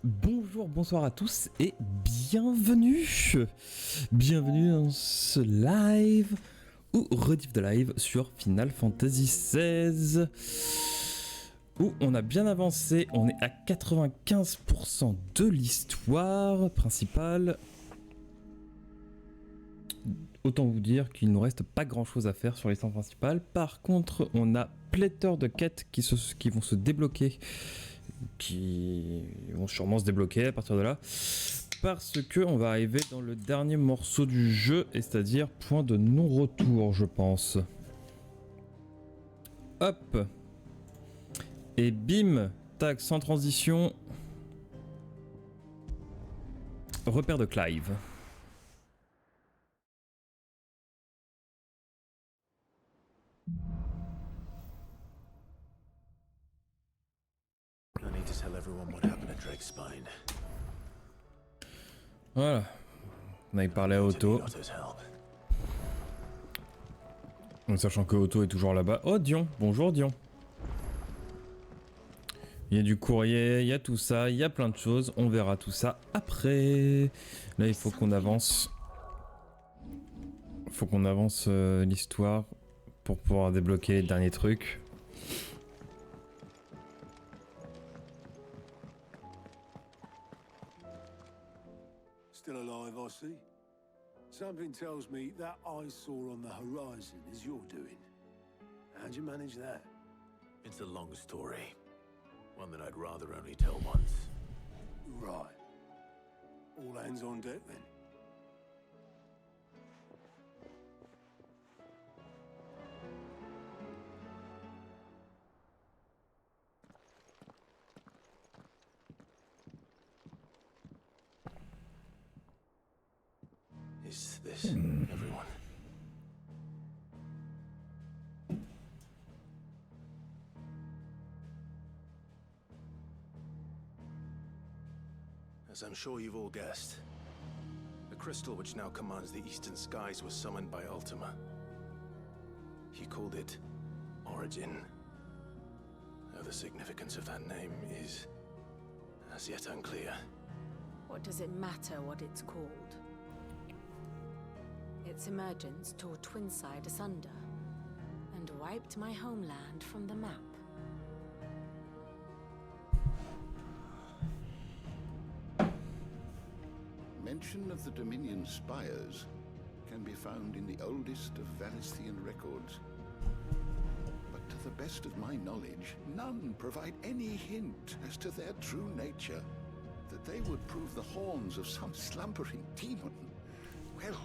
Bonjour, bonsoir à tous et bienvenue dans ce live ou rediff de live sur Final Fantasy XVI où on a bien avancé, on est à 95% de l'histoire principale. Autant vous dire qu'il ne nous reste pas grand chose à faire sur l'histoire principale. Par contre, on a pléthore de quêtes qui vont se débloquer, qui vont sûrement se débloquer à partir de là, parce que on va arriver dans le dernier morceau du jeu, et c'est-à-dire point de non-retour, je pense. Hop, et bim, tac, sans transition, repère de Clive. Voilà, on avait parlé à Otto. En sachant que Otto est toujours là-bas. Oh Dion, bonjour Dion. Il y a du courrier, il y a tout ça, il y a plein de choses. On verra tout ça après. Là, il faut qu'on avance. Il faut qu'on avance l'histoire pour pouvoir débloquer les derniers trucs. Still alive, I see. Something tells me that eyesore on the horizon is your doing. How'd you manage that? It's a long story. One that I'd rather only tell once. Right. All hands on deck then. Is this everyone? As I'm sure you've all guessed, the crystal which now commands the eastern skies was summoned by Ultima. He called it Origin. Though the significance of that name is as yet unclear. What does it matter what it's called? Its emergence tore Twinside asunder and wiped my homeland from the map. Mention of the Dominion spires can be found in the oldest of Valisthian records. But to the best of my knowledge, none provide any hint as to their true nature. That they would prove the horns of some slumbering demon. Well,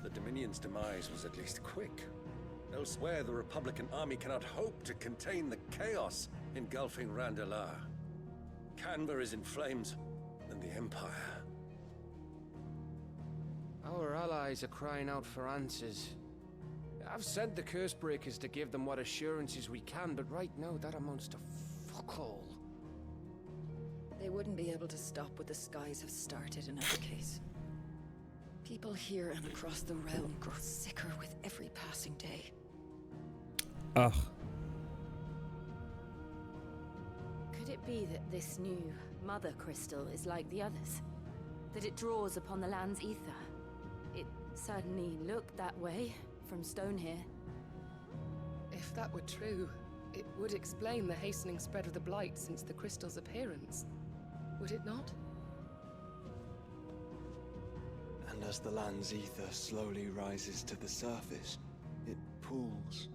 the Dominion's demise was at least quick. Elsewhere, the Republican army cannot hope to contain the chaos engulfing Randalar. Canva is in flames, and the Empire. Our allies are crying out for answers. I've sent the curse breakers to give them what assurances we can, but right now that amounts to fuck all. They wouldn't be able to stop what the skies have started in our case. People here and across the realm grow sicker with every passing day. Ah. Could it be that this new mother crystal is like the others? That it draws upon the land's ether? It certainly looked that way from stone here. If that were true, it would explain the hastening spread of the blight since the crystal's appearance. Would it not? And as the land's ether slowly rises to the surface, it pools,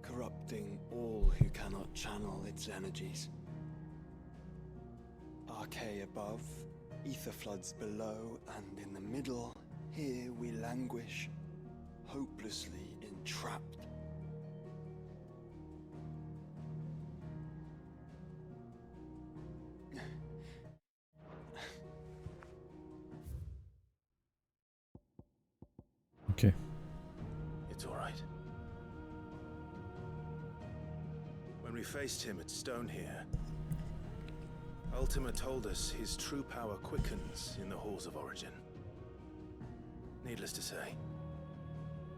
corrupting all who cannot channel its energies. Archay above, ether floods below, and in the middle, here we languish, hopelessly entrapped. Okay. It's all right. When we faced him at Stone here, Ultima told us his true power quickens in the halls of Origin. Needless to say,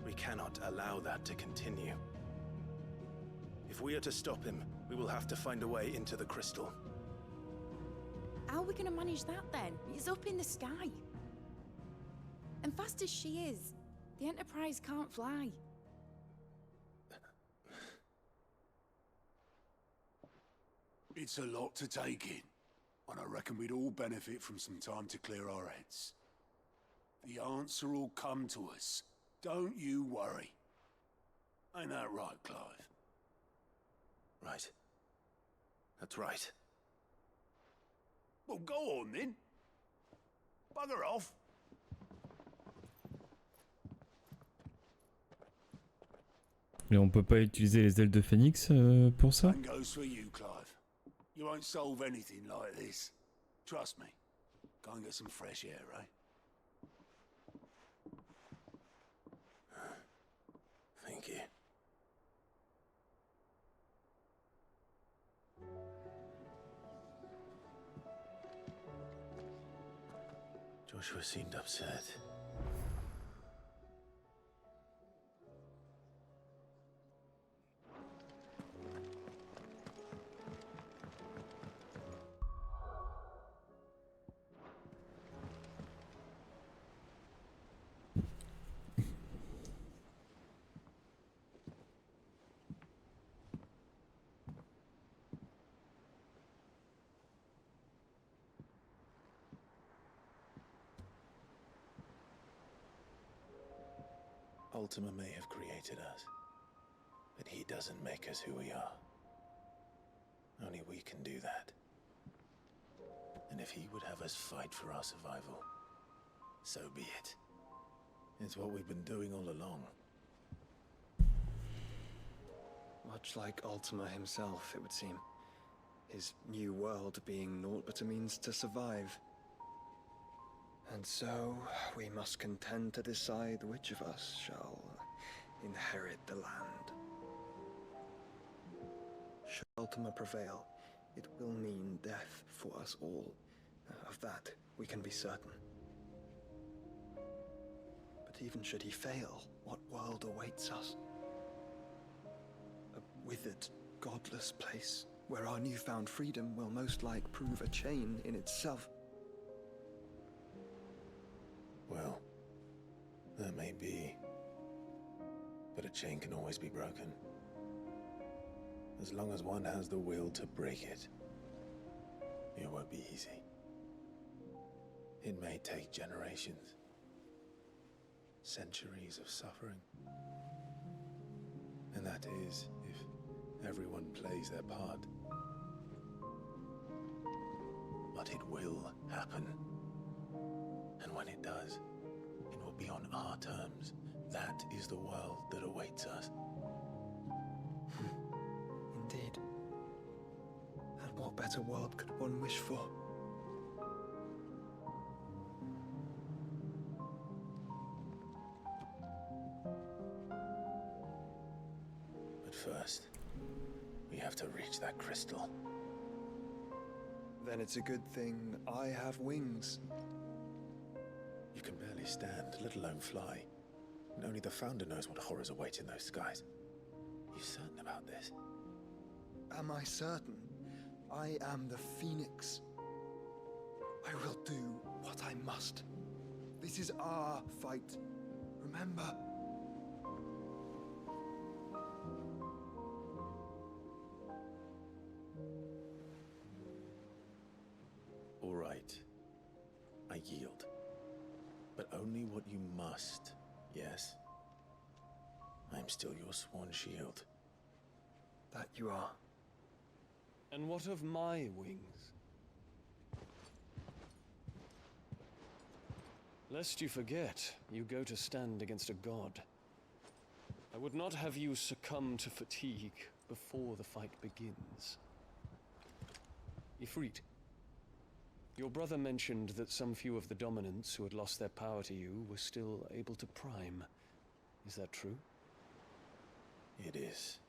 we cannot allow that to continue. If we are to stop him, we will have to find a way into the crystal. How are we gonna manage that then? It's up in the sky. And fast as she is, the Enterprise can't fly. It's a lot to take in, and I reckon we'd all benefit from some time to clear our heads. The answer will come to us. Don't you worry. Ain't that right, Clive? Right. That's right. Well, go on then. Bugger off. Et on peut pas utiliser les ailes de Phoenix pour ça? Same goes for you, Clive. You won't solve anything like this. Trust me. Go and get some fresh air, eh? Thank you. Joshua seemed upset. Ultima may have created us, but he doesn't make us who we are. Only we can do that. And if he would have us fight for our survival, so be it. It's what we've been doing all along. Much like Ultima himself, it would seem. His new world being naught but a means to survive. And so, we must contend to decide which of us shall inherit the land. Should Ultima prevail, it will mean death for us all. Of that, we can be certain. But even should he fail, what world awaits us? A withered, godless place, where our newfound freedom will most like prove a chain in itself. Well, that may be, but a chain can always be broken. As long as one has the will to break it, it won't be easy. It may take generations, centuries of suffering. And that is, if everyone plays their part. But it will happen. And when it does, it will be on our terms. That is the world that awaits us. Indeed. And what better world could one wish for? But first, we have to reach that crystal. Then it's a good thing I have wings. You can barely stand, let alone fly. And only the Founder knows what horrors await in those skies. You certain about this? Am I certain? I am the Phoenix. I will do what I must. This is our fight. Remember? All right. I yield. But only what you must, yes? I'm still your sworn shield. That you are. And what of my wings? Lest you forget, you go to stand against a god. I would not have you succumb to fatigue before the fight begins. Ifrit, your brother mentioned that some few of the dominants who had lost their power to you were still able to prime. Is that true? It is.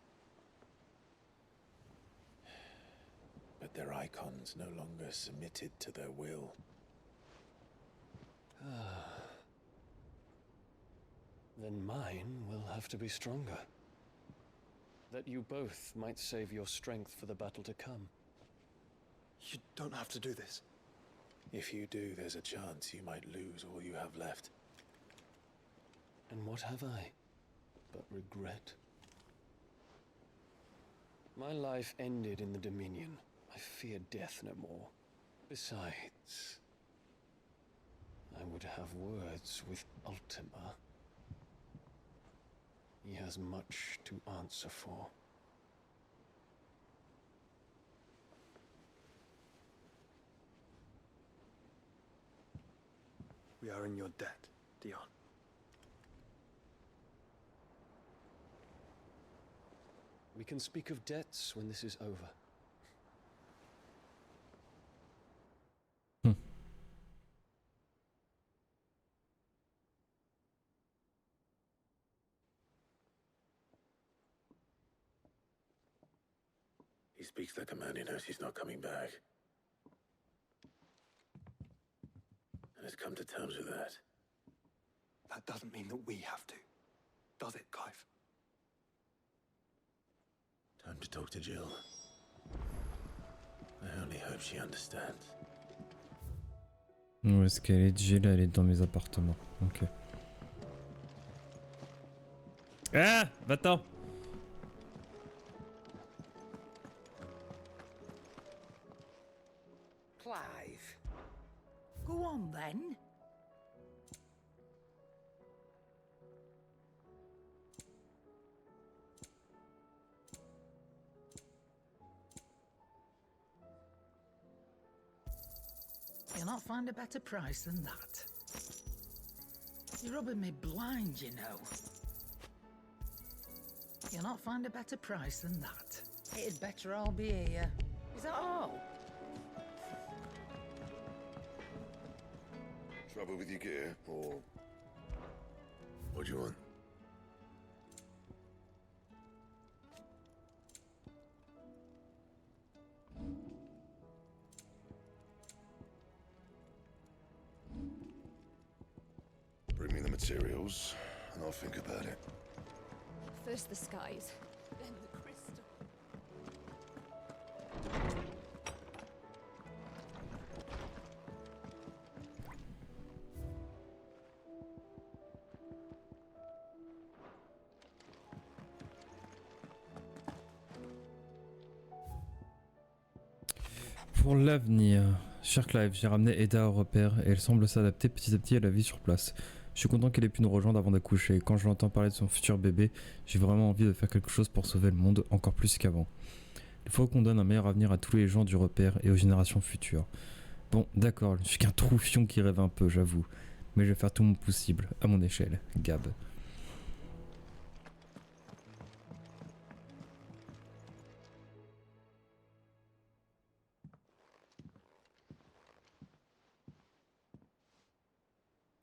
But their icons no longer submitted to their will. Then mine will have to be stronger. That you both might save your strength for the battle to come. You don't have to do this. If you do, there's a chance you might lose all you have left. And what have I but regret? My life ended in the Dominion. I fear death no more. Besides, I would have words with Ultima. He has much to answer for. We are in your debt, Dion. We can speak of debts when this is over. He speaks like a man who knows he's not coming back. And has come to terms with that. That doesn't mean that we have to, does it, Clive? Time to talk to Jill. I only hope she understands. Où est-ce qu'elle est, Jill? Elle est dans mes appartements. Ok. Ah! Va-t'en! Clive. Go on then. You'll not find a better price than that. You're rubbing me blind, you know. You'll not find a better price than that. It'd better all be here. Is that all? Trouble with your gear, or what do you want? Bring me the materials, and I'll think about it. First the skies, then the crystal. Pour l'avenir, cher Clive, j'ai ramené Eda au repère et elle semble s'adapter petit à petit à la vie sur place. Je suis content qu'elle ait pu nous rejoindre avant d'accoucher. Quand je l'entends parler de son futur bébé, j'ai vraiment envie de faire quelque chose pour sauver le monde encore plus qu'avant. Il faut qu'on donne un meilleur avenir à tous les gens du repère et aux générations futures. Bon, d'accord, je suis qu'un troufion qui rêve un peu, j'avoue. Mais je vais faire tout mon possible, à mon échelle. Gab.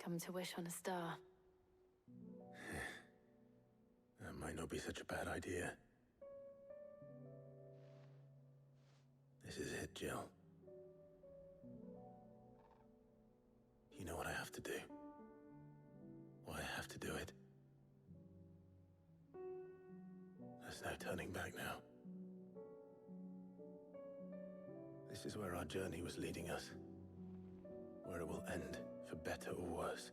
Come to wish on a star. That might not be such a bad idea. This is it, Jill. You know what I have to do. Why I have to do it. There's no turning back now. This is where our journey was leading us. Where it will end, for better or worse.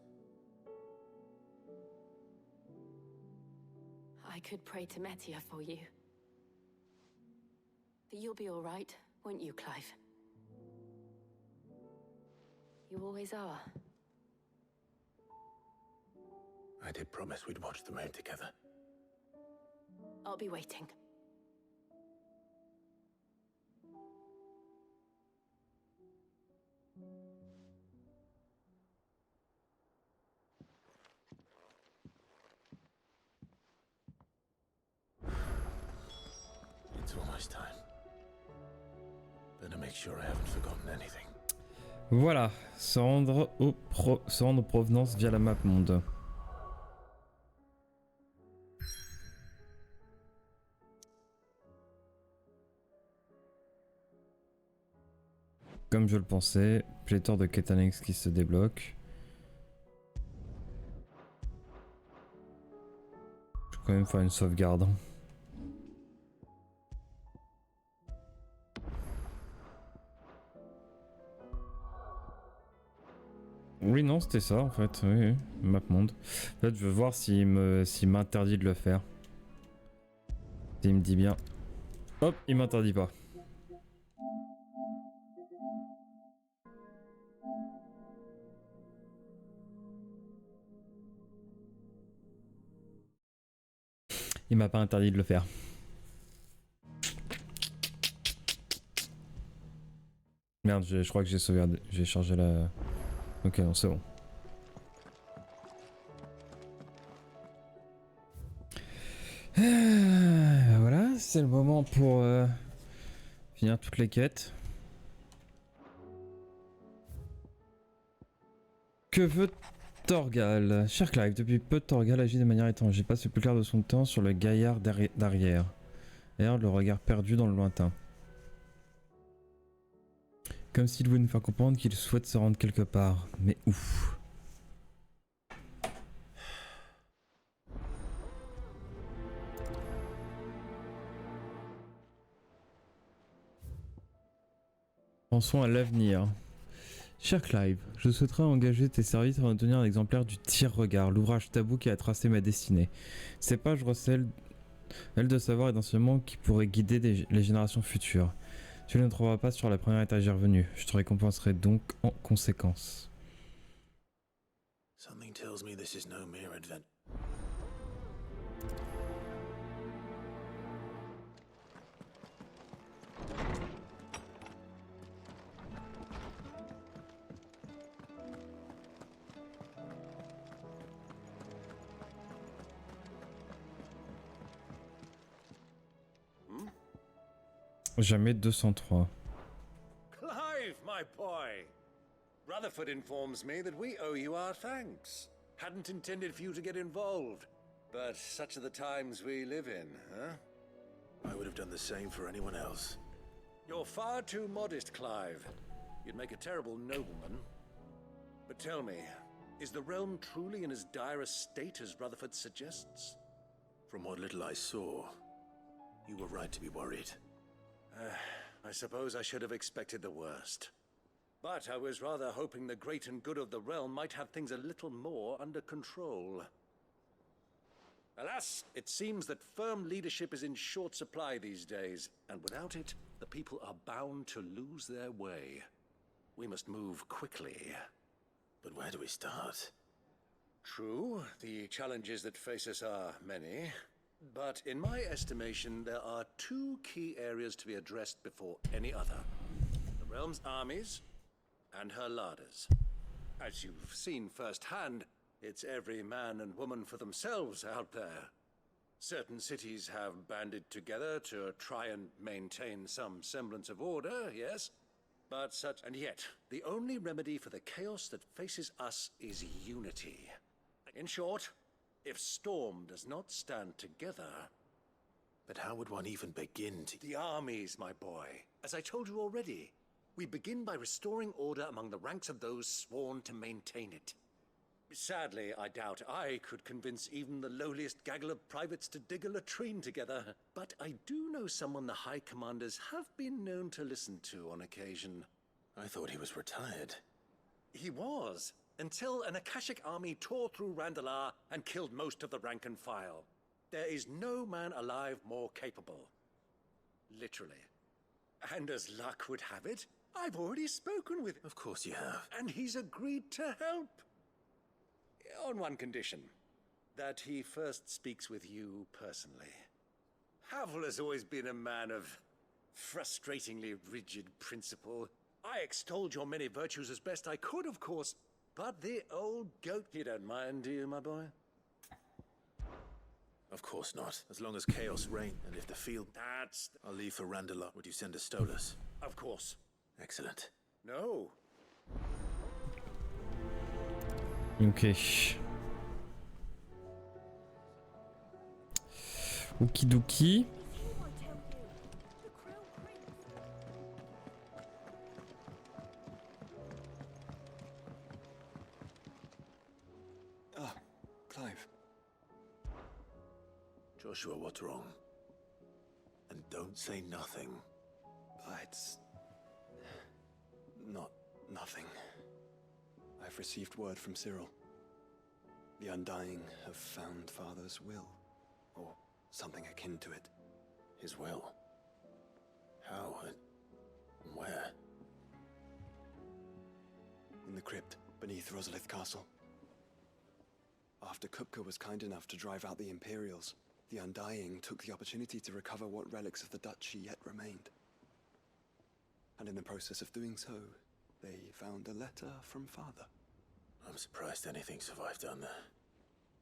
I could pray to Metia for you. But you'll be all right, won't you, Clive? You always are. I did promise we'd watch the moon together. I'll be waiting. It's almost time. Better make sure I haven't forgotten anything. Voilà, se rendre aux provenances via la map monde. Comme je le pensais, pléthore de quêtes annexes qui se débloquent. Je vais quand même faire une sauvegarde. Oui, non, c'était ça en fait. Oui, oui. Map monde. En fait, je veux voir s'il m'interdit de le faire. S'il me dit bien. Hop, il m'interdit pas. Il m'a pas interdit de le faire. Merde, je crois que j'ai sauvegardé. J'ai chargé la... Ok, non, c'est bon. Voilà, c'est le moment pour finir toutes les quêtes. Que veut Torgal? Cher Clive, depuis peu Torgal agit de manière étrange. Il passe le plus clair de son temps sur le gaillard d'arrière. D'ailleurs, le regard perdu dans le lointain. Comme s'il voulait nous faire comprendre qu'il souhaite se rendre quelque part. Mais où? Pensons à l'avenir. Cher Clive, je souhaiterais engager tes services afin d'obtenir un exemplaire du Tire-Regard, l'ouvrage tabou qui a tracé ma destinée. Ces pages recèlent de savoir et d'enseignements qui pourraient guider les générations futures. Tu ne le trouveras pas sur la première étagère venue. Je te récompenserai donc en conséquence. Something tells me this is no mere adventure. Jamais 203. Clive, my boy! Rutherford informs me that we owe you our thanks. Hadn't intended for you to get involved, but such are the times we live in, huh? I would have done the same for anyone else. You're far too modest, Clive. You'd make a terrible nobleman. But tell me, is the realm truly in as dire a state as Rutherford suggests? From what little I saw, you were right to be worried. I suppose I should have expected the worst. But I was rather hoping the great and good of the realm might have things a little more under control. Alas, it seems that firm leadership is in short supply these days, and without it, the people are bound to lose their way. We must move quickly. But where do we start? True, the challenges that face us are many. But in my estimation, there are two key areas to be addressed before any other. The realm's armies and her larders. As you've seen firsthand, it's every man and woman for themselves out there. Certain cities have banded together to try and maintain some semblance of order, yes? But and yet, the only remedy for the chaos that faces us is unity. In short, if Storm does not stand together... But how would one even begin to... The armies, my boy. As I told you already, we begin by restoring order among the ranks of those sworn to maintain it. Sadly, I doubt I could convince even the lowliest gaggle of privates to dig a latrine together. But I do know someone the High Commanders have been known to listen to on occasion. I thought he was retired. He was. Until an Akashic army tore through Randalar and killed most of the rank and file. There is no man alive more capable. Literally. And as luck would have it, I've already spoken with him. Of course you have. And he's agreed to help. On one condition. That he first speaks with you personally. Havel has always been a man of frustratingly rigid principle. I extolled your many virtues as best I could, of course. But the old goat, you don't mind, do you, my boy? Of course not. As long as chaos reigns, and if the field... That's... I'll leave for Randalar. Would you send a Stolas? Of course. Excellent. No. Ok. Okidoki. Clive. Joshua, what's wrong? And don't say nothing. It's... not nothing. I've received word from Cyril. The Undying have found Father's will, or something akin to it. His will? How? Where? In the crypt beneath Rosalith Castle. After Kupka was kind enough to drive out the Imperials, the Undying took the opportunity to recover what relics of the Duchy yet remained. And in the process of doing so, they found a letter from Father. I'm surprised anything survived down there.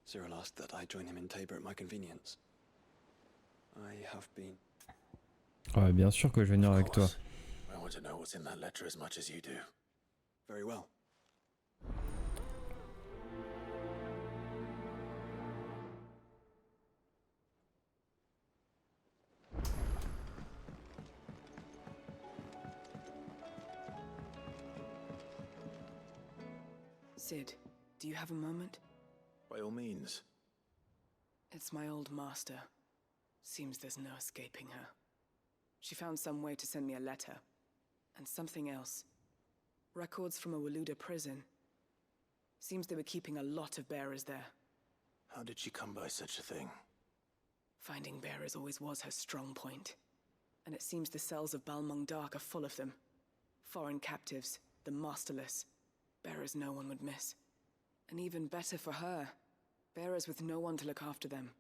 Cyril asked that I join him in Tabor at my convenience. I have been... Ouais, bien sûr que je vais venir avec toi. I want to know what's in that letter as much as you do. Very well. Sid, do you have a moment? By all means. It's my old master. Seems there's no escaping her. She found some way to send me a letter. And something else. Records from a Waluda prison. Seems they were keeping a lot of bearers there. How did she come by such a thing? Finding bearers always was her strong point. And it seems the cells of Balmung Dark are full of them. Foreign captives, the masterless. Bearers no one would miss. And even better for her, bearers with no one to look after them.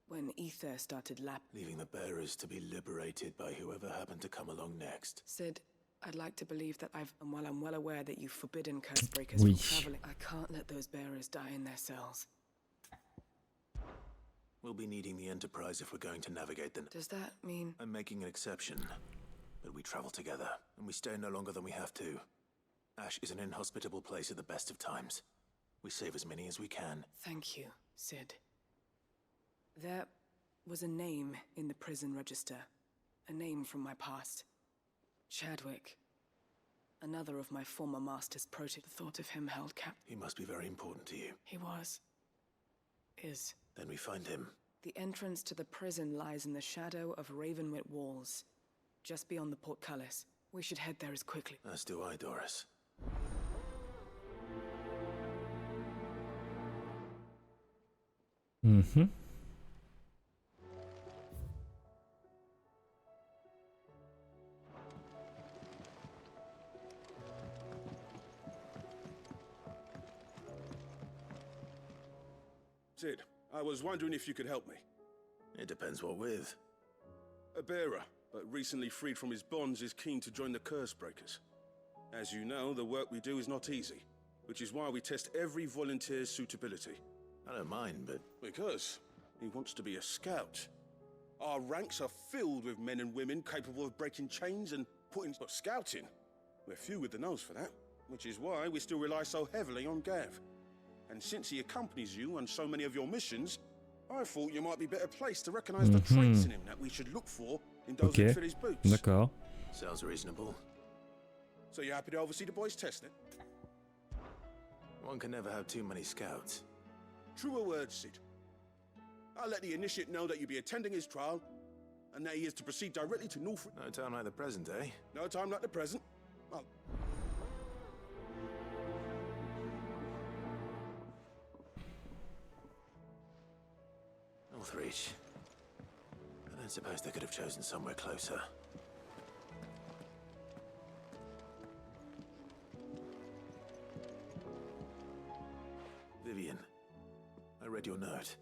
When Ether started leaving the bearers to be liberated by whoever happened to come along next. Sid, I'd like to believe that and while I'm well aware that you've forbidden Cursebreakers from traveling, I can't let those bearers die in their cells. We'll be needing the Enterprise if we're going to navigate the... Does that mean... I'm making an exception. But we travel together, and we stay no longer than we have to. Ash is an inhospitable place at the best of times. We save as many as we can. Thank you, Sid. There was a name in the prison register. A name from my past. Chadwick. Another of my former master's The thought of him held He must be very important to you. He was. Is. Then we find him. The entrance to the prison lies in the shadow of Ravenwit Walls. Just beyond the portcullis. We should head there as quickly. As do I, Doris. Mhm. Sid, I was wondering if you could help me. It depends what with. A bearer, but recently freed from his bonds, is keen to join the Cursebreakers. As you know, the work we do is not easy, which is why we test every volunteer's suitability. I don't mind, but... Because he wants to be a scout. Our ranks are filled with men and women capable of breaking chains and putting... But scouting? We're few with the nose for that, which is why we still rely so heavily on Gav. And since he accompanies you on so many of your missions, I thought you might be better placed to recognize the traits in him that we should look for in those who fill his boots. D'accord. Sounds reasonable. So you're happy to oversee the boys' testing? One can never have too many scouts. Truer words, Sid. I'll let the initiate know that you'll be attending his trial, and that he is to proceed directly to North... No time like the present, eh? No time like the present. Well... Northreach. I don't suppose they could have chosen somewhere closer. Vivian, I read your note,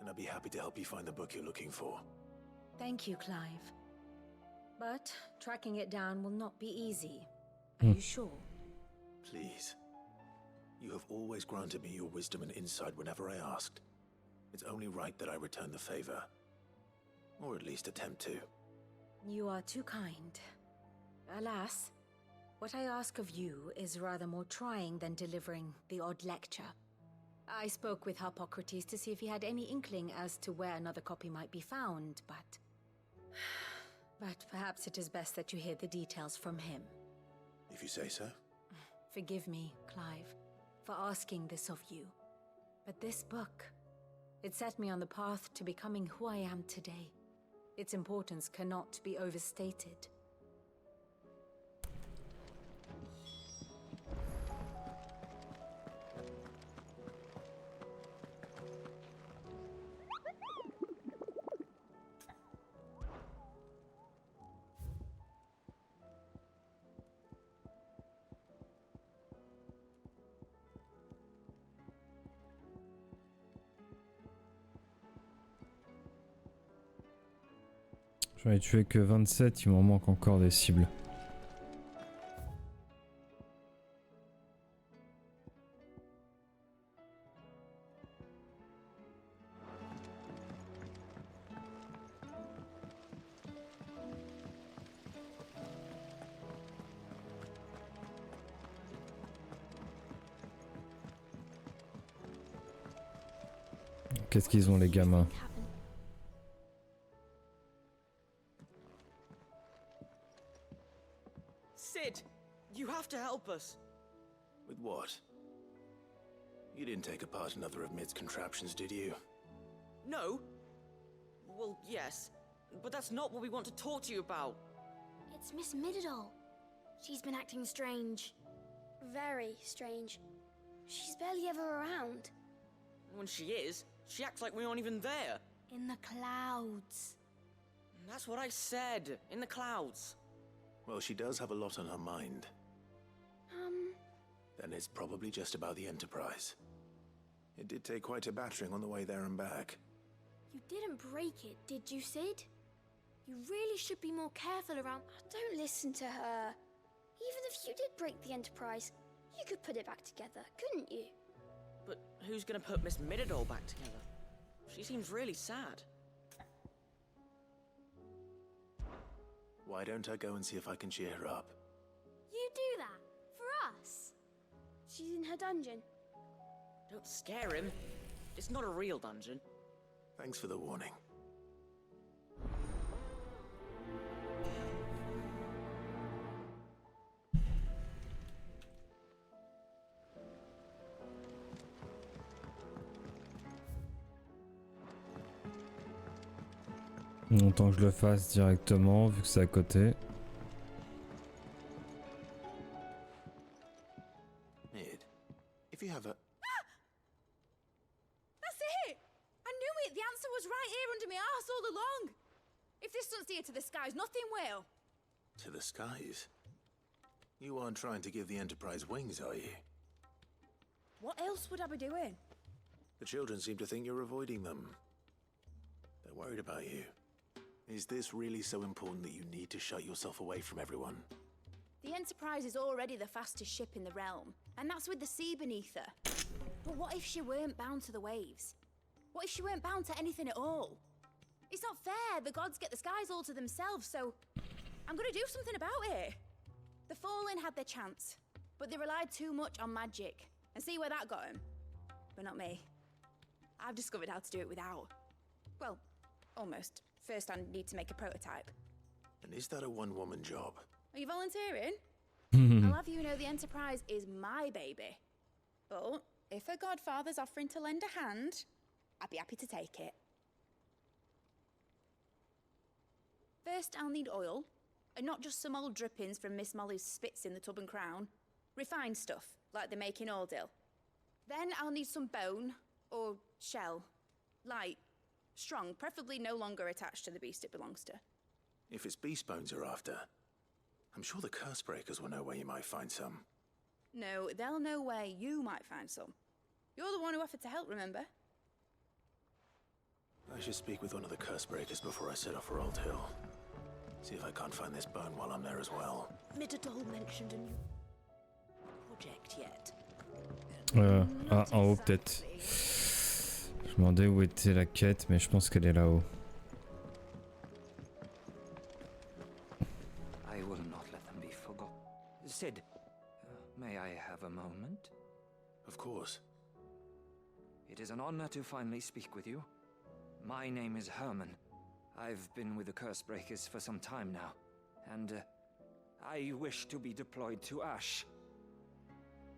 and I'd be happy to help you find the book you're looking for. Thank you, Clive. But tracking it down will not be easy. Are you sure? Please. You have always granted me your wisdom and insight whenever I asked. It's only right that I return the favor. Or at least attempt to. You are too kind. Alas, what I ask of you is rather more trying than delivering the odd lecture. I spoke with Harpocrates to see if he had any inkling as to where another copy might be found, but... But perhaps it is best that you hear the details from him. If you say so. Forgive me, Clive, for asking this of you. But this book, it set me on the path to becoming who I am today. Its importance cannot be overstated. J'en ai tué que 27, il m'en manque encore des cibles. Qu'est-ce qu'ils ont les gamins? Sid, you have to help us. With what? You didn't take apart another of Mid's contraptions, did you? No? Well, yes. But that's not what we want to talk to you about. It's Miss Midadol. She's been acting strange. Very strange. She's barely ever around. When she is, she acts like we aren't even there. In the clouds. That's what I said. In the clouds. Well, she does have a lot on her mind. Then it's probably just about the Enterprise. It did take quite a battering on the way there and back. You didn't break it, did you, Sid? You really should be more careful around... Don't listen to her. Even if you did break the Enterprise, you could put it back together, couldn't you? But who's gonna put Miss Midadol back together? She seems really sad. Why don't I go and see if I can cheer her up? You do that? For us? She's in her dungeon. Don't scare him. It's not a real dungeon. Thanks for the warning. Autant que je le fasse directement, vu que c'est à côté. Mid, if you have a... That's it! I knew it! The answer was right here under my arse all along! If this doesn't steer to the skies, nothing will! To the skies? You aren't trying to give the Enterprise wings, are you? What else would I be doing? The children seem to think you're avoiding them. They're worried about you. Is this really so important that you need to shut yourself away from everyone? The Enterprise is already the fastest ship in the realm, and that's with the sea beneath her. But what if she weren't bound to the waves? What if she weren't bound to anything at all? It's not fair. The gods get the skies all to themselves, so I'm gonna do something about it. The Fallen had their chance, but they relied too much on magic. And see where that got them? But not me. I've discovered how to do it without. Well, almost. First, I need to make a prototype. And is that a one-woman job? Are you volunteering? I'll have you know the Enterprise is my baby. But if a godfather's offering to lend a hand, I'd be happy to take it. First, I'll need oil, and not just some old drippings from Miss Molly's spits in the tub and crown. Refined stuff, like they make in Ordil. Then I'll need some bone, or shell. Light, strong, preferably no longer attached to the beast it belongs to. If it's beast bones you're after, I'm sure the Cursebreakers will know where you might find some. No, they'll know where you might find some. You're the one who offered to help, remember? I should speak with one of the Cursebreakers before I set off for Old Hill. See if I can't find this bone while I'm there as well. Midadol mentioned a new project yet. En haut peut-être. Je me demandais où était la quête, mais je pense qu'elle est là-haut. I will not let them be forgotten. Sid, may I have a moment? Of course. It is an honor to finally speak with you. My name is Herman. I've been with the Cursebreakers for some time now, and I wish to be deployed to Ash.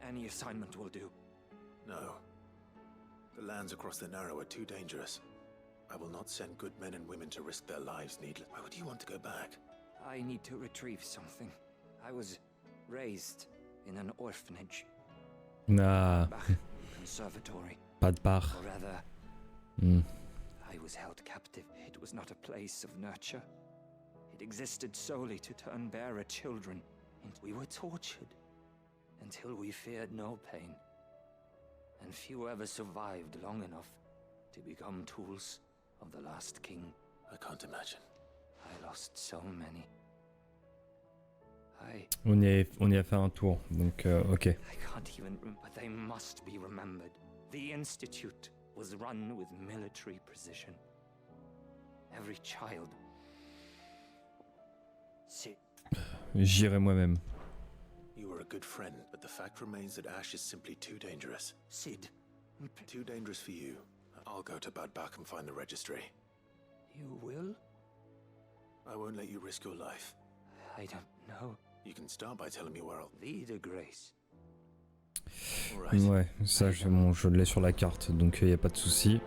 Any assignment will do. No. The lands across the Narrow are too dangerous. I will not send good men and women to risk their lives needless. Why would you want to go back? I need to retrieve something. I was raised in an orphanage. Ah. Conservatory. Pas de part. Or rather, I was held captive. It was not a place of nurture. It existed solely to turn bearer children. And we were tortured until we feared no pain. And few ever survived long enough to become tools of the last king. I can't imagine. I lost so many. On y a fait un tour, donc ok. I can't even remember, but they must be remembered. The Institute was run with military precision. Every child. Sid. J'irai moi-même. You were a good friend, but the fact remains that Ash is simply too dangerous. Sid. Too dangerous for you. I'll go to Bad Bach and find the registry. You will? I won't let you risk your life. I don't know. You can start by telling me where I'll... Vida Grace. Ouais, ça bon, je l'ai sur la carte, donc y a pas de souci.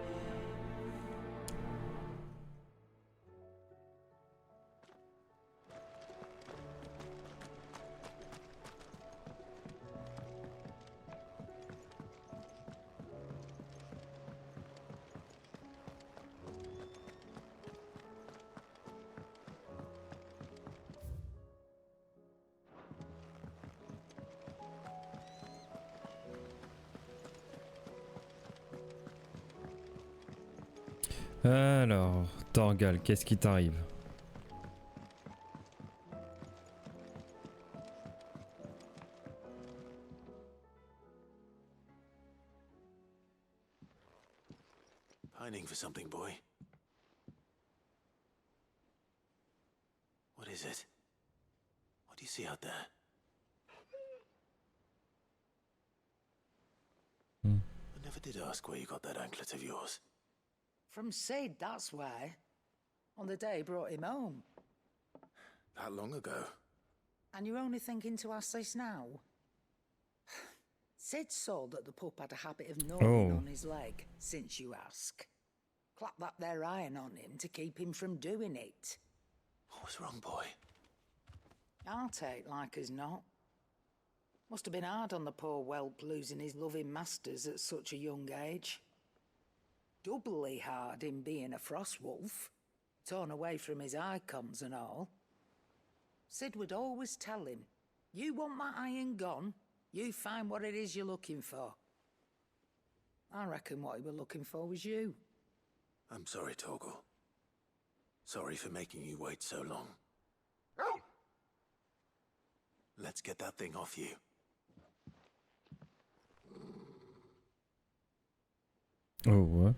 Alors, Torgal, qu'est-ce qui t'arrive? Pining for something, boy. What is it? What do you see out there? I never did ask where you got that anklet of yours. From Sid, that's why. On the day he brought him home. That long ago? And you're only thinking to ask this now? Sid saw that the pup had a habit of gnawing on his leg, since you ask. Clap that there iron on him to keep him from doing it. What was wrong, boy? I'll take like as not. Must have been hard on the poor whelp losing his loving masters at such a young age. Doubly hard in being a frost wolf, torn away from his icons and all. Sid would always tell him, you want that iron gone, you find what it is you're looking for. I reckon what he were looking for was you. I'm sorry, Torgal. Sorry for making you wait so long. Let's get that thing off you. Oh, what?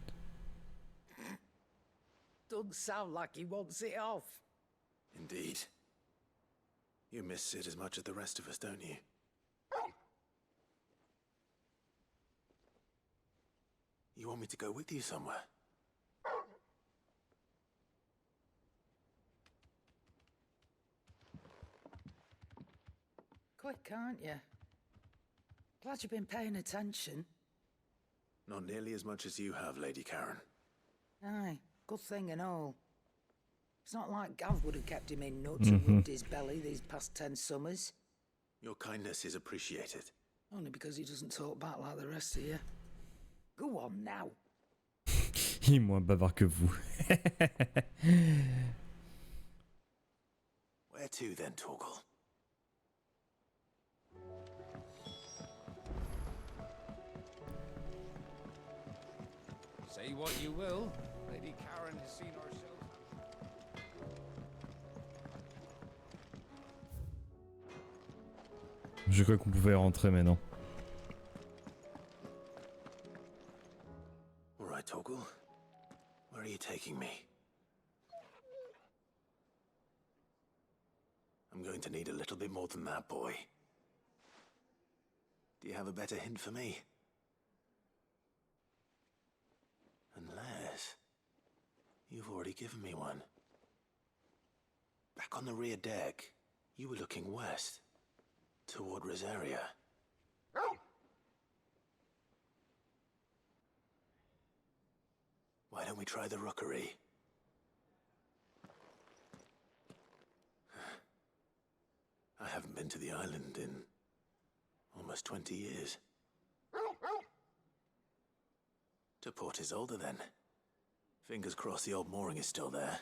Doesn't sound like he wants it off. Indeed. You miss Sid as much as the rest of us, don't you? You want me to go with you somewhere? Quick, aren't you? Glad you've been paying attention. Not nearly as much as you have, Lady Karen. Aye, good thing and all. It's not like Gav would have kept him in nuts and rubbed his belly these past 10 summers. Your kindness is appreciated. Only because he doesn't talk back like the rest of you. Go on now. Il est moins bavard que vous. Where to then, Torgal? Say what you will, Lady Karen has seen herself. Je crois qu'on pouvait rentrer maintenant. All right, Torgal. Where are you taking me? I'm going to need a little bit more than that, boy. Do you have a better hint for me? Unless... you've already given me one. Back on the rear deck, you were looking west, toward Rosaria. Why don't we try the rookery? I haven't been to the island in almost 20 years. To Port Isolde, then. Fingers crossed the old mooring is still there.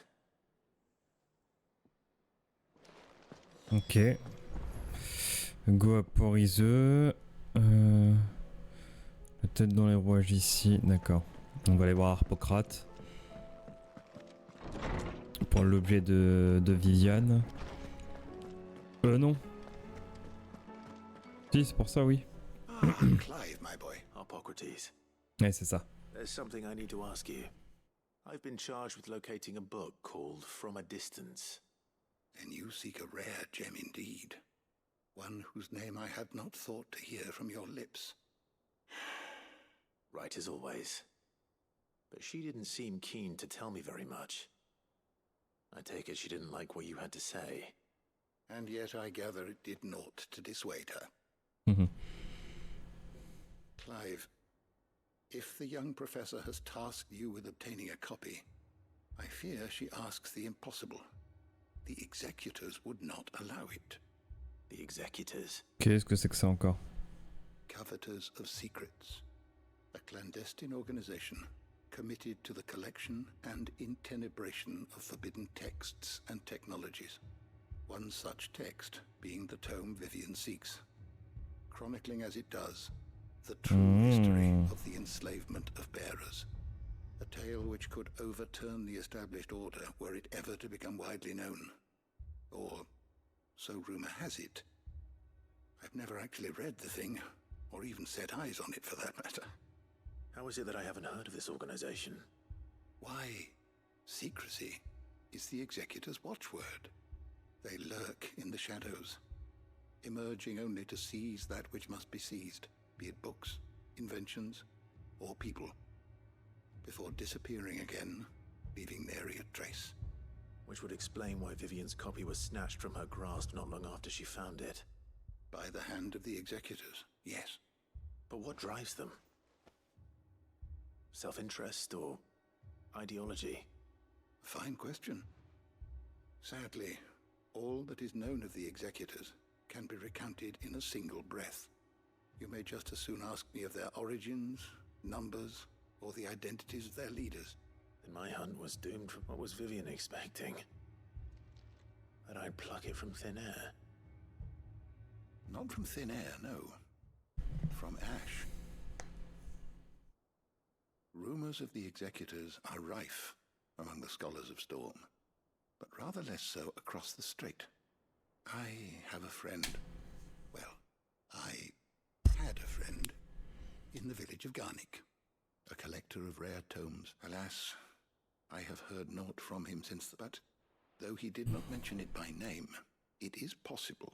Ok. Go à Port Isolde. Peut-être dans les rouages ici. D'accord. On va aller voir Harpocrate. Pour l'objet de Viviane. Non. Si, c'est pour ça, oui. Clive, my boy. Hippocrates. Ouais, c'est ça. There's something I need to ask you. I've been charged with locating a book called From a Distance. Then you seek a rare gem indeed. One whose name I had not thought to hear from your lips. Right as always. But she didn't seem keen to tell me very much. I take it she didn't like what you had to say. And yet I gather it did naught to dissuade her. Clive, if the young professor has tasked you with obtaining a copy, I fear she asks the impossible. The executors would not allow it. The executors? Qu'est-ce que c'est que ça encore? Coveters of Secrets. A clandestine organization committed to the collection and intenebration of forbidden texts and technologies. One such text being the tome Vivian seeks, chronicling as it does the true history of the enslavement of bearers. A tale which could overturn the established order were it ever to become widely known. Or, so rumor has it. I've never actually read the thing, or even set eyes on it for that matter. How is it that I haven't heard of this organization? Why, secrecy is the executor's watchword. They lurk in the shadows, emerging only to seize that which must be seized, be it books, inventions, or people, before disappearing again, leaving nary a trace. Which would explain why Vivian's copy was snatched from her grasp not long after she found it. By the hand of the executors, yes. But what drives them? Self-interest or ideology? Fine question. Sadly, all that is known of the executors can be recounted in a single breath. You may just as soon ask me of their origins, numbers, or the identities of their leaders. Then my hunt was doomed from what was Vivian expecting? That I'd pluck it from thin air? Not from thin air, no. From ash. Rumors of the executors are rife among the scholars of Storm, but rather less so across the strait. I have a friend. Well, I had a friend in the village of Garnick, a collector of rare tomes. Alas, I have heard naught from him since, but though he did not mention it by name, it is possible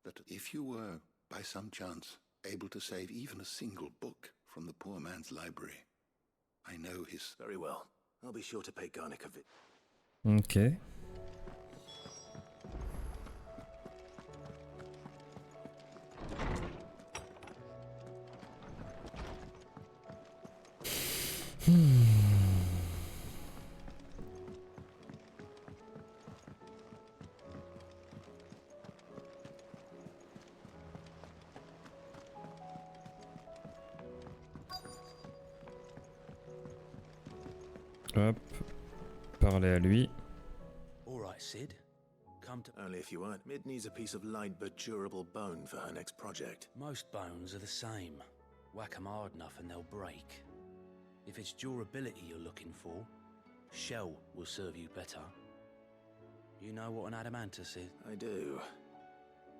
that if you were, by some chance, able to save even a single book from the poor man's library, I know his... Very well. I'll be sure to pay Garnick a visit. Ok. Hop, parler à lui. All right, Sid. Come to... Only if you weren't. Mid needs a piece of light but durable bone for her next project. Most bones are the same. Whack 'em hard enough and they'll break. If it's durability you're looking for, shell will serve you better. You know what an adamantus is? I do.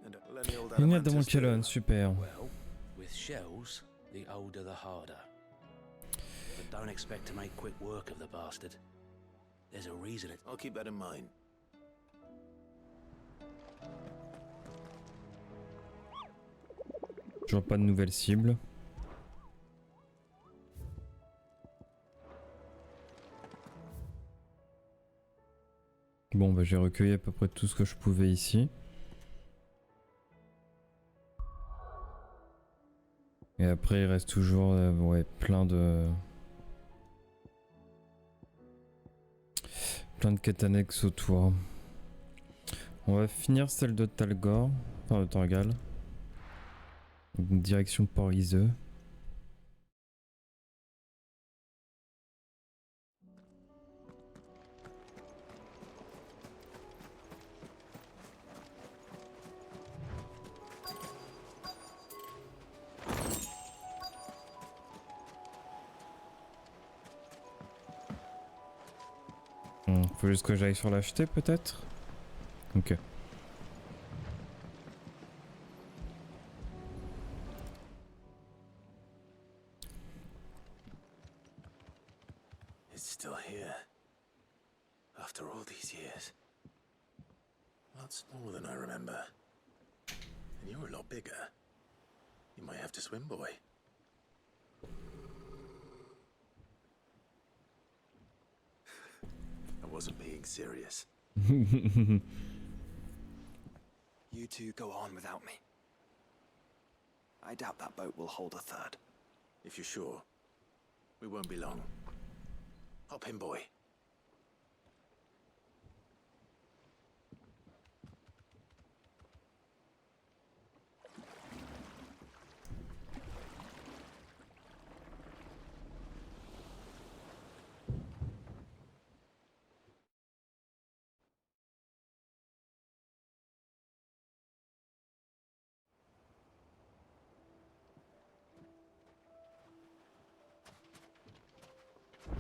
And any old Une adamantus Adamantium, super. Well, with shells, the older the harder. But don't expect to make quick work of the bastard. There's a reason it... I'll keep that in mind. Toujours pas de nouvelles cibles. Bon, bah j'ai recueilli à peu près tout ce que je pouvais ici. Et après, il reste toujours ouais, plein de quêtes annexes autour. On va finir celle de Talgor, enfin de Torgal. Direction Port-Iseux. Faut juste que j'aille sur l'acheter peut-être. Ok. It's still here. After all these years. Lots more than I remember. And you're a lot bigger. You might have to swim, boy. I wasn't being serious. You two go on without me. I doubt that boat will hold a third. If you're sure, we won't be long. Hop in, boy.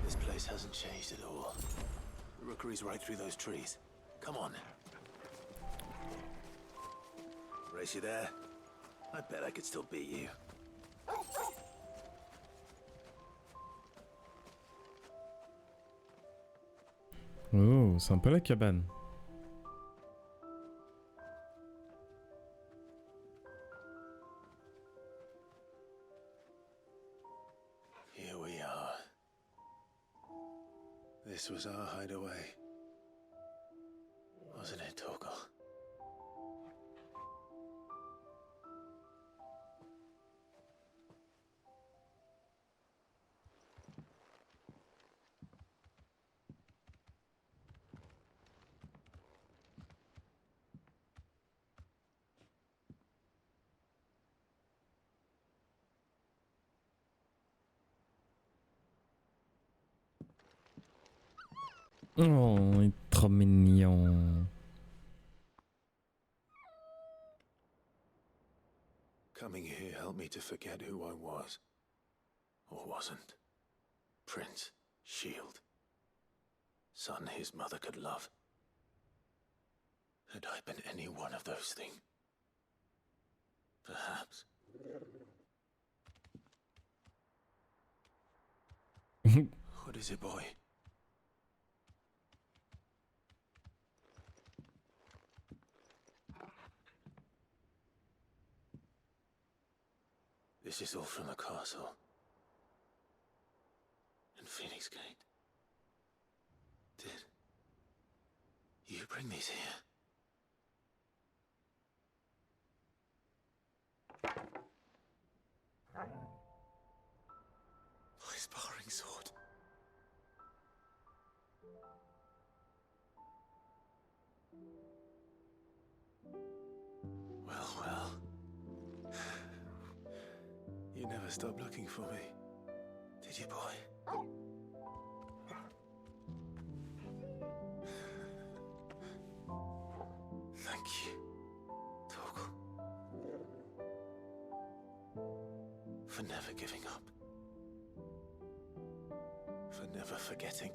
This place hasn't changed at all. The rookery's right through those trees. Come on. Race you there? I bet I could still beat you. Oh, sympa la cabane. Here we are. This was our hideaway. Wasn't it, Torgal? Oh, il est trop mignon. Coming here helped me to forget who I was. Or wasn't. Prince, Shield. Son his mother could love. Had I been any one of those things? Perhaps. What is it, boy? This is all from the castle. And Phoenix Gate. Did you bring these here? My sparring sword. Well, well. You never stopped looking for me, did you, boy? Thank you, Torgal. For never giving up. For never forgetting.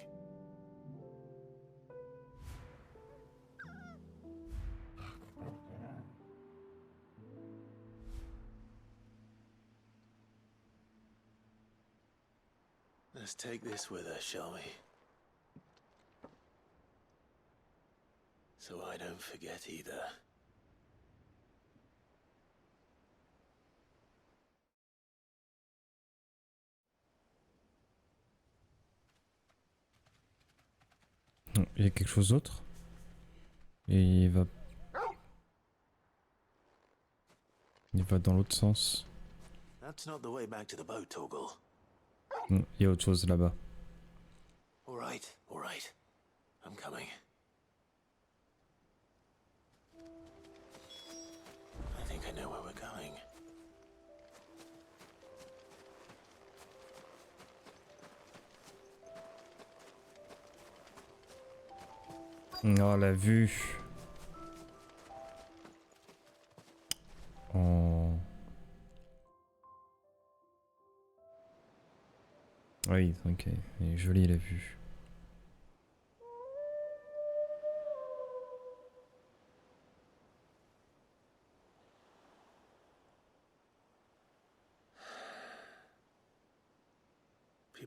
Let's take this with us, shall we? So I don't forget either. Non, il y a quelque chose d'autre. Et il va dans l'autre sens. That's not the way back to the boat, Torgal. Non, il y a autre chose là-bas. All right, all right. I'm coming. I think I know where we're going. Oh, la vue. Oh. Oui, ok. Elle est jolie la vue.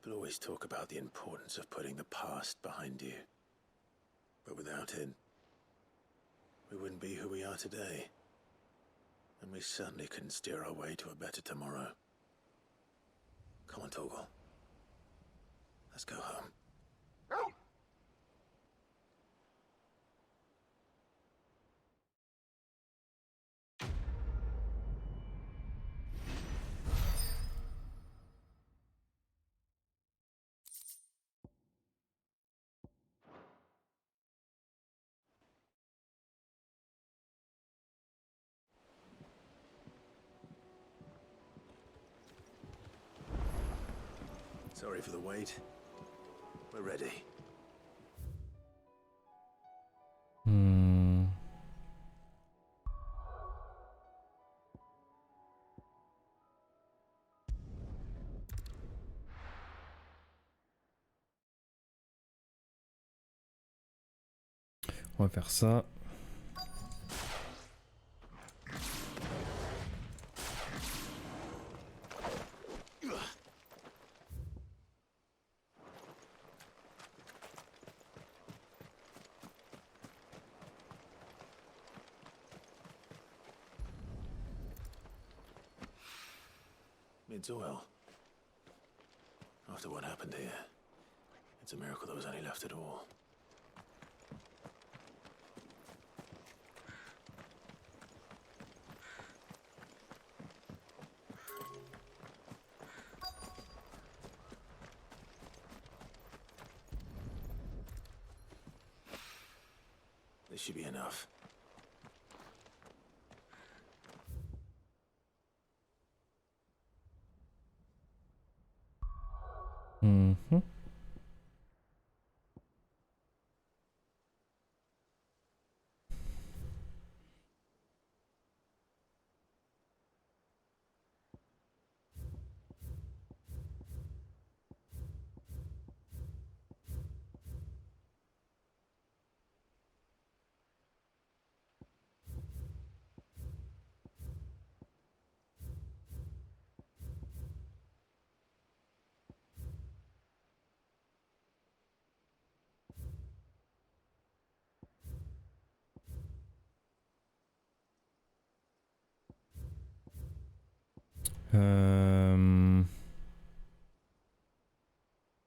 People always talk about the importance of putting the past behind you. But without it, we wouldn't be who we are today. And we certainly couldn't steer our way to a better tomorrow. Come on, Torgal. Let's go home. Sorry for the wait. We're ready. On va faire ça. It's oil. After what happened here, it's a miracle there was any left at all. This should be enough. Mm-hmm.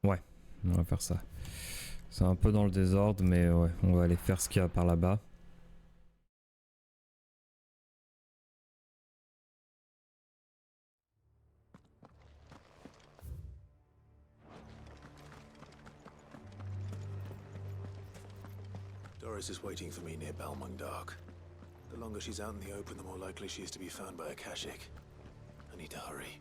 Ouais, on va faire ça. C'est un peu dans le désordre, mais ouais, on va aller faire ce qu'il y a par là-bas. Doris is waiting for me near Balmung Dark. The longer she's out in the open, the more likely she is to be found by a Kashik. I need to hurry.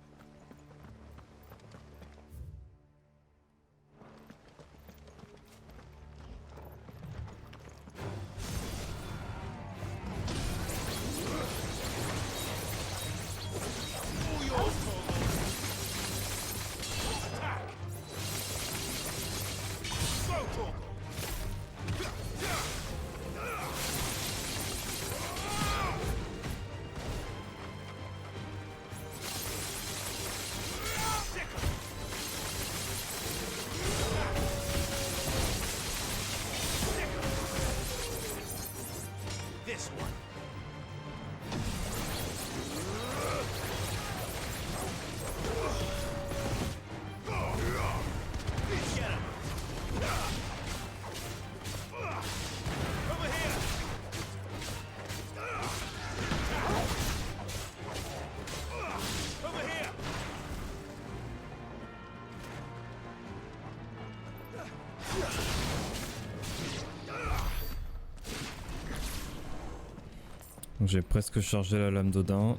J'ai presque chargé la lame d'Odin.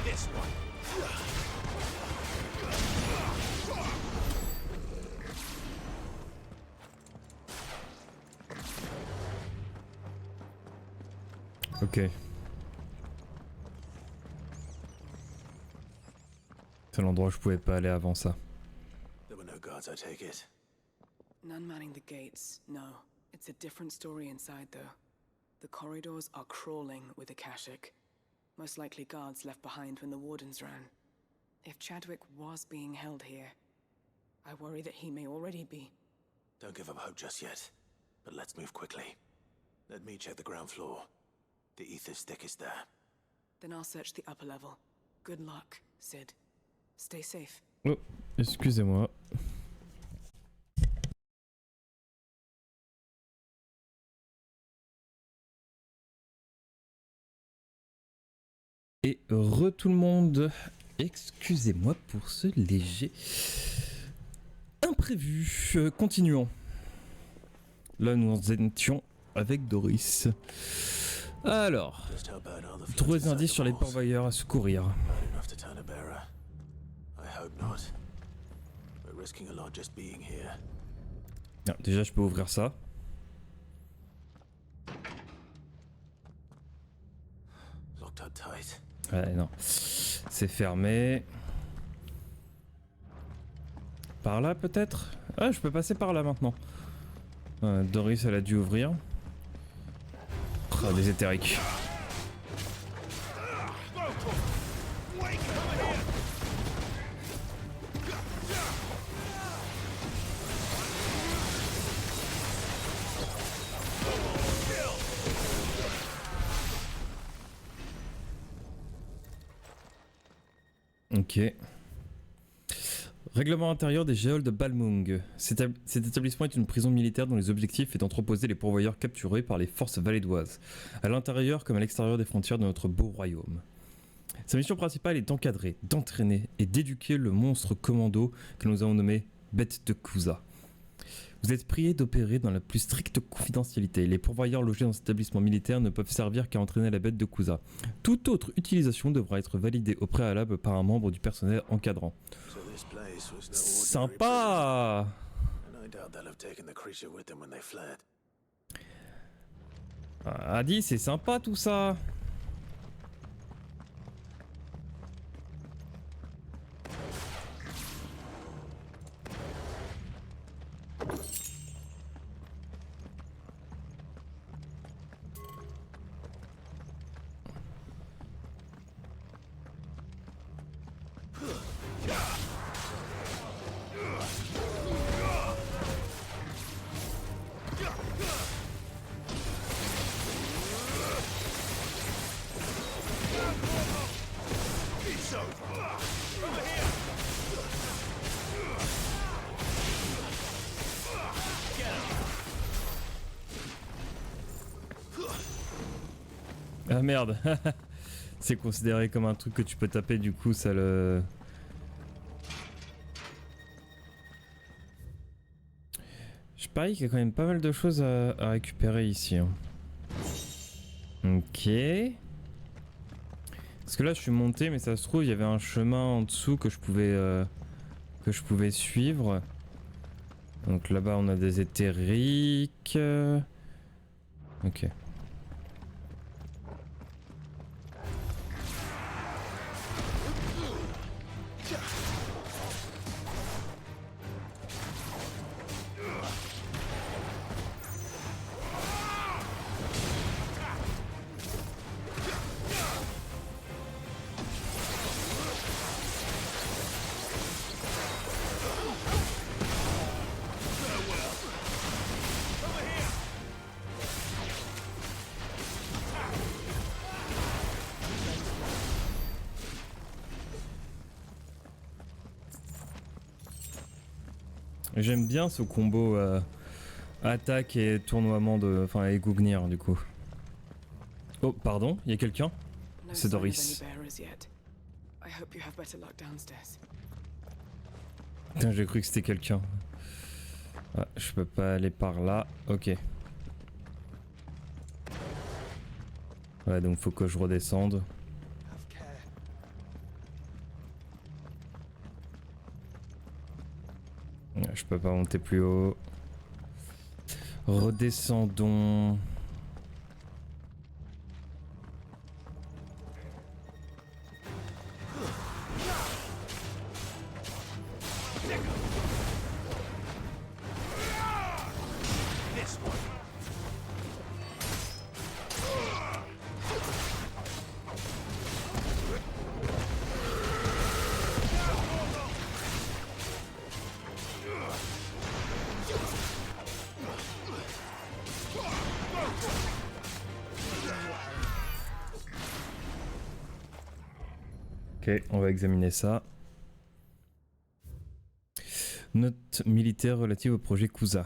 This one. Ok. C'est l'endroit où je pouvais pas aller avant ça. There were no guards, I take it. None manning the gates, no. It's a different story inside, though. The corridors are crawling with Akashic. Most likely guards left behind when the wardens ran. If Chadwick was being held here, I worry that he may already be. Don't give up hope just yet. But let's move quickly. Let me check the ground floor. The ether stick is there. Then I'll search the upper level. Good luck, Sid. Stay safe. Oh, excusez-moi. Et tout le monde, excusez-moi pour ce léger imprévu. Continuons. Là, nous en étions avec Doris. Alors, trouver des indices sur les pourvoyeurs à secourir. Ah, déjà, je peux ouvrir ça. Ouais, non. C'est fermé. Par là, peut-être? Ah, je peux passer par là maintenant. Doris, elle a dû ouvrir. Oh, des éthériques. Ok. Règlement intérieur des géoles de Balmung. Cet établissement est une prison militaire dont les objectifs est d'entreposer les pourvoyeurs capturés par les forces valédoises, à l'intérieur comme à l'extérieur des frontières de notre beau royaume. Sa mission principale est d'encadrer, d'entraîner et d'éduquer le monstre commando que nous avons nommé Bête de Kusa. Vous êtes priés d'opérer dans la plus stricte confidentialité. Les pourvoyeurs logés dans cet établissement militaire ne peuvent servir qu'à entraîner la Bête de Kusa. Toute autre utilisation devra être validée au préalable par un membre du personnel encadrant. Sympa! Adi, c'est sympa tout ça! Ah merde. C'est considéré comme un truc que tu peux taper, du coup ça le... Je parie qu'il y a quand même pas mal de choses à récupérer ici. Hein. Ok. Parce que là je suis monté, mais ça se trouve il y avait un chemin en dessous que je pouvais suivre. Donc là-bas on a des éthériques. Ok. J'aime bien ce combo attaque et tournoiement de... Enfin, et Gougnir du coup. Oh, pardon, il y a quelqu'un? C'est Doris. Putain, j'ai cru que c'était quelqu'un. Ah, je peux pas aller par là. Ok. Ouais, donc faut que je redescende. Ouais, je peux pas monter plus haut. Redescendons. Ok, on va examiner ça. Note militaire relative au projet Kusa.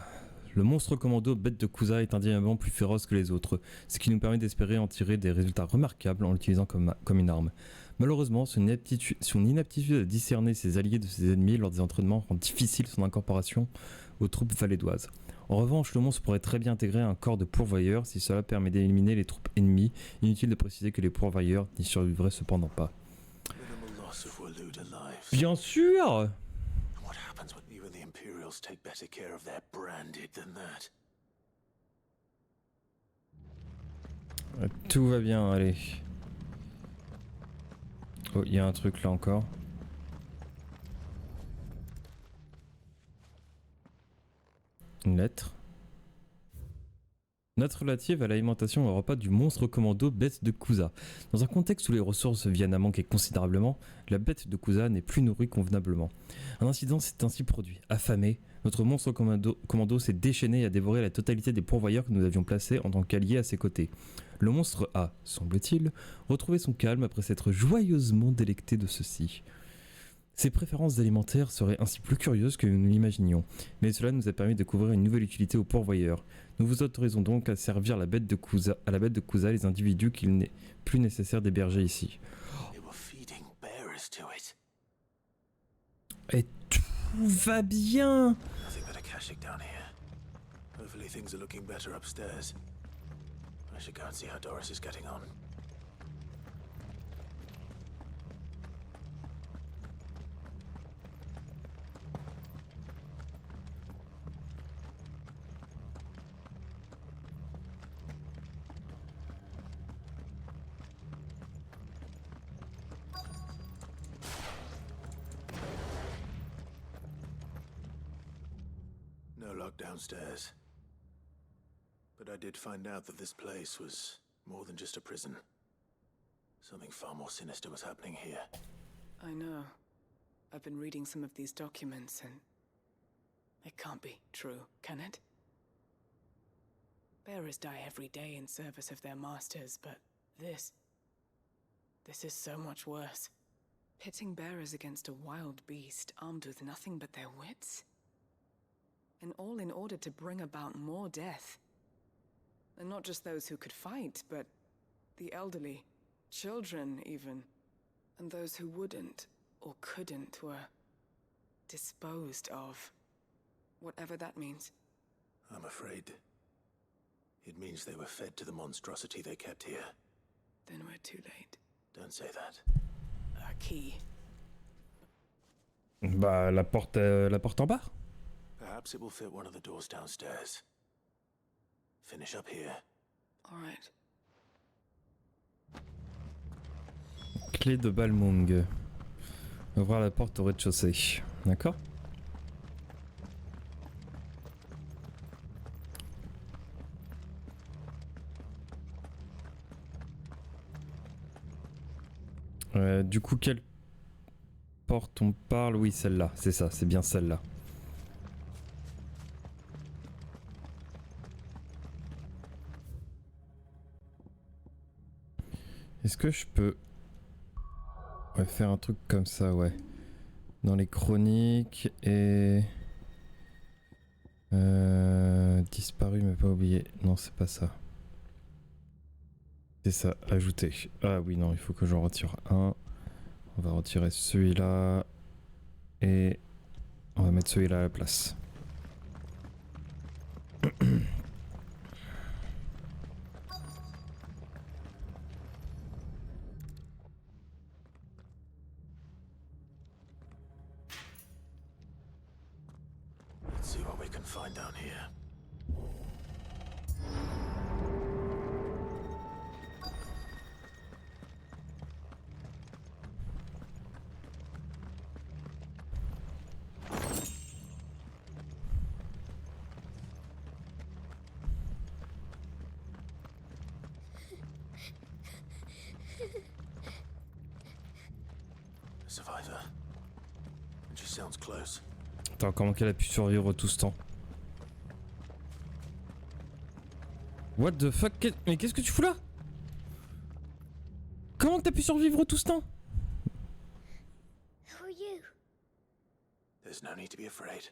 Le monstre commando bête de Kusa est indéniablement plus féroce que les autres, ce qui nous permet d'espérer en tirer des résultats remarquables en l'utilisant comme une arme. Malheureusement, son inaptitude à discerner ses alliés de ses ennemis lors des entraînements rend difficile son incorporation aux troupes valédoises. En revanche, le monstre pourrait très bien intégrer un corps de pourvoyeurs si cela permet d'éliminer les troupes ennemies. Inutile de préciser que les pourvoyeurs n'y survivraient cependant pas. Bien sûr! Tout va bien, allez. Oh, il y a un truc là encore. Une lettre. Note relative à l'alimentation et au repas du monstre commando bête de Kusa. Dans un contexte où les ressources viennent à manquer considérablement, la bête de Kusa n'est plus nourrie convenablement. Un incident s'est ainsi produit. Affamé, notre monstre commando s'est déchaîné et a dévoré la totalité des pourvoyeurs que nous avions placés en tant qu'alliés à ses côtés. Le monstre a, semble-t-il, retrouvé son calme après s'être joyeusement délecté de ceux-ci. Ses préférences alimentaires seraient ainsi plus curieuses que nous l'imaginions, mais cela nous a permis de découvrir une nouvelle utilité aux pourvoyeurs. Nous vous autorisons donc à servir à la bête de Kusa les individus qu'il n'est plus nécessaire d'héberger ici. Et tout va bien. No lock downstairs. But I did find out that this place was more than just a prison. Something far more sinister was happening here. I know. I've been reading some of these documents and... it can't be true, can it? Bearers die every day in service of their masters, but this is so much worse. Pitting bearers against a wild beast armed with nothing but their wits? And all in order to bring about more death. And not just those who could fight, but the elderly, children even. And those who wouldn't or couldn't were disposed of. Whatever that means. I'm afraid it means they were fed to the monstrosity they kept here. Then we're too late. Don't say that. A key. Bah, la porte en bas. Perhaps it will fit one of the doors downstairs. Finish up here. All right. Clé de Balmung. Ouvrir la porte au rez-de-chaussée. D'accord? Du coup, quelle porte on parle? Oui, celle-là. C'est ça, c'est bien celle-là. Est-ce que je peux faire un truc comme ça, ouais. Dans les chroniques et... disparu mais pas oublié. Non, c'est pas ça. C'est ça, ajouter. Ah oui, non, il faut que j'en retire un. On va retirer celui-là. Et on va mettre celui-là à la place. and find down here. Survivor. And she sounds close. Attends, comment qu'elle a pu survivre tout ce temps? What the fuck? Mais qu'est-ce que tu fous là? Comment t'as pu survivre tout ce temps? Who are you? There's no need to be afraid.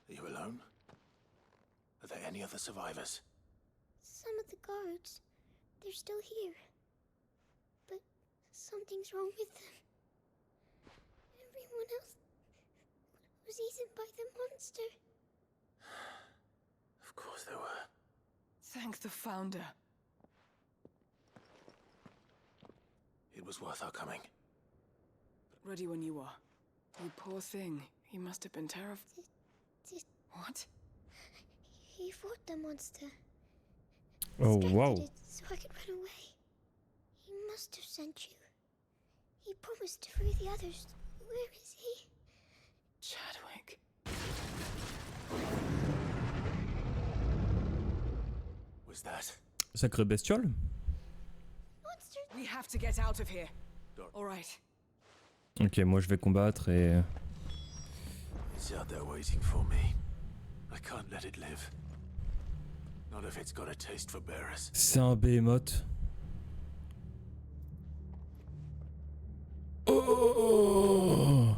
Are you alone? Are there any other survivors? Some of the guards. They're still here. But something's wrong with them. Everyone else was eaten by the monster. Of course there were. Thank the Founder. It was worth our coming. Ready when you are. You poor thing. He must have been terrified. What? He fought the monster. Oh, wow. It so I could run away. He must have sent you. He promised to free the others. Where is he? Chadwick. Was that? Sacrée bestiole. We have to get out of here. All right. Ok, moi je vais combattre et... It's out there waiting for me. I can't let it live. Not if it's got a taste for bearers. C'est un behemoth. Oh!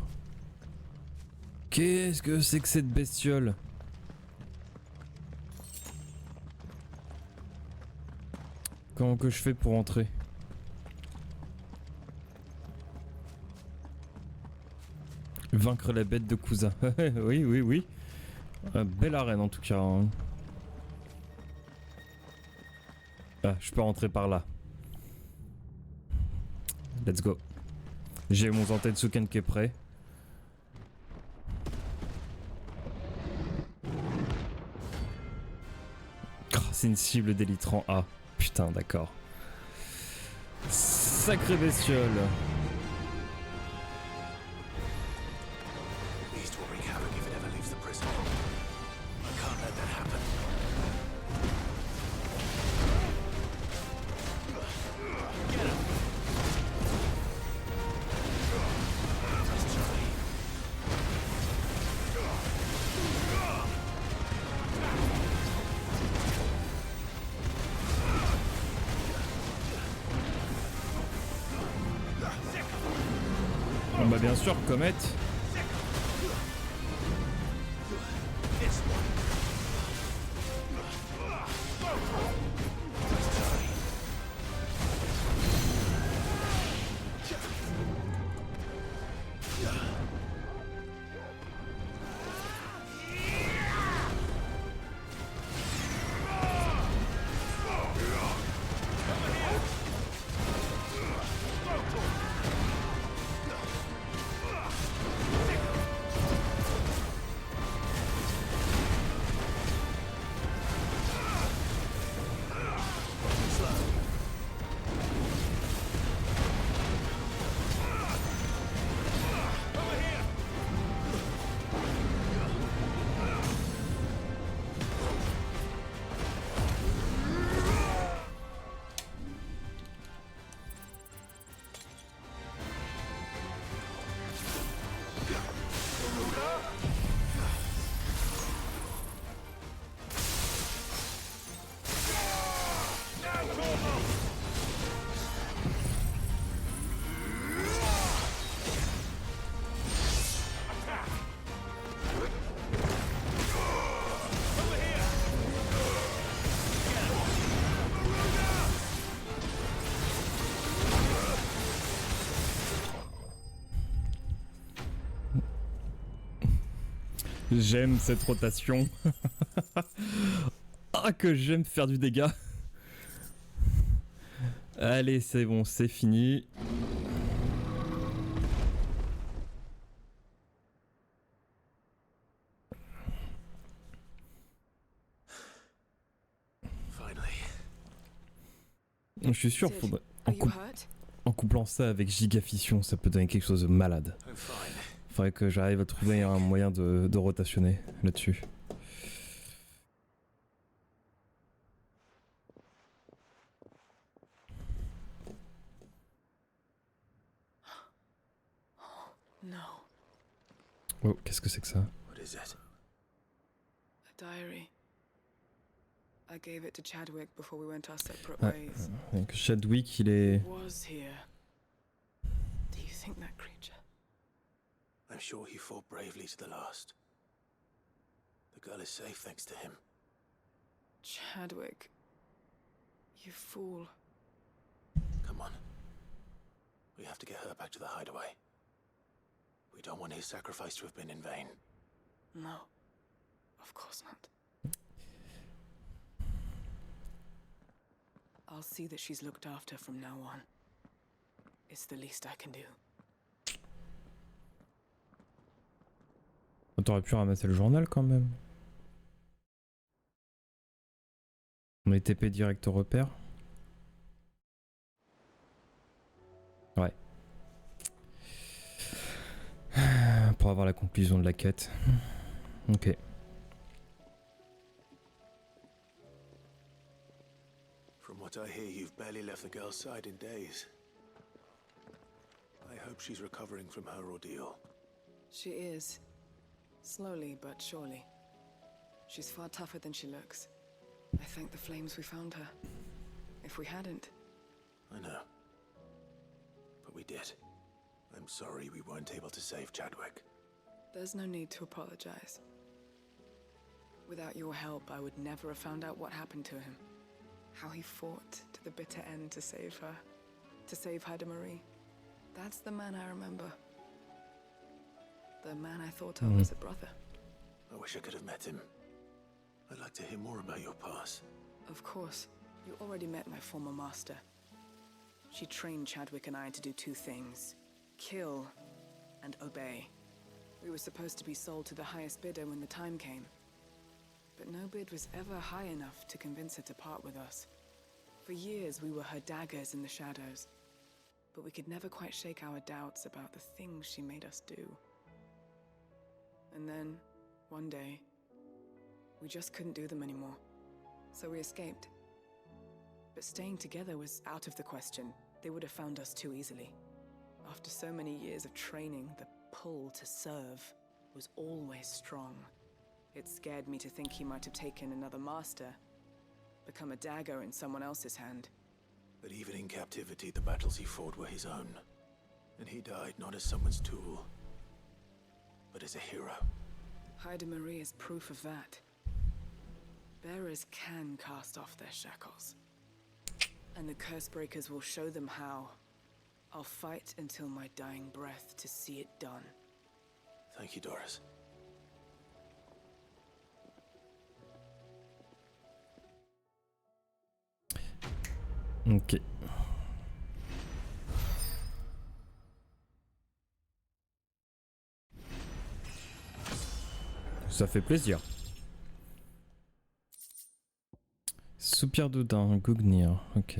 Qu'est-ce que c'est que cette bestiole? Comment que je fais pour entrer? Vaincre la bête de cousin. Oui, oui, oui. Belle arène en tout cas. Hein. Ah, je peux rentrer par là. Let's go. J'ai mon Zantetsuken qui est prêt. Oh, c'est une cible d'élite rang A. Putain, d'accord. Sacrée bestiole. Bah bien sûr, Comet. J'aime cette rotation. Ah, que j'aime faire du dégât. Allez, c'est bon, c'est fini. Je suis sûr, faudrait... en couplant ça avec Gigafission, ça peut donner quelque chose de malade. Faudrait que j'arrive à trouver un moyen de rotationner là-dessus. Oh, qu'est-ce que c'est que ça? What is it? A diary. I gave it to Chadwick before we went our separate ways. Donc Chadwick, il est... Was here. Do you think that creature? I'm sure he fought bravely to the last. The girl is safe thanks to him. Chadwick. You fool. Come on. We have to get her back to the hideaway. We don't want his sacrifice to have been in vain. No. Of course not. I'll see that she's looked after from now on. It's the least I can do. T'aurais pu ramasser le journal quand même. On est TP direct au repère. Ouais. Pour avoir la conclusion de la quête. Ok. From what I hear, you've barely left the girl's side in days. I hope she's recovering from her ordeal. She is. Slowly but surely. She's far tougher than she looks. I thank the flames we found her. If we hadn't... I know. But we did. I'm sorry we weren't able to save Chadwick. There's no need to apologize. Without your help, I would never have found out what happened to him. How he fought to the bitter end to save her. To save Haida Marie. That's the man I remember. The man I thought of as a brother. I wish I could have met him. I'd like to hear more about your past. Of course. You already met my former master. She trained Chadwick and I to do two things. Kill and obey. We were supposed to be sold to the highest bidder when the time came. But no bid was ever high enough to convince her to part with us. For years we were her daggers in the shadows. But we could never quite shake our doubts about the things she made us do. And then, one day, we just couldn't do them anymore. So we escaped. But staying together was out of the question. They would have found us too easily. After so many years of training, the pull to serve was always strong. It scared me to think he might have taken another master, become a dagger in someone else's hand. But even in captivity, the battles he fought were his own. And he died not as someone's tool, but as a hero. Haida Marie is proof of that. Bearers can cast off their shackles. And the Cursebreakers will show them how. I'll fight until my dying breath to see it done. Thank you, Doris. Ok. Ça fait plaisir. Soupir d'Odin, Gugnir, ok.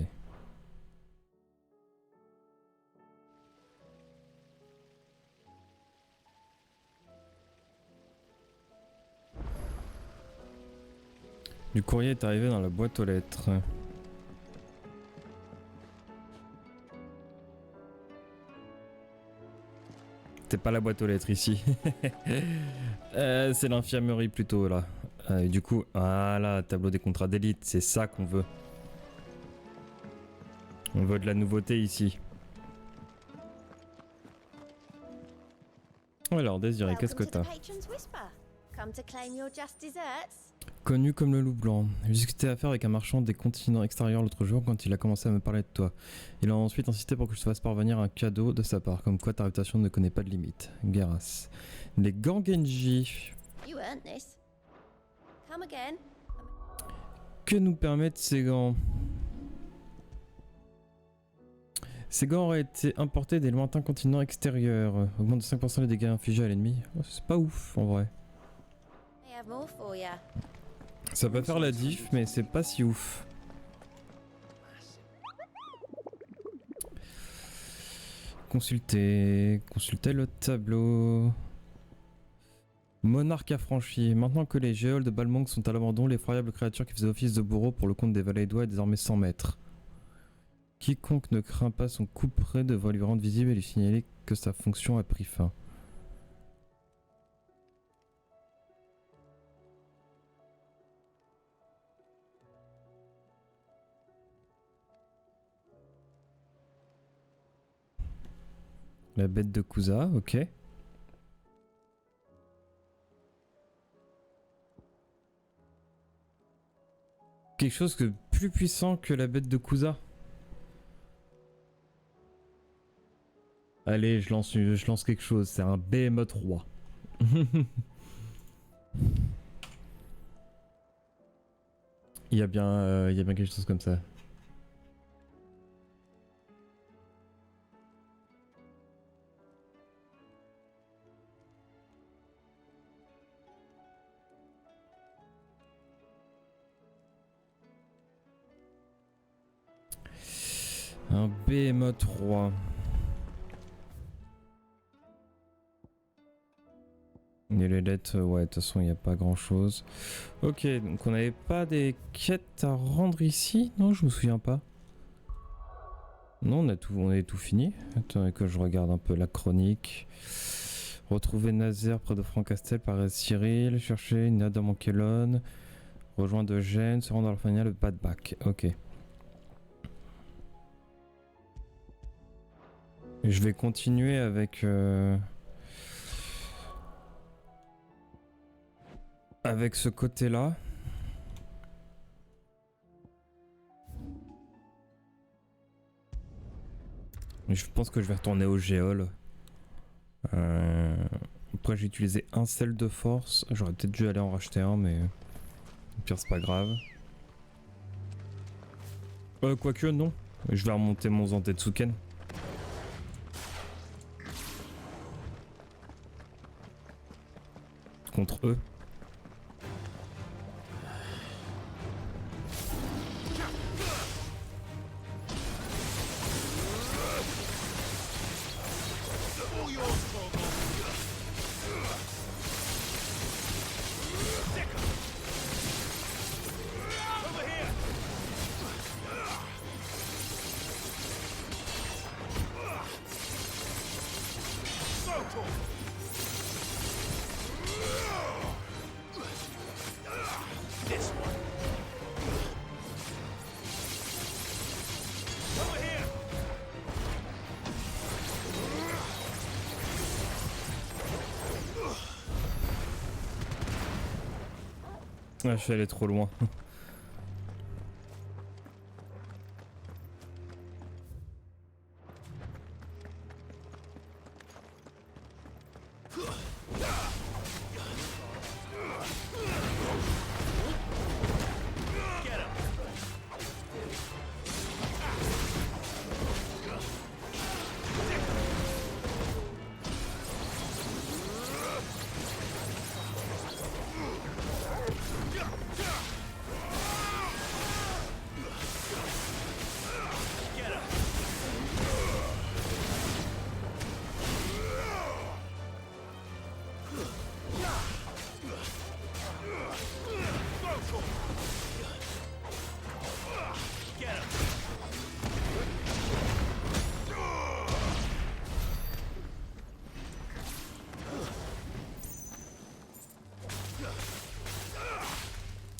Du courrier est arrivé dans la boîte aux lettres. C'est pas la boîte aux lettres ici. C'est l'infirmerie plutôt là. Et du coup, voilà, tableau des contrats d'élite, c'est ça qu'on veut. On veut de la nouveauté ici. Alors, Désiré, qu'est-ce que t'as? Connu comme le loup blanc. J'ai discuté affaire avec un marchand des continents extérieurs l'autre jour quand il a commencé à me parler de toi. Il a ensuite insisté pour que je te fasse parvenir un cadeau de sa part, comme quoi ta réputation ne connaît pas de limite. Geras. Les gants Genji. Que nous permettent ces gants? Ces gants auraient été importés des lointains continents extérieurs. Augmente de 5% les dégâts infligés à l'ennemi. Oh, c'est pas ouf en vrai. Ça peut faire la diff, mais c'est pas si ouf. Consultez le tableau. Monarque affranchi. Maintenant que les géoles de Balmung sont à l'abandon, l'effroyable créature qui faisait office de bourreau pour le compte des Valédois est désormais sans maître. Quiconque ne craint pas son coup près devra lui rendre visible et lui signaler que sa fonction a pris fin. La bête de Kusa, ok. Quelque chose de plus puissant que la bête de Kusa. Allez, je lance quelque chose, c'est un Behemoth roi. Il y a bien quelque chose comme ça. Un Behemoth roi. Et les lettres, ouais, de toute façon, il n'y a pas grand chose. Ok, donc on n'avait pas des quêtes à rendre ici? Non, je me souviens pas. Non, on est tout fini. Attendez que je regarde un peu la chronique. Retrouver Nazaire près de Francastel par Cyril. Chercher Nada Mankelon. Rejoindre Eugène. Se rendre à l'orphelinat de Badback. Ok. Je vais continuer avec ce côté-là. Je pense que je vais retourner au géol. Après j'ai utilisé un sel de force. J'aurais peut-être dû aller en racheter un, mais au pire c'est pas grave. Quoique non. Je vais remonter mon Zantetsuken. Contre eux. Ah, je suis allé trop loin.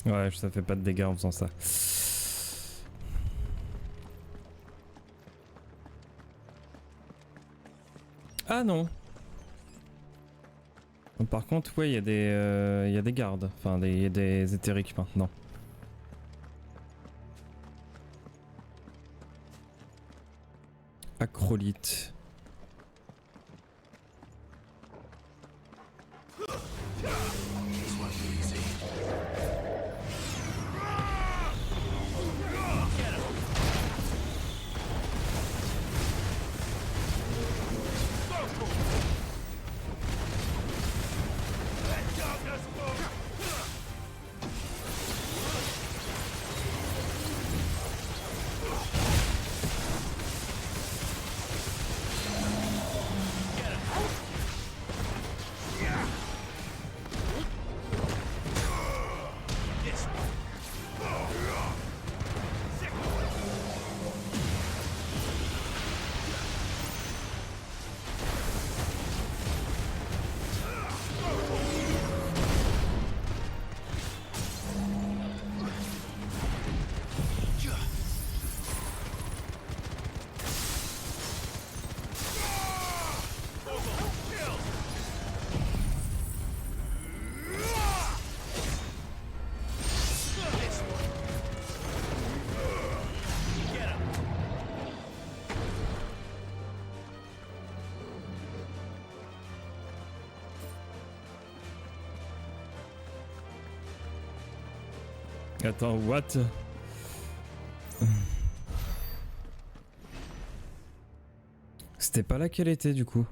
Ouais, ça fait pas de dégâts en faisant ça. Ah non. Par contre, ouais, il y a des gardes. Enfin, il y a des éthériques maintenant. Acrolite. Attends, what? C'était pas là qu'elle était du coup.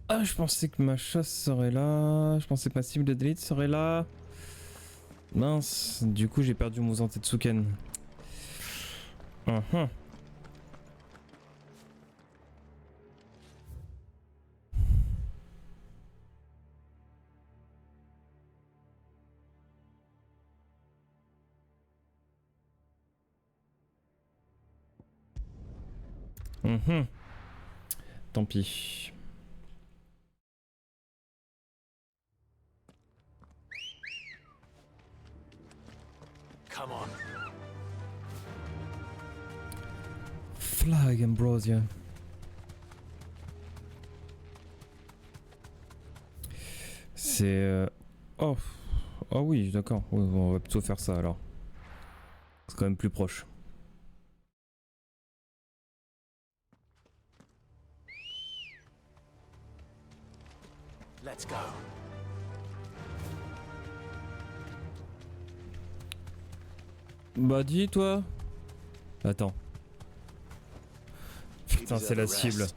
Ah, je pensais que ma chasse serait là. Je pensais que ma cible de delete serait là. Mince, du coup j'ai perdu mon Zantetsuken. Uh-huh. Tant pis. Come on. Flag Ambrosia. C'est... Oh. Oh oui, d'accord. Oui, on va plutôt faire ça alors. C'est quand même plus proche. Let's go. Bah dis toi. Attends. Putain, c'est la cible.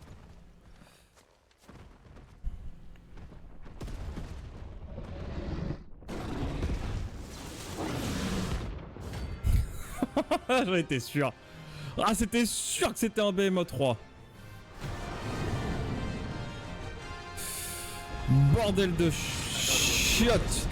J'en étais sûr. Ah, c'était sûr que c'était un BMO 3. Bordel de chiottes.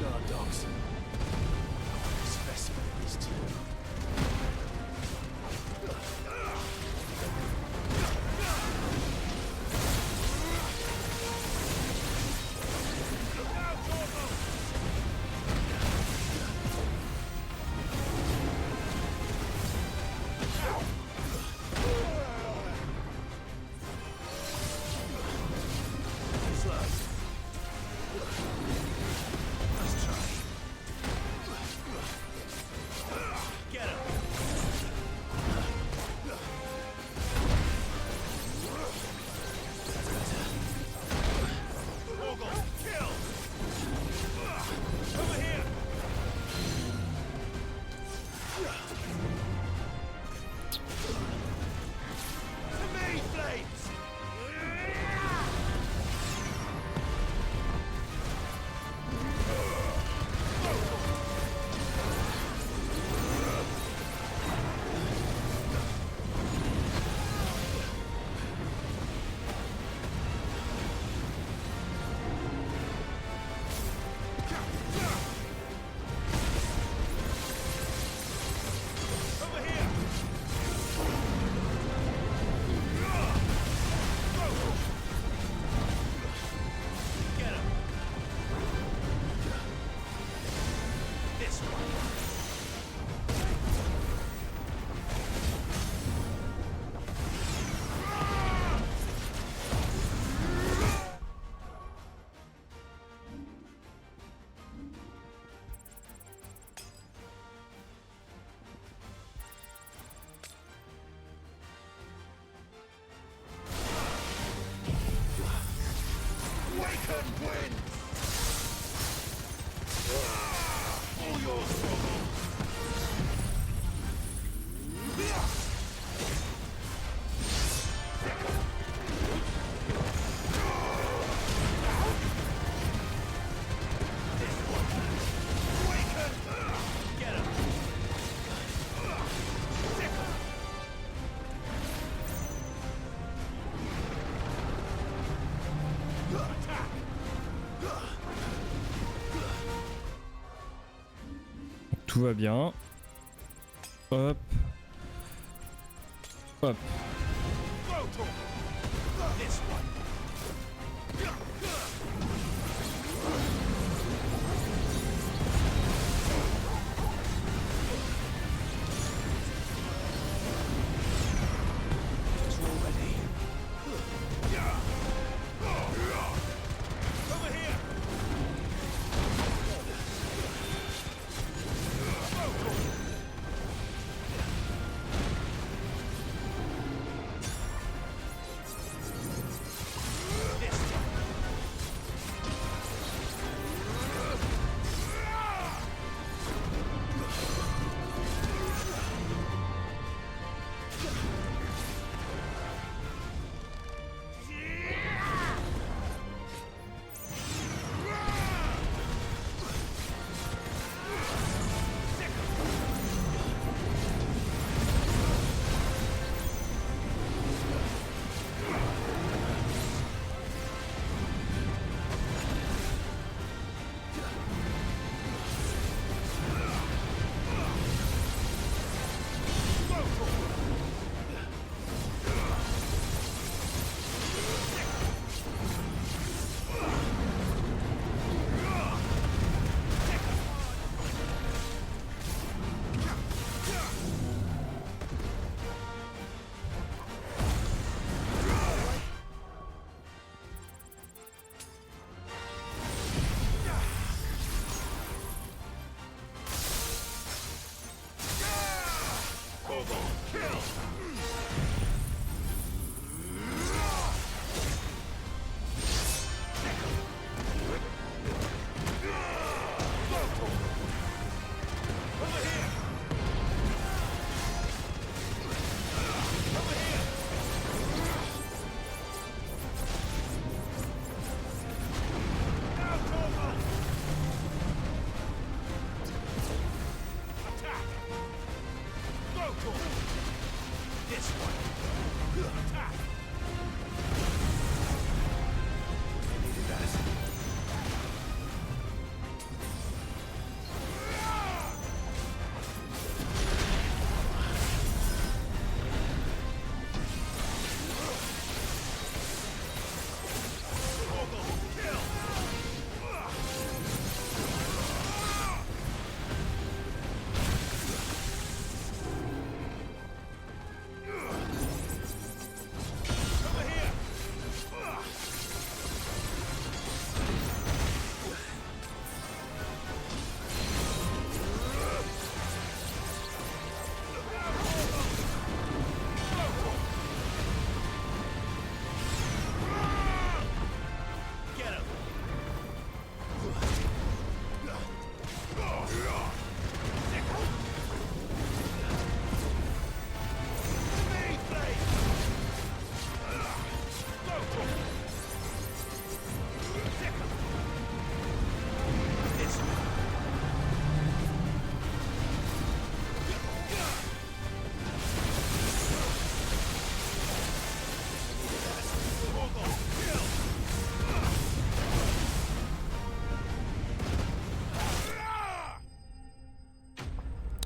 Tout va bien. Hop. Hop.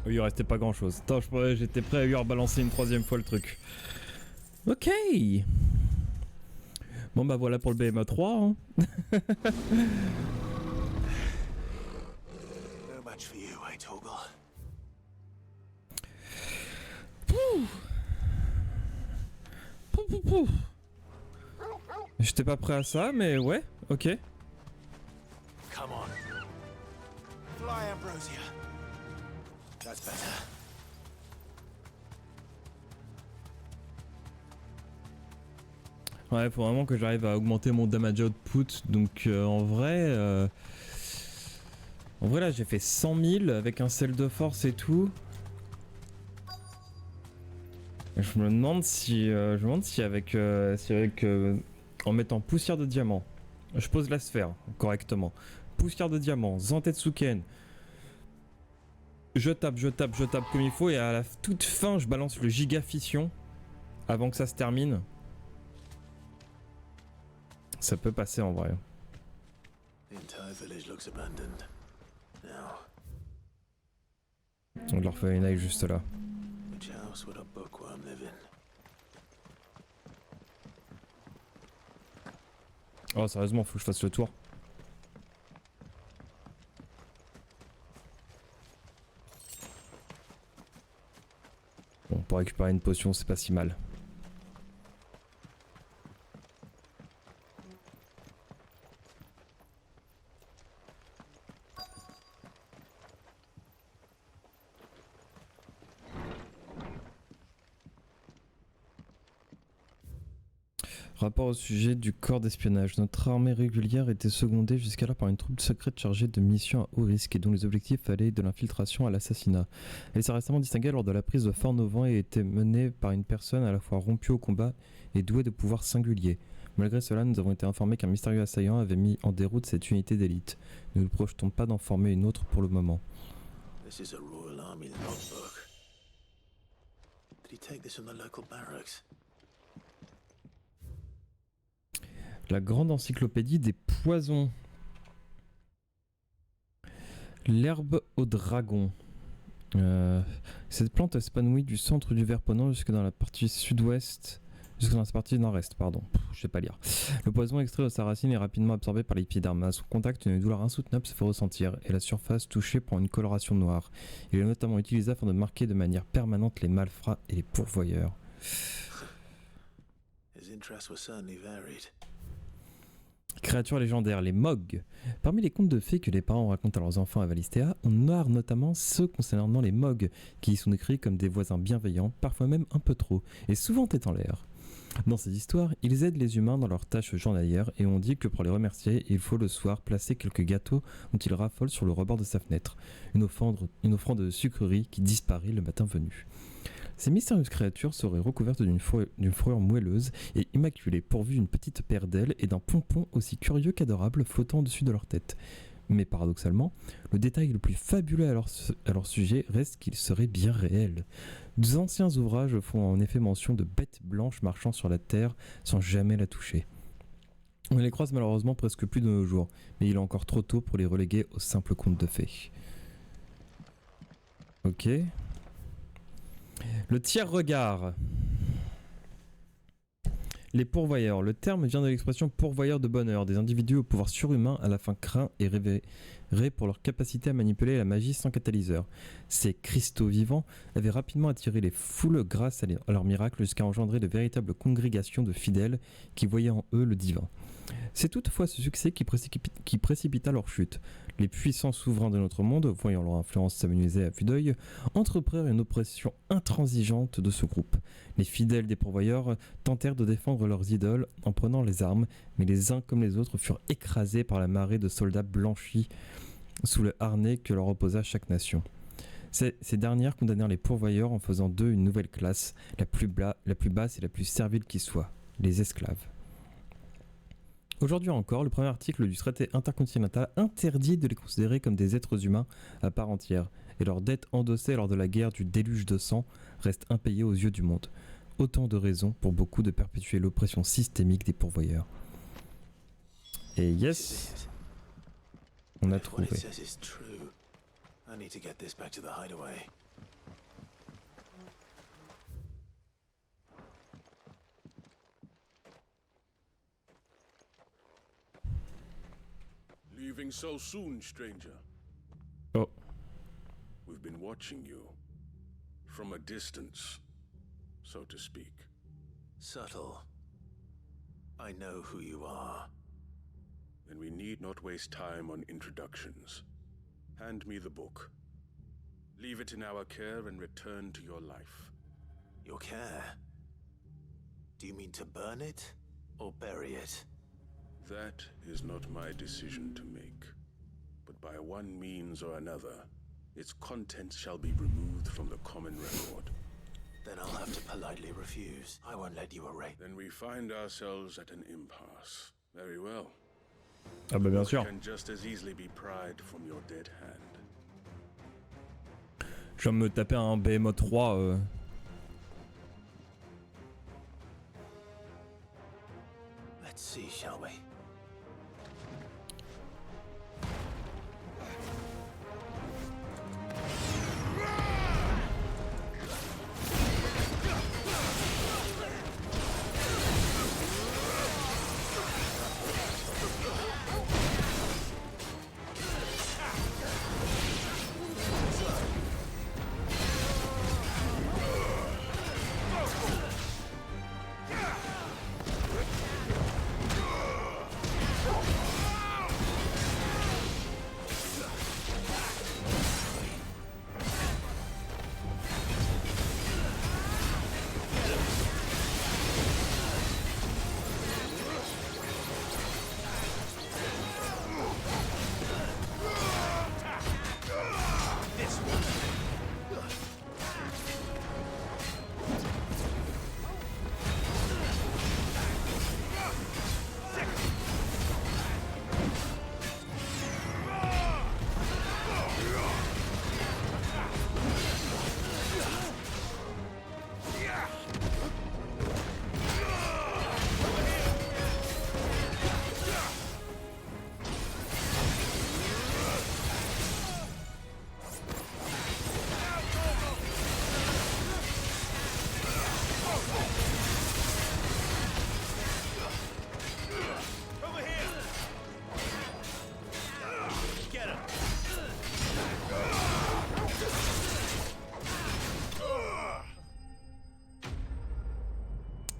Oui, il restait pas grand chose. Attends, j'étais prêt à lui rebalancer une troisième fois le truc. Ok. Bon bah voilà pour le BMA 3. Hein. No match for you, eh, Torgal? J'étais pas prêt à ça, mais ouais, ok. Come on. Fly, Ambrosia. That's better. Ouais, faut vraiment que j'arrive à augmenter mon damage output. Donc en vrai là j'ai fait 100 000 avec un sel de force et tout. Et je me demande si avec en mettant poussière de diamant, je pose la sphère correctement. Poussière de diamant, Zantetsuken. Je tape comme il faut et à la toute fin je balance le giga fission avant que ça se termine. Ça peut passer en vrai. On leur fait une aille juste là. Oh sérieusement faut que je fasse le tour. Bon, pour récupérer une potion c'est pas si mal. Rapport au sujet du corps d'espionnage. Notre armée régulière était secondée jusqu'alors par une troupe secrète chargée de missions à haut risque et dont les objectifs allaient de l'infiltration à l'assassinat. Elle s'est récemment distinguée lors de la prise de Fort Novant et était menée par une personne à la fois rompue au combat et douée de pouvoirs singuliers. Malgré cela, nous avons été informés qu'un mystérieux assaillant avait mis en déroute cette unité d'élite. Nous ne projetons pas d'en former une autre pour le moment. This is a Royal Army logbook. Did he take this from the local barracks? La grande encyclopédie des poisons. L'herbe au dragon. Cette plante s'épanouit du centre du Verponant jusque dans la partie sud-ouest, jusque dans la partie nord-est, pardon. Je sais pas lire. Le poison extrait de sa racine est rapidement absorbé par l'épiderme. À son contact, une douleur insoutenable se fait ressentir et la surface touchée prend une coloration noire. Il est notamment utilisé afin de marquer de manière permanente les malfrats et les pourvoyeurs. His interests were certainly varied. Créatures légendaires, les Mogs. Parmi les contes de fées que les parents racontent à leurs enfants à Valistea, on narre notamment ceux concernant les Mogs, qui y sont décrits comme des voisins bienveillants, parfois même un peu trop, et souvent tête en l'air. Dans ces histoires, ils aident les humains dans leurs tâches journalières, et on dit que pour les remercier, il faut le soir placer quelques gâteaux dont ils raffolent sur le rebord de sa fenêtre, une offrande de sucrerie qui disparaît le matin venu. Ces mystérieuses créatures seraient recouvertes d'une fourrure moelleuse et immaculée, pourvues d'une petite paire d'ailes et d'un pompon aussi curieux qu'adorable flottant au-dessus de leur tête. Mais paradoxalement, le détail le plus fabuleux à leur sujet reste qu'il serait bien réel. D'anciens ouvrages font en effet mention de bêtes blanches marchant sur la terre sans jamais la toucher. On les croise malheureusement presque plus de nos jours, mais il est encore trop tôt pour les reléguer au simple conte de fées. Ok. Le tiers-regard. Les pourvoyeurs. Le terme vient de l'expression pourvoyeur de bonheur, des individus au pouvoir surhumain à la fin craints et révérés pour leur capacité à manipuler la magie sans catalyseur. Ces cristaux vivants avaient rapidement attiré les foules grâce à leurs miracles jusqu'à engendrer de véritables congrégations de fidèles qui voyaient en eux le divin. C'est toutefois ce succès qui précipita leur chute. Les puissants souverains de notre monde, voyant leur influence s'amenuiser à vue d'œil, entreprirent une oppression intransigeante de ce groupe. Les fidèles des pourvoyeurs tentèrent de défendre leurs idoles en prenant les armes, mais les uns comme les autres furent écrasés par la marée de soldats blanchis sous le harnais que leur opposa chaque nation. Ces dernières condamnèrent les pourvoyeurs en faisant d'eux une nouvelle classe, la plus basse et la plus servile qui soit, les esclaves. Aujourd'hui encore, le premier article du traité intercontinental interdit de les considérer comme des êtres humains à part entière, et leurs dettes endossées lors de la guerre du déluge de sang restent impayées aux yeux du monde. Autant de raisons pour beaucoup de perpétuer l'oppression systémique des pourvoyeurs. Et yes, on a trouvé. Leaving so soon, stranger? Oh. We've been watching you. From a distance, so to speak. Subtle. I know who you are. Then we need not waste time on introductions. Hand me the book. Leave it in our care and return to your life. Your care? Do you mean to burn it, or bury it? That is not my decision to make. But by one means or another, its contents shall be removed from the common record. Then I'll have to politely refuse. I won't let you erase. Then we find ourselves at an impasse. Very well. Ah bah bien sûr. Can just as easily be pried from your dead hand. Je viens de me taper un BMO 3. Let's see, shall we?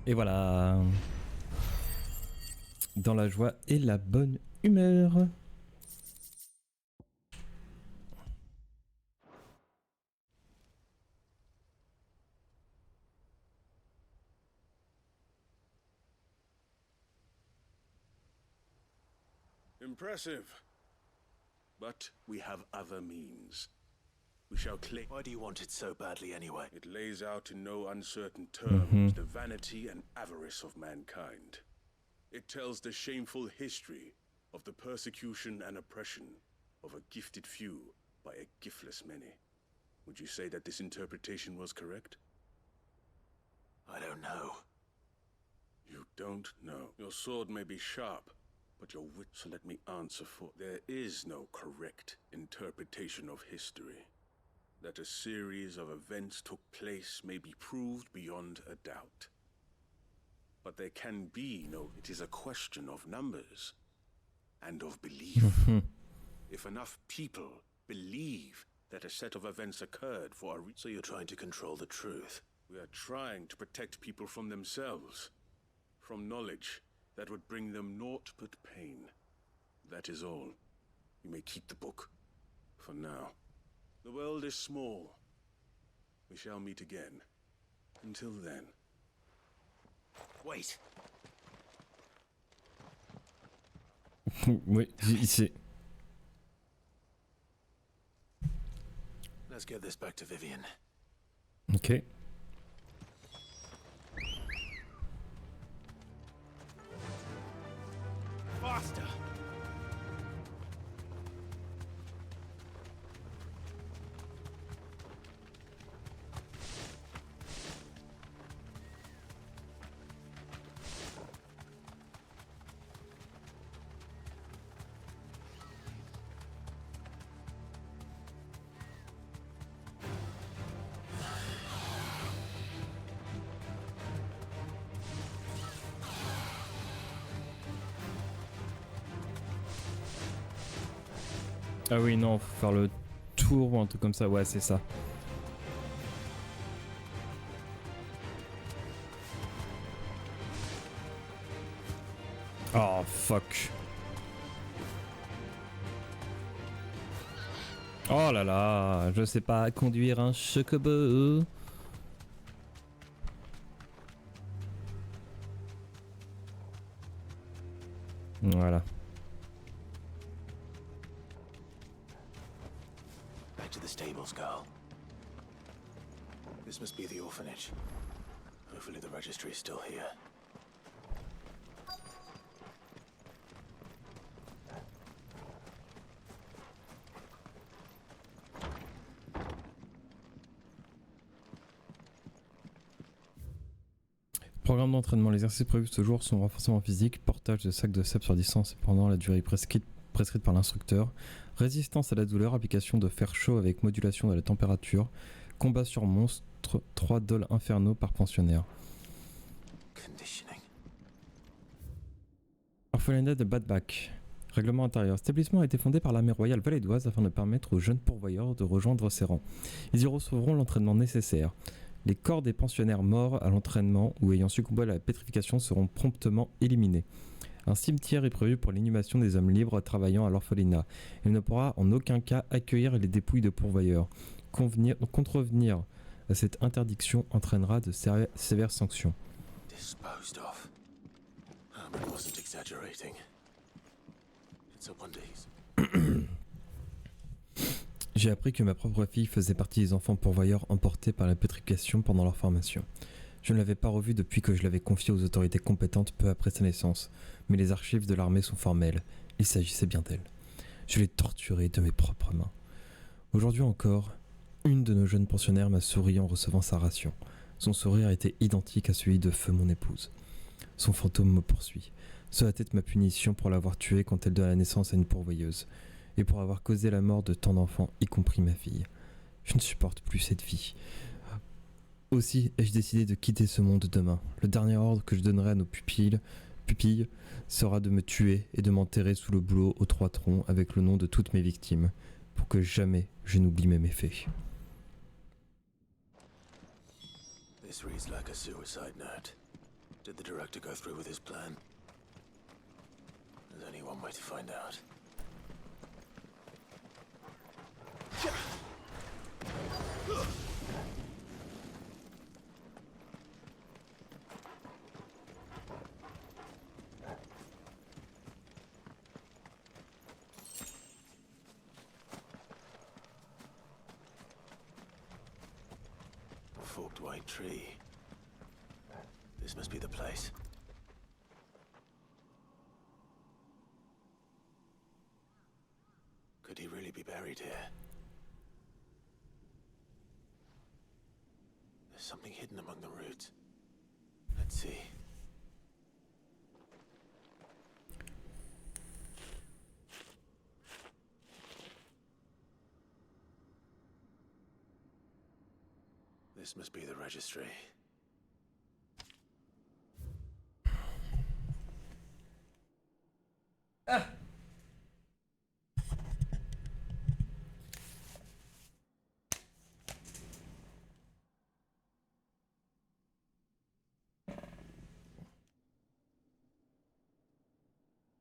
Et voilà. Dans la joie et la bonne humeur. Impressive. But we have other means. We shall claim. Why do you want it so badly anyway? It lays out in no uncertain terms the vanity and avarice of mankind. It tells the shameful history of the persecution and oppression of a gifted few by a giftless many. Would you say that this interpretation was correct? I don't know. You don't know. Your sword may be sharp, but your wit, so let me answer for. There is no correct interpretation of history. That a series of events took place may be proved beyond a doubt. But there can be no. It is a question of numbers and of belief. If enough people believe that a set of events occurred for a So you're trying to control the truth? We are trying to protect people from themselves, from knowledge that would bring them naught but pain. That is all. You may keep the book, for now. The world is small. We shall meet again. Until then. Wait. Oui, ici. Let's get this back to Vivian. Ok. Faster! Ah oui, non, faut faire le tour ou un truc comme ça. Ouais, c'est ça. Oh, fuck. Oh là là, je sais pas conduire un chocobo. Voilà. Back to the stables, girl. This must be the orphanage. Hopefully the registry is still here. Programme d'entraînement. Les exercices prévus ce jour sont renforcement physique, portage de sacs de sable sur distance pendant la durée prescrite par l'instructeur, résistance à la douleur, application de fer chaud avec modulation de la température, combat sur monstre, 3 dollars infernaux par pensionnaire. Orphelinat de Badback. Règlement intérieur. Cet établissement a été fondé par l'armée royale valédoise afin de permettre aux jeunes pourvoyeurs de rejoindre ses rangs. Ils y recevront l'entraînement nécessaire. Les corps des pensionnaires morts à l'entraînement ou ayant succombé à la pétrification seront promptement éliminés. Un cimetière est prévu pour l'inhumation des hommes libres travaillant à l'orphelinat. Il ne pourra en aucun cas accueillir les dépouilles de pourvoyeurs. Contrevenir à cette interdiction entraînera de sévères sanctions. Disposed of. Herman wasn't exaggerating. It's up on these. J'ai appris que ma propre fille faisait partie des enfants pourvoyeurs emportés par la pétrification pendant leur formation. Je ne l'avais pas revue depuis que je l'avais confiée aux autorités compétentes peu après sa naissance, mais les archives de l'armée sont formelles. Il s'agissait bien d'elle. Je l'ai torturée de mes propres mains. Aujourd'hui encore, une de nos jeunes pensionnaires m'a souri en recevant sa ration. Son sourire était identique à celui de feu mon épouse. Son fantôme me poursuit. Cela était ma punition pour l'avoir tuée quand elle donna naissance à une pourvoyeuse, et pour avoir causé la mort de tant d'enfants, y compris ma fille. Je ne supporte plus cette vie. Aussi ai-je décidé de quitter ce monde demain. Le dernier ordre que je donnerai à nos pupilles sera de me tuer et de m'enterrer sous le bouleau aux 3 troncs avec le nom de toutes mes victimes, pour que jamais je n'oublie mes méfaits. This reads like a suicide note. Did the director go through with his plan? There's only one way to find out. A forked white tree. This must be the place. Could he really be buried here? There's something hidden among the roots. Let's see. This must be the registry.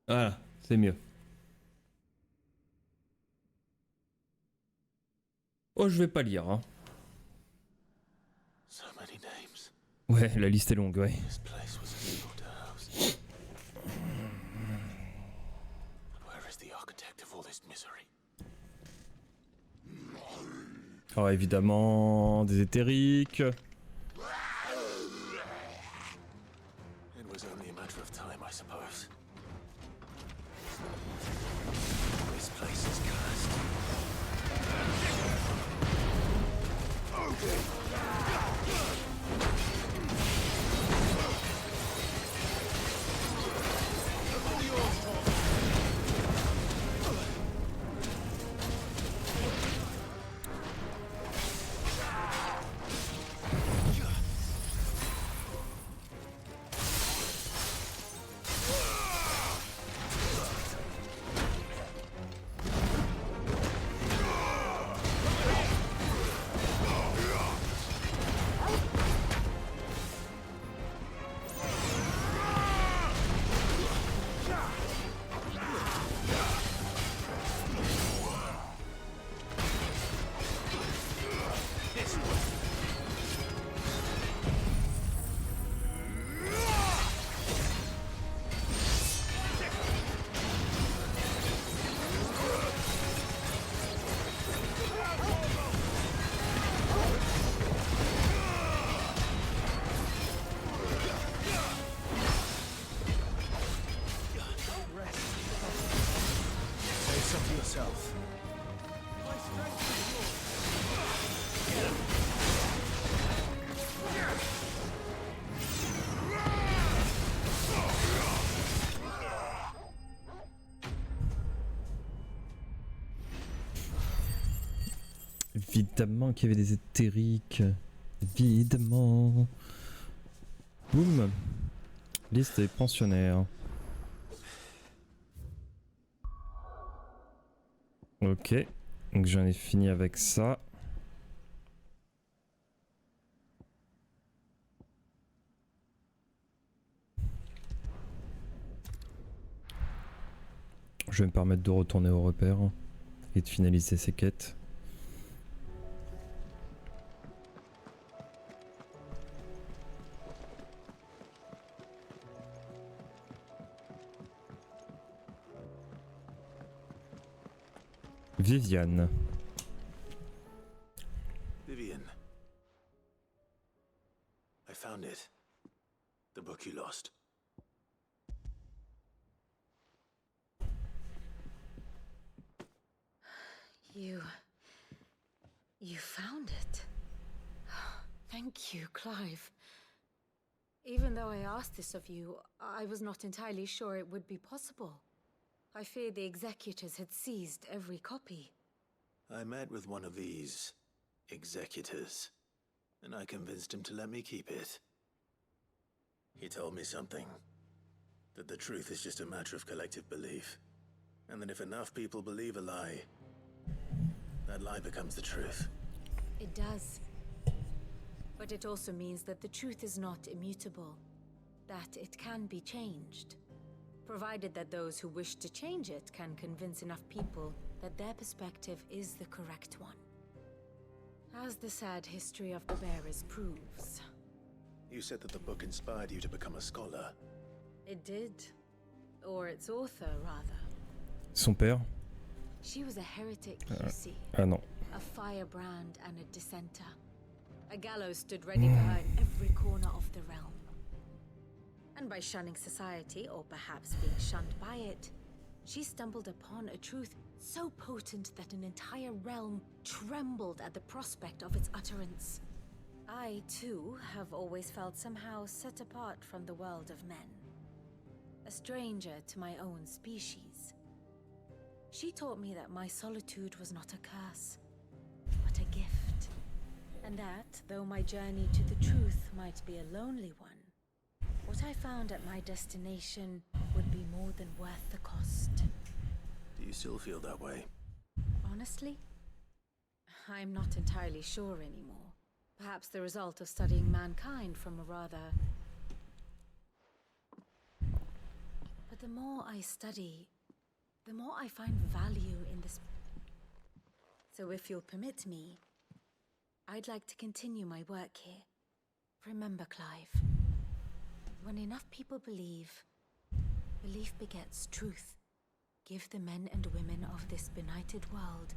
Voilà, c'est mieux. Oh, je vais pas lire, hein. So many names. Ouais, la liste est longue, ouais. This place was an evil to house. Where is the architect of all this misery? Alors évidemment, des éthériques. It was only a matter of time, I suppose. This place is cursed. Évidemment qu'il y avait des éthériques. Évidemment. Boum. Liste des pensionnaires. Ok. Donc j'en ai fini avec ça. Je vais me permettre de retourner au repère et de finaliser ces quêtes. Viviane. Vivian. I found it. The book you lost. You found it. Thank you, Clive. Even though I asked this of you, I was not entirely sure it would be possible. I feared the executors had seized every copy. I met with one of these executors, and I convinced him to let me keep it. He told me something. That the truth is just a matter of collective belief. And that if enough people believe a lie, that lie becomes the truth. It does. But it also means that the truth is not immutable. That it can be changed. Provided that those who wish to change it can convince enough people that their perspective is the correct one. As the sad history of the bearers proves. You said that the book inspired you to become a scholar. It did. Or its author, rather. Son père? She was a heretic, you see. Ah non. A firebrand and a dissenter. A gallows stood ready for her in every corner of the realm. And by shunning society, or perhaps being shunned by it, she stumbled upon a truth so potent that an entire realm trembled at the prospect of its utterance. I, too, have always felt somehow set apart from the world of men. A stranger to my own species. She taught me that my solitude was not a curse, but a gift. And that, though my journey to the truth might be a lonely one, what I found at my destination would be more than worth the cost. Do you still feel that way? Honestly, I'm not entirely sure anymore. Perhaps the result of studying mankind from a rather... But the more I study, the more I find value in this. So if you'll permit me, I'd like to continue my work here. Remember, Clive, when enough people believe, belief begets truth. Give the men and women of this benighted world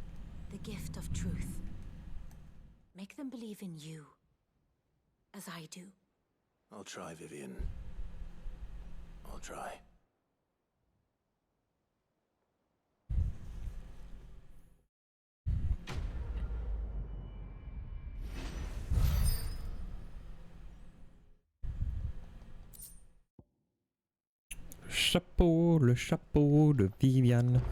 the gift of truth. Make them believe in you, as I do. I'll try, Vivian. I'll try. Le chapeau de Vivian.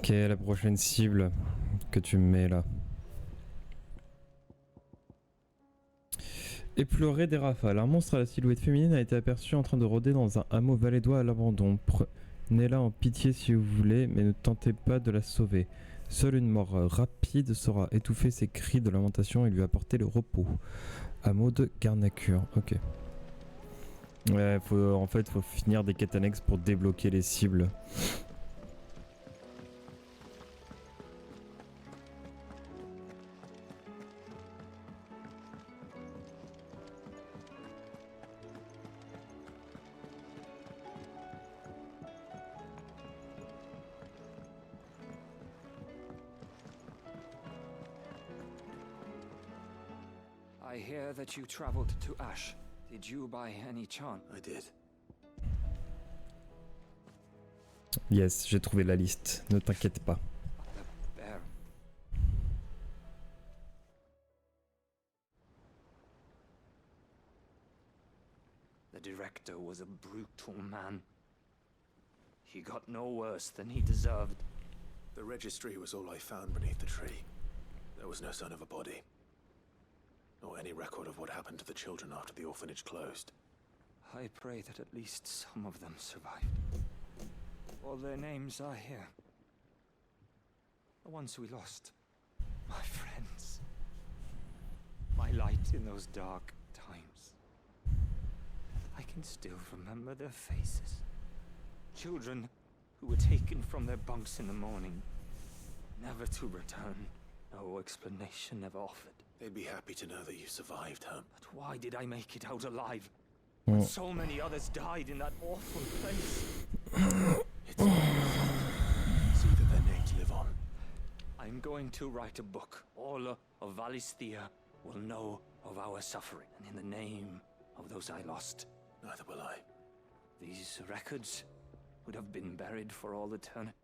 Quelle est la prochaine cible que tu me mets là? Éploré des rafales. Un monstre à la silhouette féminine a été aperçu en train de rôder dans un hameau valédois à l'abandon. Prenez-la en pitié si vous voulez, mais ne tentez pas de la sauver. Seule une mort rapide saura étouffer ses cris de lamentation et lui apporter le repos. Hameau de Garnacure. Ok. Ouais, en fait, faut finir des quêtes annexes pour débloquer les cibles. I hear that you traveled to Ash. Did you by any chance? I did. Yes, j'ai trouvé la liste. Ne t'inquiète pas. There. The director was a brutal man. He got no worse than he deserved. The registry was all I found beneath the tree. There was no sign of a body. Nor any record of what happened to the children after the orphanage closed. I pray that at least some of them survived. All their names are here. The ones we lost. My friends. My light in those dark times. I can still remember their faces. Children who were taken from their bunks in the morning, never to return. No explanation ever offered. They'd be happy to know that you survived, Herm. But why did I make it out alive? When so many others died in that awful place. It's see that their names live on. I'm going to write a book. All of Valisthea will know of our suffering, and in the name of those I lost. Neither will I. These records would have been buried for all eternity.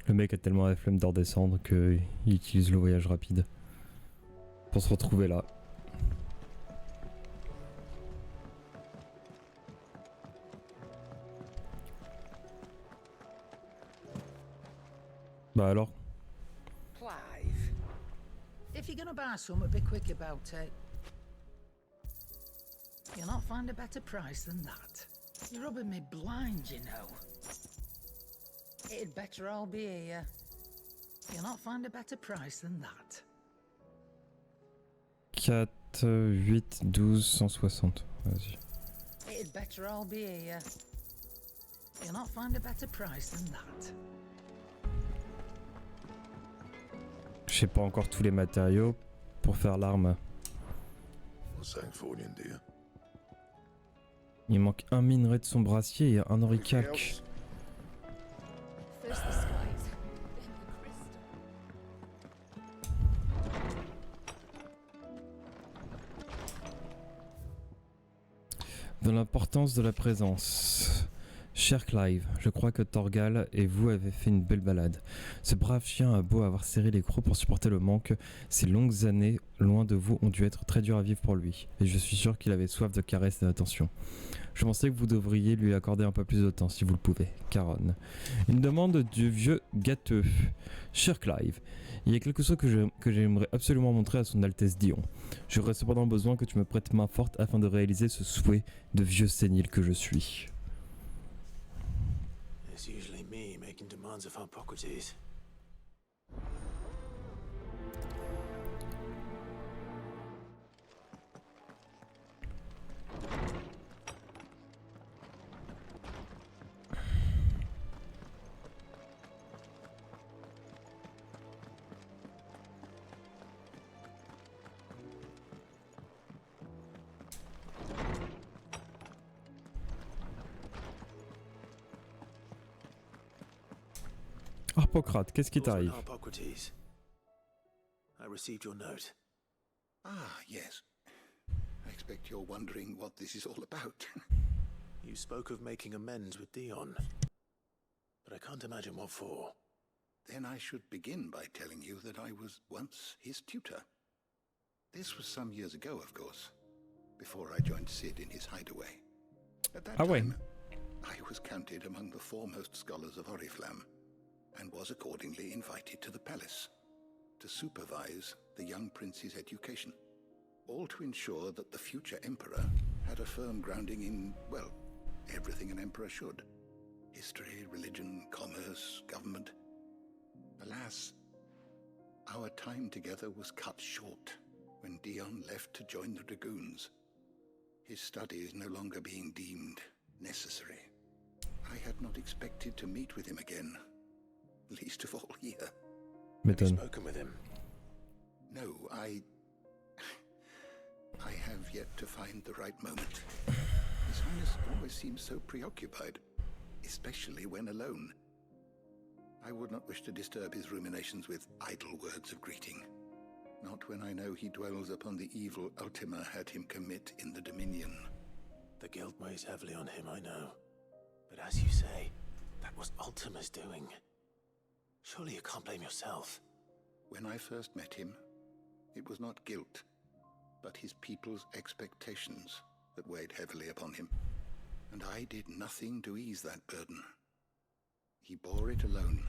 Le mec a tellement la flemme de redescendre qu'il utilise le voyage rapide pour se retrouver là. Bah alors? Clive, if you're gonna buy something, be quick about it. You'll not find a better price than that. You're rubbing me blind, you know. It'd better all be here. You'll not find a better price than that. 4, 8, 12, 160. Vas-y. it'd better all be here. You'll not find a better price than that. J'ai pas encore tous les matériaux pour faire l'arme. Il manque un minerai de son brassier et un auricac. De l'importance de la présence. Cher Clive, je crois que Torgal et vous avez fait une belle balade. Ce brave chien a beau avoir serré les crocs pour supporter le manque, ces longues années loin de vous ont dû être très dures à vivre pour lui. Et je suis sûr qu'il avait soif de caresses et d'attention. Je pensais que vous devriez lui accorder un peu plus de temps si vous le pouvez. Caronne. Une demande du vieux gâteux. Cher Clive, il y a quelque chose que j'aimerais absolument montrer à son Altesse Dion. J'aurais cependant besoin que tu me prêtes main forte afin de réaliser ce souhait de vieux sénile que je suis. It's usually me making demands of Hippocrates. Hippocrate, qu'est-ce qui t'arrive? Hippocrates. I received your note. Ah, yes. I expect you're wondering what this is all about. You spoke of making amends with Dion, but I can't imagine what for. Then I should begin by telling you that I was once his tutor. This was some years ago, of course, before I joined Sid in his hideaway. At that time, I was counted among the foremost scholars of Oriflamme, and was accordingly invited to the palace to supervise the young prince's education, all to ensure that the future emperor had a firm grounding in, well, everything an emperor should. History, religion, commerce, government. Alas, our time together was cut short when Dion left to join the Dragoons, his studies no longer being deemed necessary. I had not expected to meet with him again, least of all here. Have you spoken with him? No, I have yet to find the right moment. His Highness always seems so preoccupied, especially when alone. I would not wish to disturb his ruminations with idle words of greeting. Not when I know he dwells upon the evil Ultima had him commit in the Dominion. The guilt weighs heavily on him, I know. But as you say, that was Ultima's doing. Surely you can't blame yourself. When I first met him, it was not guilt, but his people's expectations that weighed heavily upon him. And I did nothing to ease that burden. He bore it alone,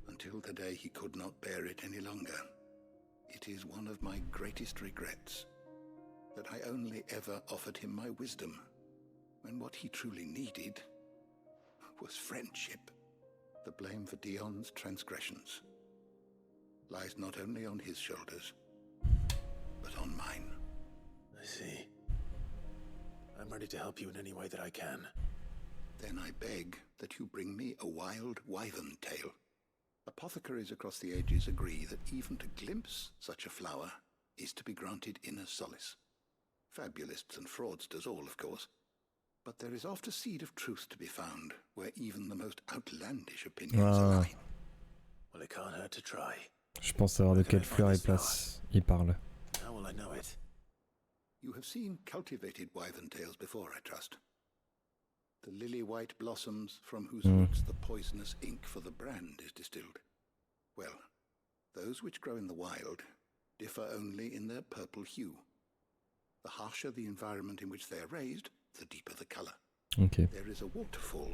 until the day he could not bear it any longer. It is one of my greatest regrets, that I only ever offered him my wisdom, when what he truly needed was friendship. The blame for Dion's transgressions lies not only on his shoulders, but on mine. I see. I'm ready to help you in any way that I can. Then I beg that you bring me a wild wyvern tail. Apothecaries across the ages agree that even to glimpse such a flower is to be granted inner solace. Fabulists and fraudsters all, of course. But there is oft a seed of truth to be found, where even the most outlandish opinions align. Well, it can't hurt to try. Je pense savoir de quelle fleur il parle. How will I know it? You have seen cultivated wyvern tails before, I trust. The lily-white blossoms from whose roots the poisonous ink for the brand is distilled. Well, those which grow in the wild differ only in their purple hue. The harsher the environment in which they are raised, the deeper the color. Okay. There is a waterfall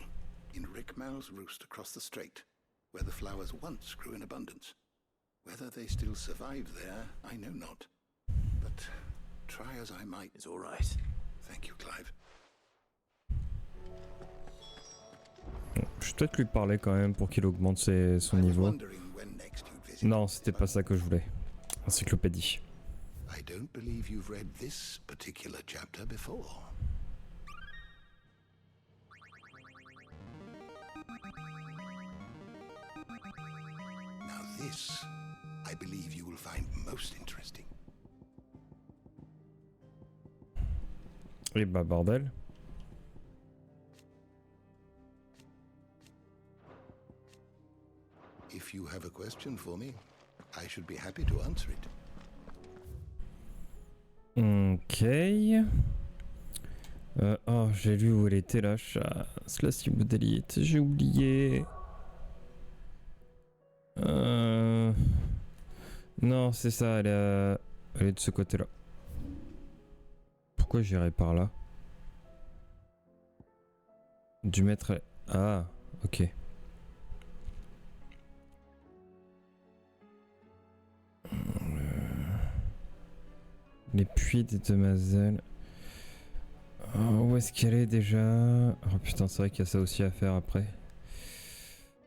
in Rickmal's roost across the strait, where the flowers once grew in abundance. Whether they still survive there, I know not. But try as I might. It's all right. Thank you, Clive. Je vais peut-être lui parler quand même pour qu'il augmente son niveau. Non, c'était pas ça que je voulais. Encyclopédie. I don't believe you've read this particular chapter before. This, I believe you will find most interesting. Et bah bordel. If you have a question for me, I should be happy to answer it. Ok. Oh, j'ai lu où elle était la chasse, la cible d'élite. J'ai oublié. Non, c'est ça, elle est de ce côté-là. Pourquoi j'irai par là? Du mettre... Ah, ok. Les puits des demoiselles. Oh, où est-ce qu'elle est déjà? Oh putain, c'est vrai qu'il y a ça aussi à faire après.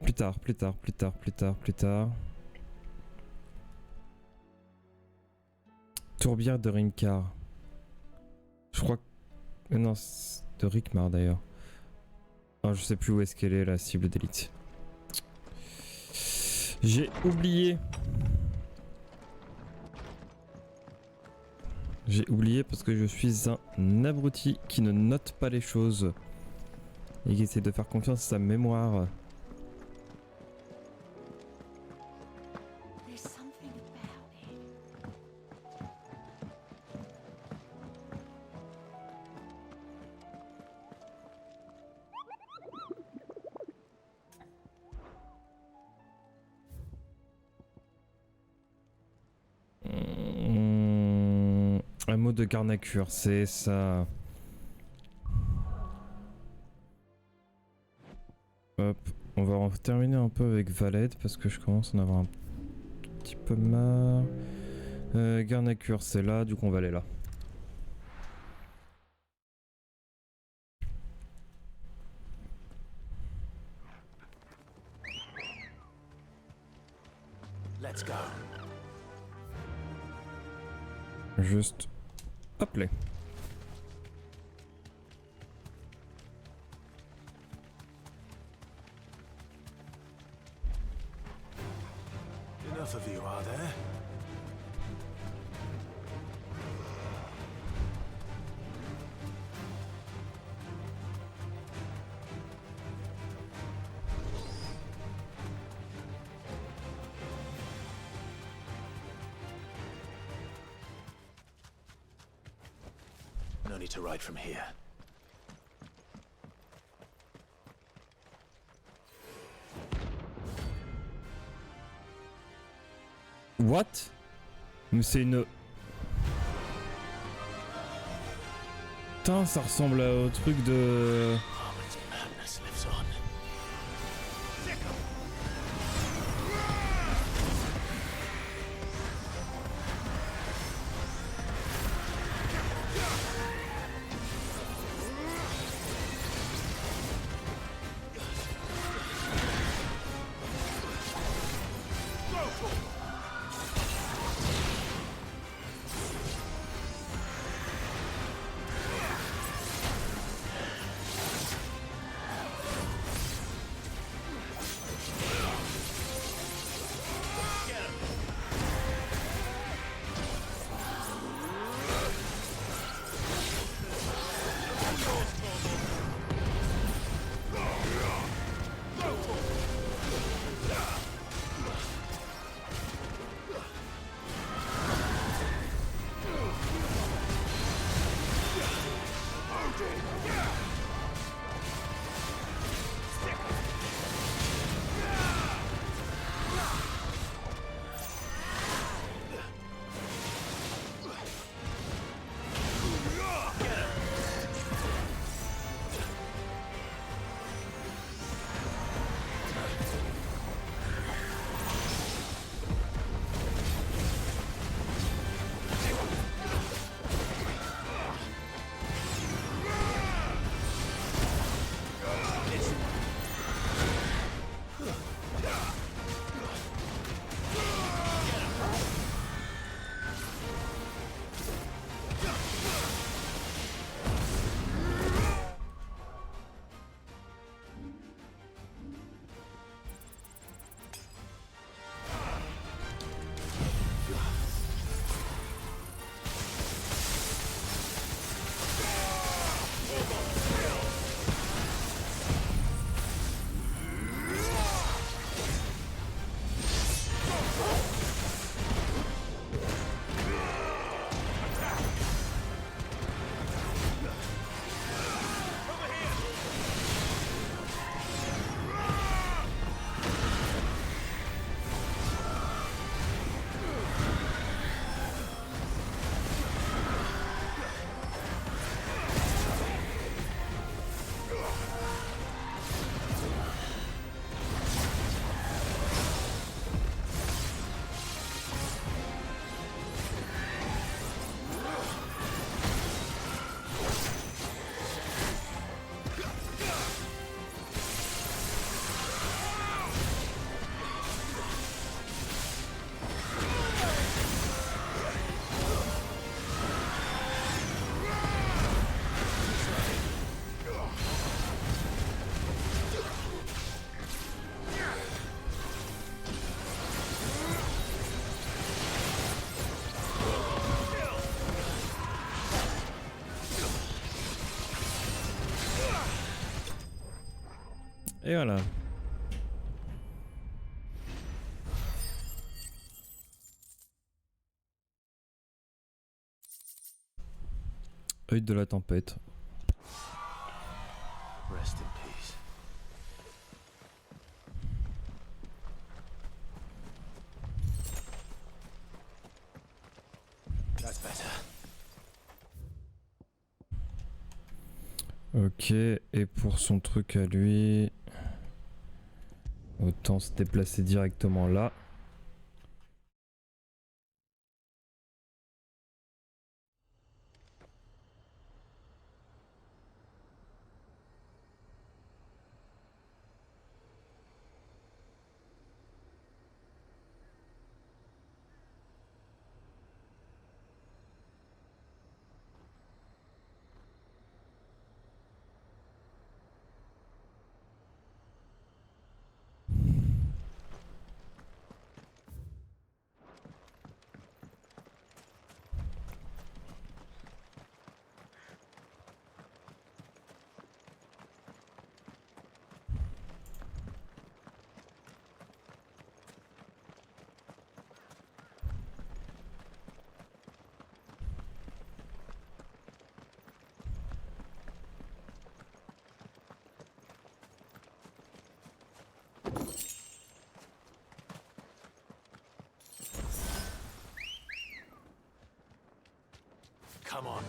Plus tard. Tourbière de Rimkar. Je crois que... Non, c'est de Rickmar d'ailleurs. Oh, je sais plus où est-ce qu'elle est, la cible d'élite. J'ai oublié. J'ai oublié parce que je suis un abruti qui ne note pas les choses. Et qui essaie de faire confiance à sa mémoire. Un mot de garnacure, c'est ça. Hop, on va en terminer un peu avec Valette parce que je commence à en avoir un petit peu marre. Garnacure, c'est là, du coup on va aller là. Let's go. Juste... Hop là. Enough of you, are there? No need to ride from here. What? Mais c'est une... Putain, ça ressemble au truc de... Et voilà. Œil de la tempête. Rest in peace. That's better. Ok, et pour son truc à lui, autant se déplacer directement là. Come on.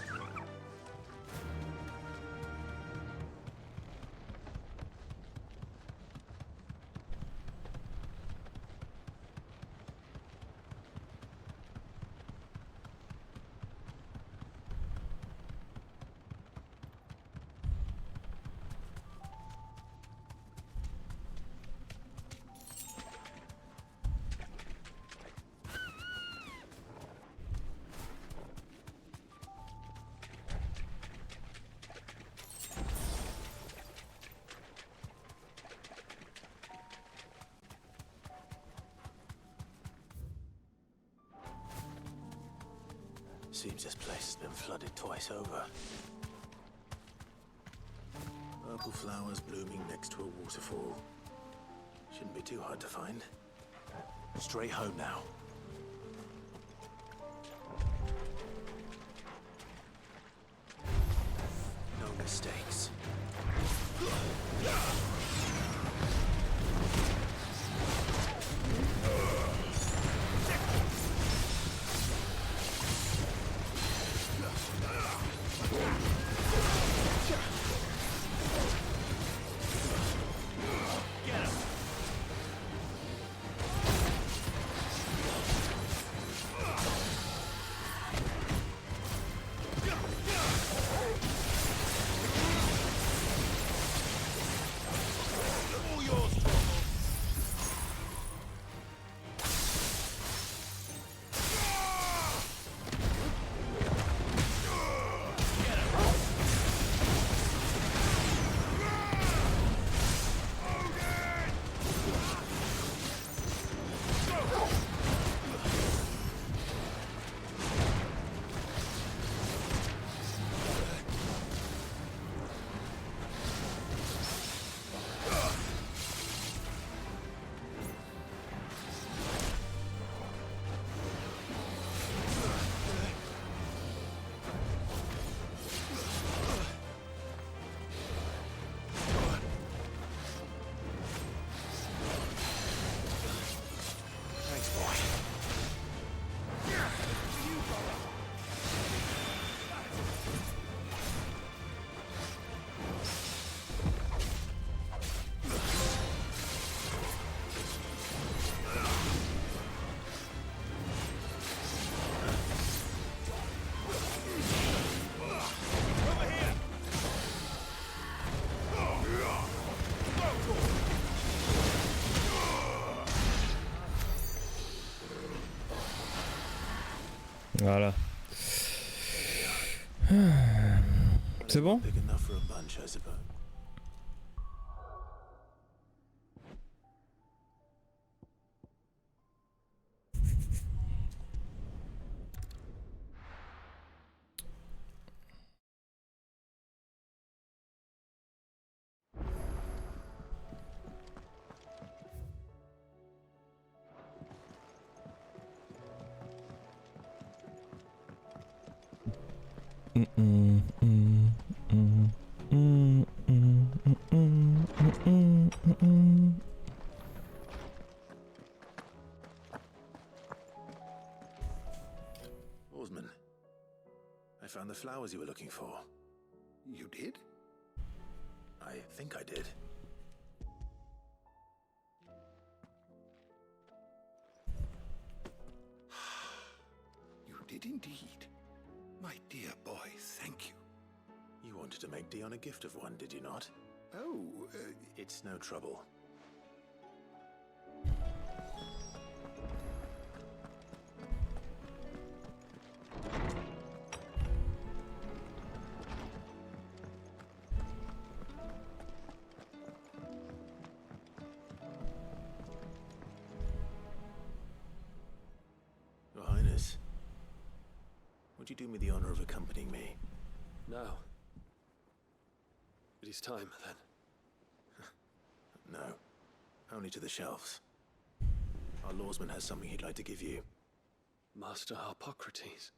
Seems this place has been flooded twice over. Purple flowers blooming next to a waterfall. Shouldn't be too hard to find. Straight home now. No mistakes. Voilà. C'est bon? Big enough for a bunch, I suppose. Oarsman, I found the flowers you were looking for. You did? I think I did. You did indeed. My dear boy, thank you. You wanted to make Dion a gift of one, did you not? Oh, It's no trouble. Your Highness, would you do me the honor of accompanying me? Now. It is time, then. No, only to the shelves. Our lawsman has something he'd like to give you. Master Harpocrates.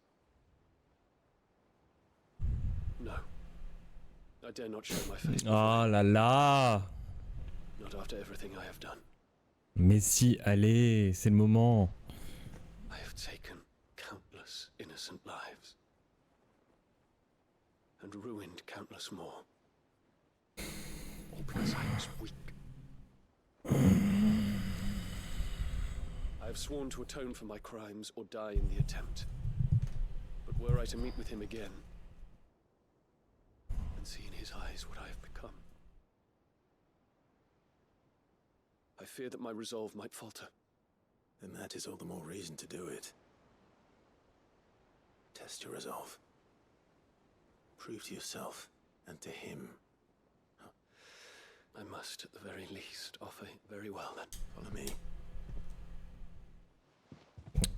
No. I dare not show my face. Oh là là. Not after everything I have done. Mais si, allez, c'est le moment. I have taken countless innocent lives. And ruined countless more. All because I was weak. I have sworn to atone for my crimes or die in the attempt. But were I to meet with him again, and see in his eyes what I have become, I fear that my resolve might falter. Then that is all the more reason to do it. Test your resolve. Prove to yourself and to him. I must, at the very least, offer. Very well, then. Follow me.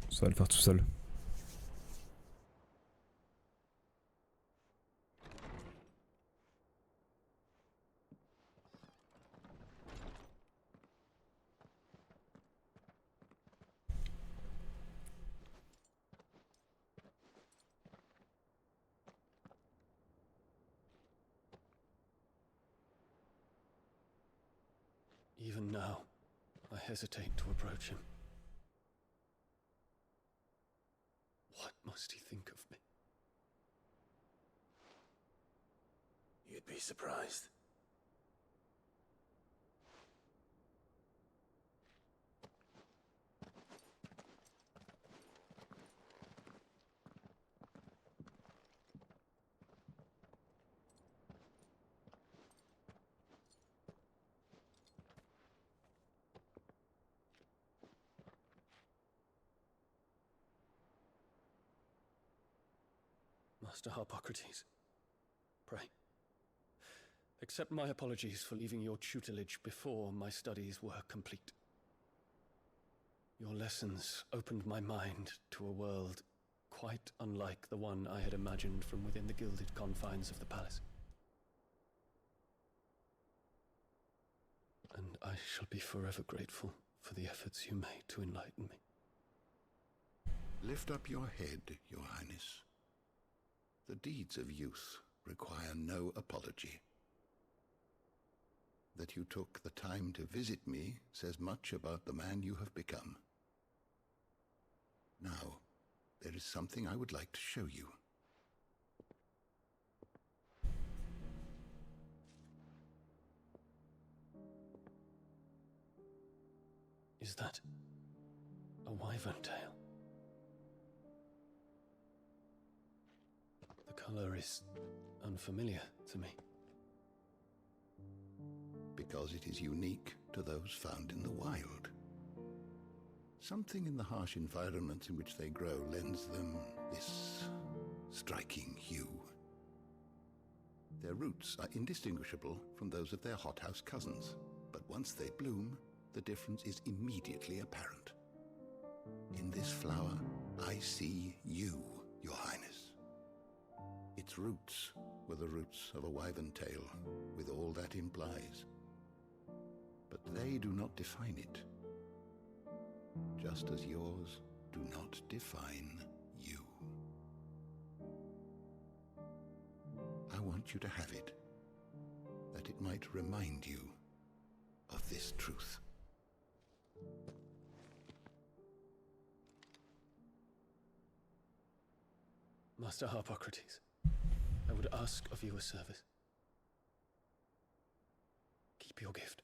Ça va le faire tout seul. Even now, I hesitate to approach him. What must he think of me? You'd be surprised. Master Harpocrates, pray, accept my apologies for leaving your tutelage before my studies were complete. Your lessons opened my mind to a world quite unlike the one I had imagined from within the gilded confines of the palace. And I shall be forever grateful for the efforts you made to enlighten me. Lift up your head, Your Highness. The deeds of youth require no apology. That you took the time to visit me says much about the man you have become. Now, there is something I would like to show you. Is that a wyvern tail? The color is unfamiliar to me. Because it is unique to those found in the wild. Something in the harsh environments in which they grow lends them this striking hue. Their roots are indistinguishable from those of their hothouse cousins, but once they bloom, the difference is immediately apparent. In this flower, I see you, Your Highness. Its roots were the roots of a wyvern tail, with all that implies. But they do not define it, just as yours do not define you. want you to have it, that it might remind you of this truth. Master Harpocrates, I would ask of you a service. Keep your gift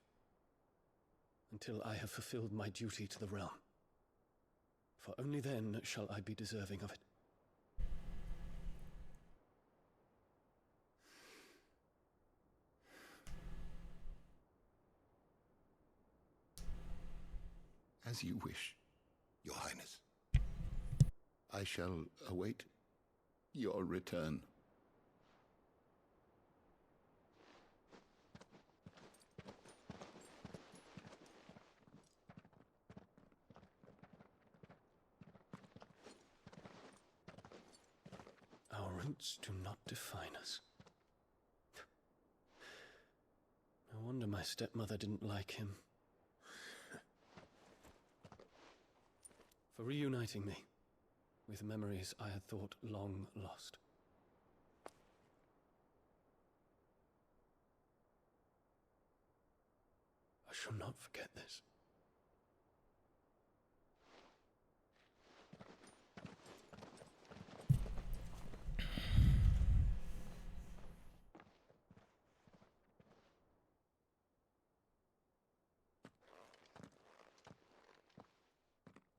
until I have fulfilled my duty to the realm, for only then shall I be deserving of it. As you wish, Your Highness. I shall await your return. Our roots do not define us. No wonder my stepmother didn't like him. For reuniting me with memories I had thought long lost. I shall not forget this.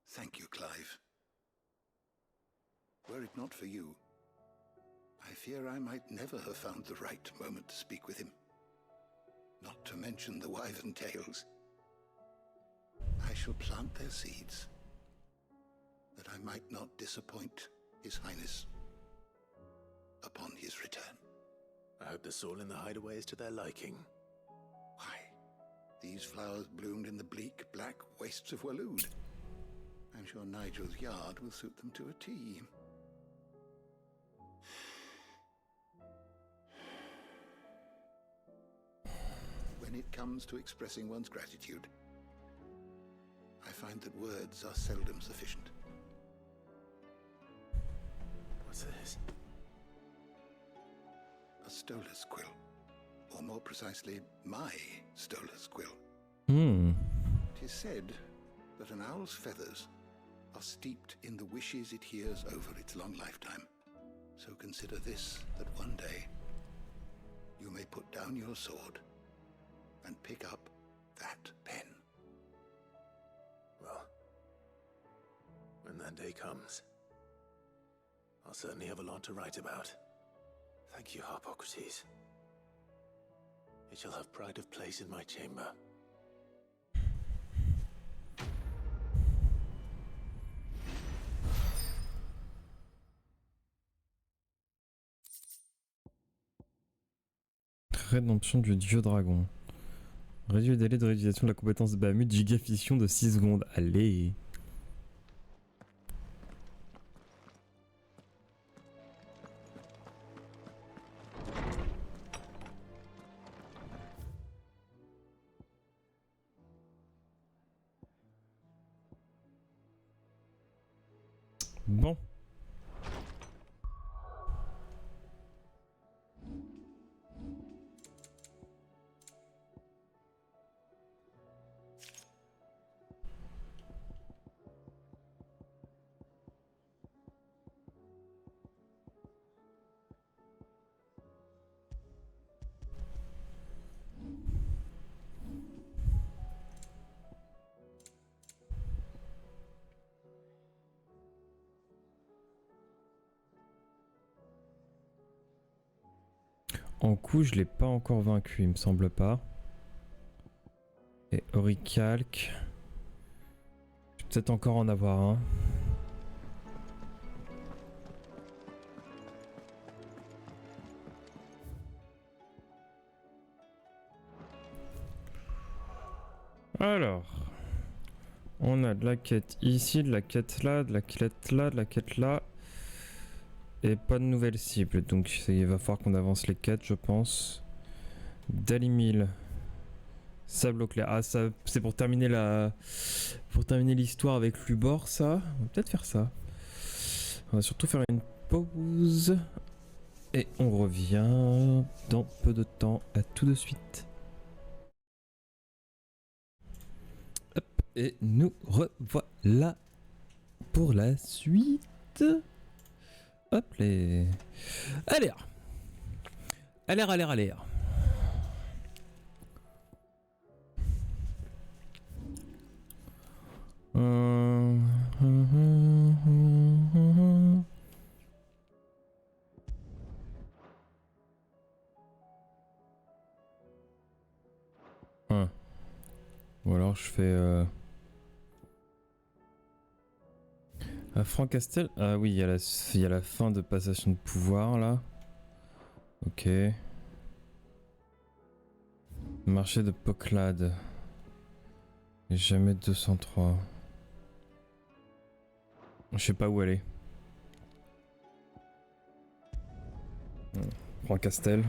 Thank you, Clive. Were it not for you, I fear I might never have found the right moment to speak with him. Not to mention the wyvern tales. I shall plant their seeds, that I might not disappoint His Highness upon his return. I hope the soil in the hideaway is to their liking. Why, these flowers bloomed in the bleak, black wastes of Waloed. I'm sure Nigel's yard will suit them to a T. When it comes to expressing one's gratitude, I find that words are seldom sufficient. What's this? A stolas quill. Or more precisely, my stolas quill. It is said that an owl's feathers are steeped in the wishes it hears over its long lifetime. So consider this, that one day you may put down your sword and pick up that pen. Well, when that day comes, I'll certainly have a lot to write about. Thank you, Harpocrates. It shall have pride of place in my chamber. Rédemption du dieu dragon. Réduit le délai de réalisation de la compétence de Bahamut, gigafission de 6 secondes. Allez. Bon. En coup, je l'ai pas encore vaincu, il me semble pas. Et Oricalc. Je vais peut-être encore en avoir un. Alors. On a de la quête ici, de la quête là, de la quête là, de la quête là. Et pas de nouvelles cibles, donc il va falloir qu'on avance les quêtes, je pense. Dalimil. Sable au clair. Ah, ça, c'est pour terminer l'histoire avec Lubor, ça. On va peut-être faire ça. On va surtout faire une pause. Et on revient dans peu de temps. À tout de suite. Hop, et nous revoilà pour la suite. Hop les. Allez. Allez. Ou alors je fais à Franck Castel. Ah oui, il y a la fin de passation de pouvoir là. Ok. Marché de Poclade. Et jamais 203. Je sais pas où aller. Franck Castel.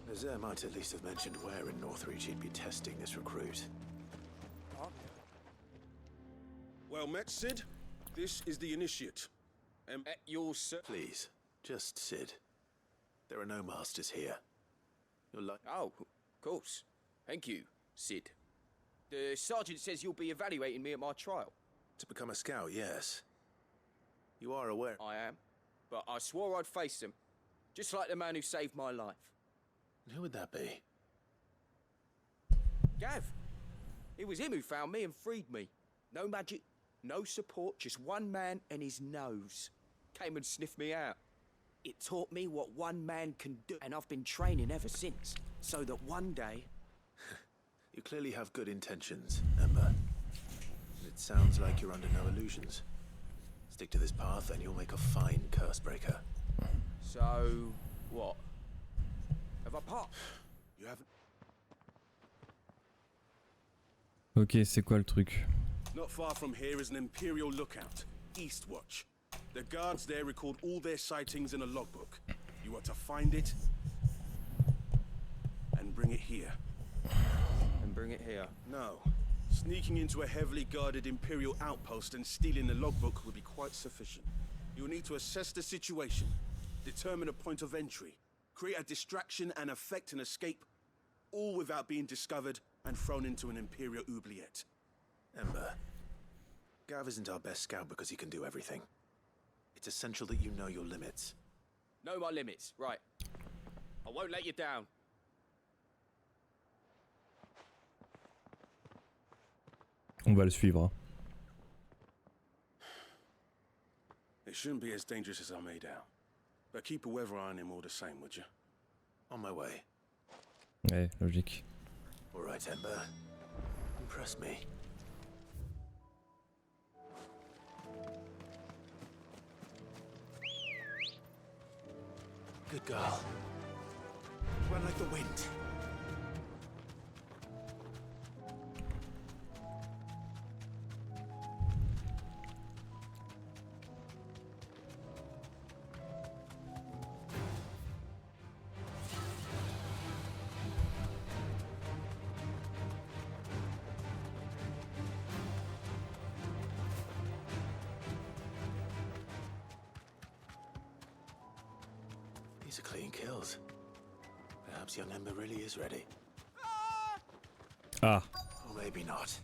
Nazaire might at least have mentioned where in Northreach he'd be testing this recruit. Well met, Sid. This is the initiate. At your Please, just Sid. There are no masters here. You're like... Oh, of course. Thank you, Sid. The sergeant says you'll be evaluating me at my trial. To become a scout, yes. You are aware... I am. But I swore I'd face them. Just like the man who saved my life. And who would that be? Gav. It was him who found me and freed me. No magic, no support, just one man and his nose. Came and sniffed me out. It taught me what one man can do, and I've been training ever since, so that one day... You clearly have good intentions, Ember. It sounds like you're under no illusions. Stick to this path and you'll make a fine curse breaker. So, what? Have I popped? You haven't... Ok, c'est quoi le truc? Not far from here is an Imperial lookout, Eastwatch. The guards there record all their sightings in a logbook. You are to find it and bring it here. And bring it here? No. Sneaking into a heavily guarded Imperial outpost and stealing the logbook will be quite sufficient. You'll need to assess the situation, determine a point of entry, create a distraction and effect an escape, all without being discovered and thrown into an Imperial oubliette. Ember, Gav isn't our best scout because he can do everything. It's essential that you know your limits. Know my limits, right. I won't let you down. On va le suivre. It shouldn't be as dangerous as I made out. But keep a weather eye on him all the same, would you? On my way. Ouais, logique. All right, Ember. Impress me. Good girl. Run like the wind. These are clean kills. Perhaps young Ember really is ready. Ah. Or maybe not.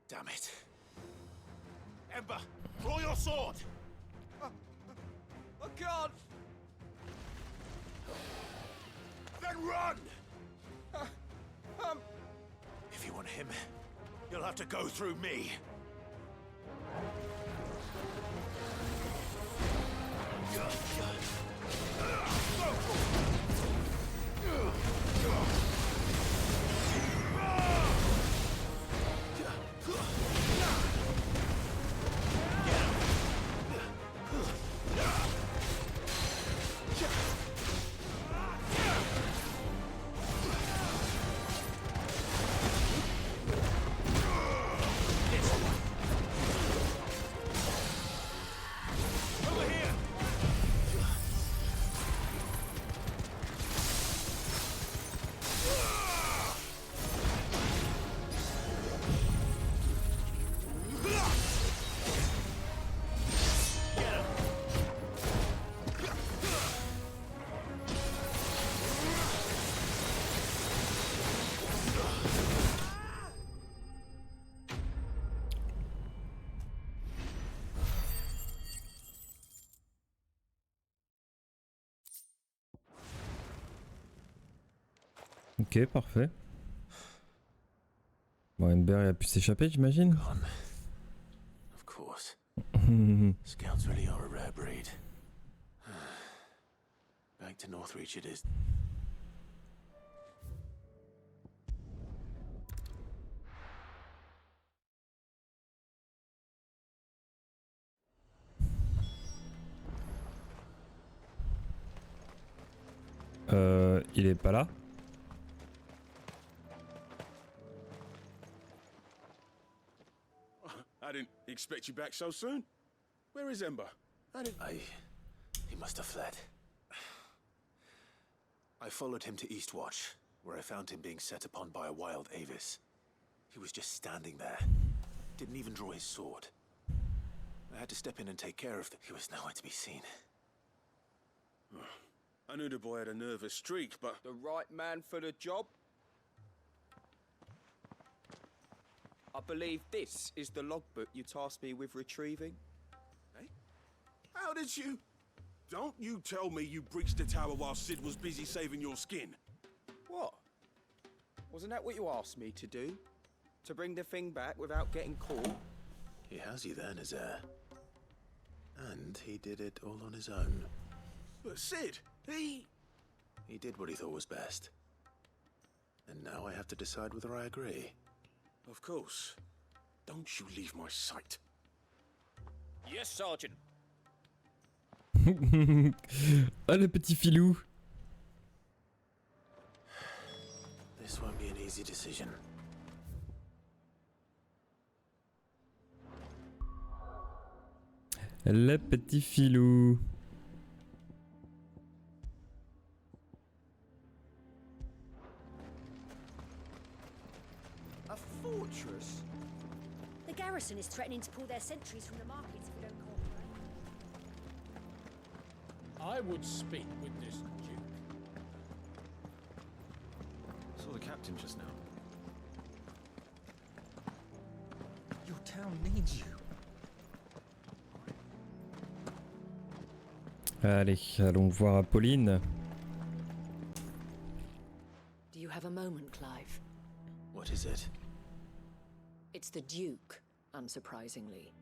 Damn it. Ember, draw your sword! I can't! Then run! If you want him, you'll have to go through me. Ok, parfait. Bon, Ember a pu s'échapper, j'imagine. Of course. Scouts really are a rare breed. Back to Northreach it is. Il est pas là. I didn't expect you back so soon. Where is Ember? He must have fled. I followed him to Eastwatch, where I found him being set upon by a wild Avis. He was just standing there. Didn't even draw his sword. I had to step in and take care of He was nowhere to be seen. I knew the boy had a nervous streak, but... The right man for the job? I believe this is the logbook you tasked me with retrieving. Hey? How did you... Don't you tell me you breached the tower while Sid was busy saving your skin. What? Wasn't that what you asked me to do? To bring the thing back without getting caught? He has you there, Nazaire. And he did it all on his own. But Sid, he did what he thought was best. And now I have to decide whether I agree. Of course. Don't you leave my sight. Yes, Sergeant. Ah, le petit filou. This won't be an easy decision. Le petit filou. A fortress? The garrison is threatening to pull their sentries from the markets if we don't cooperate. I would speak with this duke. Saw the captain just now. Your town needs you. Allez, allons voir Apolline. Do you have a moment, Clive? What is it? It's the Duke, unsurprisingly.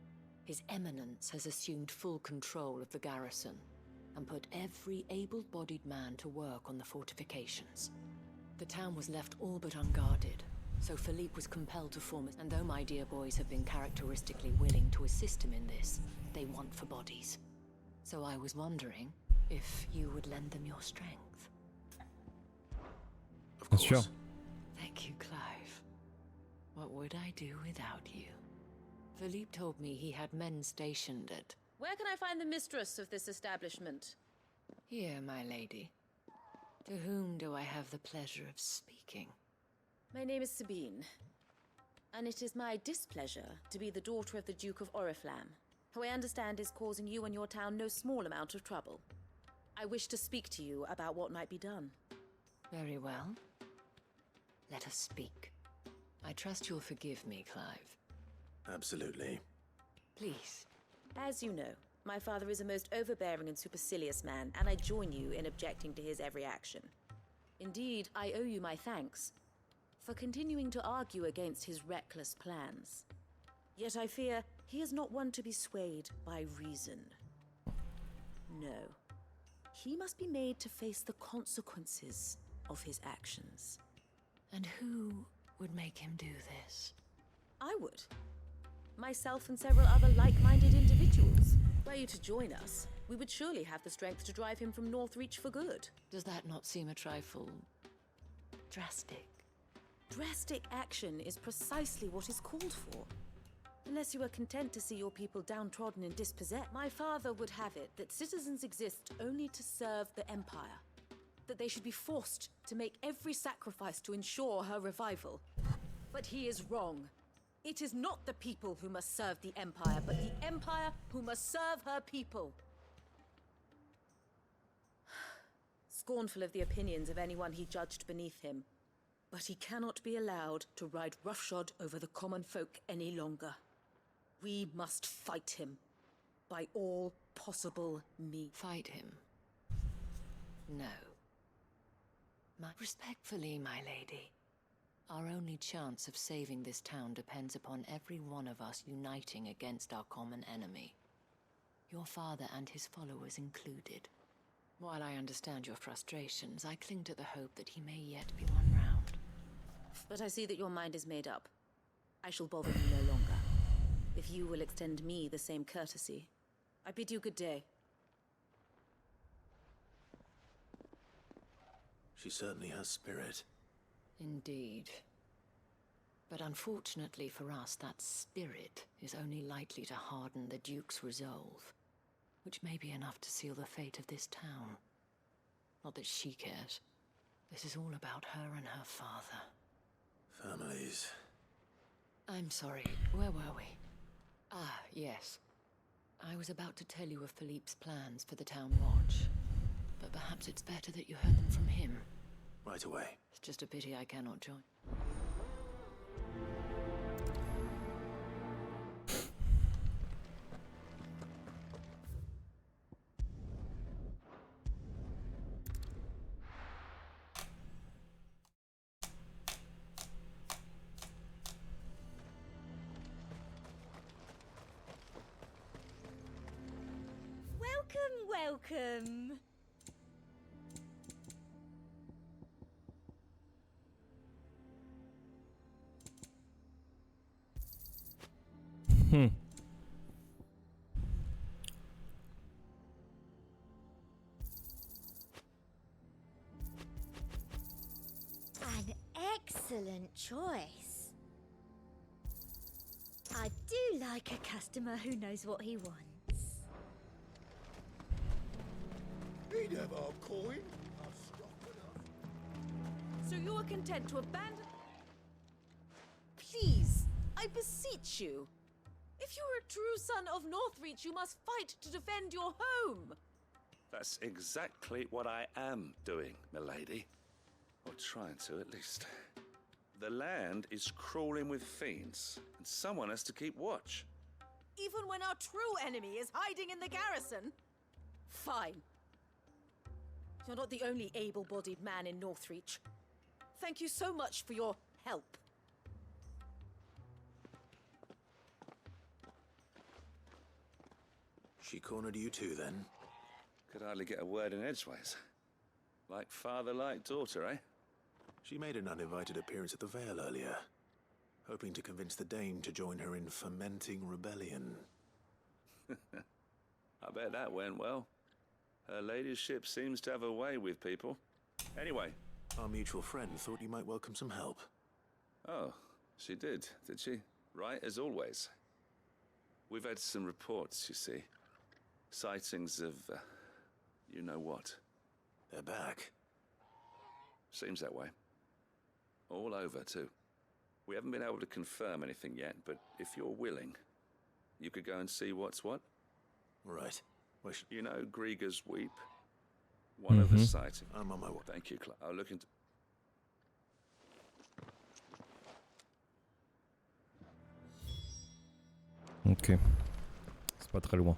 His Eminence has assumed full control of the garrison and put every able-bodied man to work on the fortifications. The town was left all but unguarded, so Philippe was compelled to form and though my dear boys have been characteristically willing to assist him in this, they want for bodies. So I was wondering if you would lend them your strength. Of course. Sure. Thank you, Clive. What would I do without you? Philippe told me he had men stationed at... Where can I find the mistress of this establishment? Here, my lady. To whom do I have the pleasure of speaking? My name is Sabine, and it is my displeasure to be the daughter of the Duke of Oriflamme, who I understand is causing you and your town no small amount of trouble. I wish to speak to you about what might be done. Very well. Let us speak. I trust you'll forgive me, Clive. Absolutely. Please. As you know, my father is a most overbearing and supercilious man, and I join you in objecting to his every action. Indeed, I owe you my thanks for continuing to argue against his reckless plans. Yet I fear he is not one to be swayed by reason. No. He must be made to face the consequences of his actions. And who would make him do this? I would. Myself and several other like-minded individuals. Were you to join us, we would surely have the strength to drive him from Northreach for good. Does that not seem a trifle... drastic? Drastic action is precisely what is called for. Unless you are content to see your people downtrodden and dispossessed, my father would have it that citizens exist only to serve the Empire. That they should be forced to make every sacrifice to ensure her revival. But he is wrong. It is not the people who must serve the Empire, but the Empire who must serve her people. Scornful of the opinions of anyone he judged beneath him. But he cannot be allowed to ride roughshod over the common folk any longer. We must fight him. By all possible means. Fight him? No. Respectfully, my lady. Our only chance of saving this town depends upon every one of us uniting against our common enemy. Your father and his followers included. While I understand your frustrations, I cling to the hope that he may yet be won round. But I see that your mind is made up. I shall bother you no longer. If you will extend me the same courtesy, I bid you good day. She certainly has spirit. Indeed. But unfortunately for us, that spirit is only likely to harden the Duke's resolve, which may be enough to seal the fate of this town. Not that she cares. This is all about her and her father. Families. I'm sorry, where were we? Ah, yes. I was about to tell you of Philippe's plans for the town watch, but perhaps it's better that you heard them from him. Right away. It's just a pity I cannot join. Welcome. An excellent choice. I do like a customer who knows what he wants. He'd have our coin. So you are content to abandon... Please, I beseech you. If you are a true son of Northreach, you must fight to defend your home. That's exactly what I am doing, milady. Or trying to, at least. The land is crawling with fiends, and someone has to keep watch. Even when our true enemy is hiding in the garrison? Fine. You're not the only able-bodied man in Northreach. Thank you so much for your help. She cornered you too, then? Could hardly get a word in edgeways. Like father, like daughter, eh? She made an uninvited appearance at the Vale earlier, hoping to convince the Dame to join her in fomenting rebellion. I bet that went well. Her ladyship seems to have a way with people. Anyway. Our mutual friend thought you might welcome some help. Oh, she did she? Right, as always. We've had some reports, you see. Sightings of, you know what. They're back. Seems that way. All over, too. We haven't been able to confirm anything yet, but if you're willing, you could go and see what's what. Right. You know Grieger's Weep? One of the sightings. I'm on my way. Thank you, I'll look into... Ok. C'est pas très loin.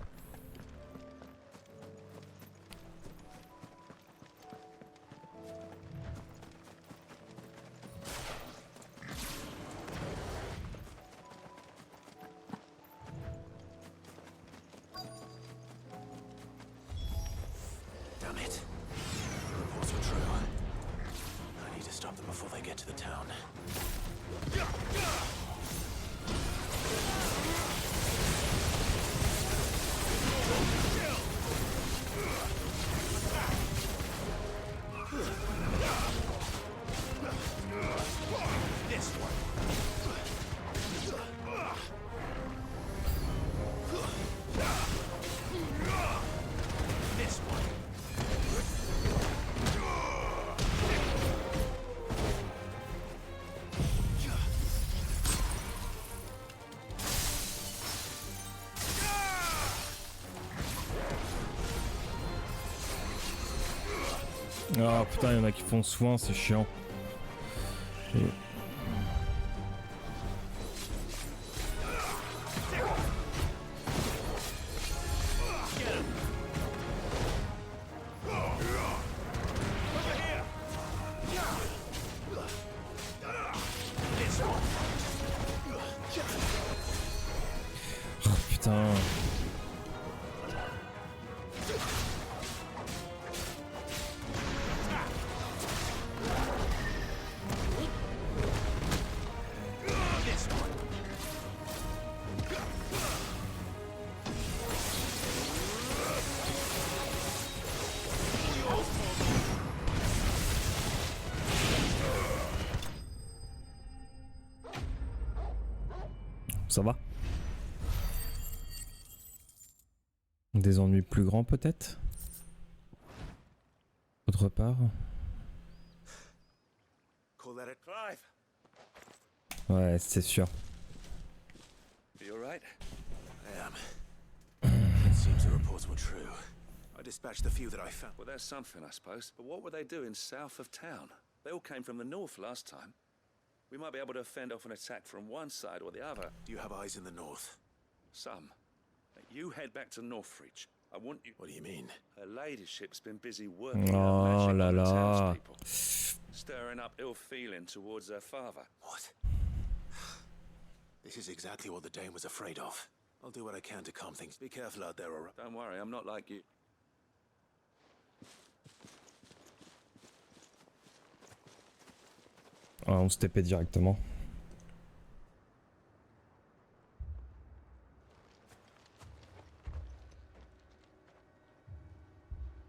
Damn it. The reports are true. I need to stop them before they get to the town. This one. This one. Ah putain, il y en a qui font soin, c'est chiant. Ça va. Des ennuis plus grands peut-être. Autre part. Ouais, c'est sûr. You all right? I am. It seems the reports were true. I dispatched the few that I found. Well, there's something, I suppose. But what were they doing south of town? They all came from the north last time. We might be able to fend off an attack from one side or the other. Do you have eyes in the north? Some. You head back to Northreach. I want you... What do you mean? Her ladyship's been busy working Oh out là magic on the là. townspeople, stirring up ill feeling towards her father. What? This is exactly what the Dame was afraid of. I'll do what I can to calm things. Be careful out there, or... Don't worry, I'm not like you. Ah, on se TP directement.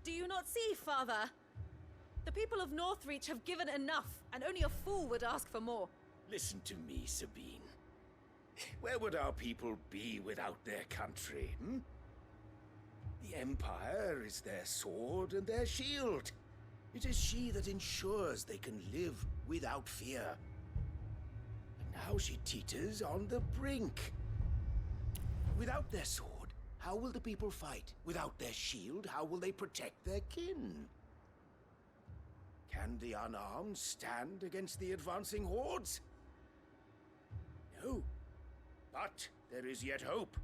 Do you not see, Father? The people of Northreach have given enough, and only a fool would ask for more. Listen to me, Sabine. Where would our people be without their country, hmm? The Empire is their sword and their shield. It is she that ensures they can live without fear. And now she teeters on the brink. Without their sword, how will the people fight? Without their shield, how will they protect their kin? Can the unarmed stand against the advancing hordes? No. But there is yet hope.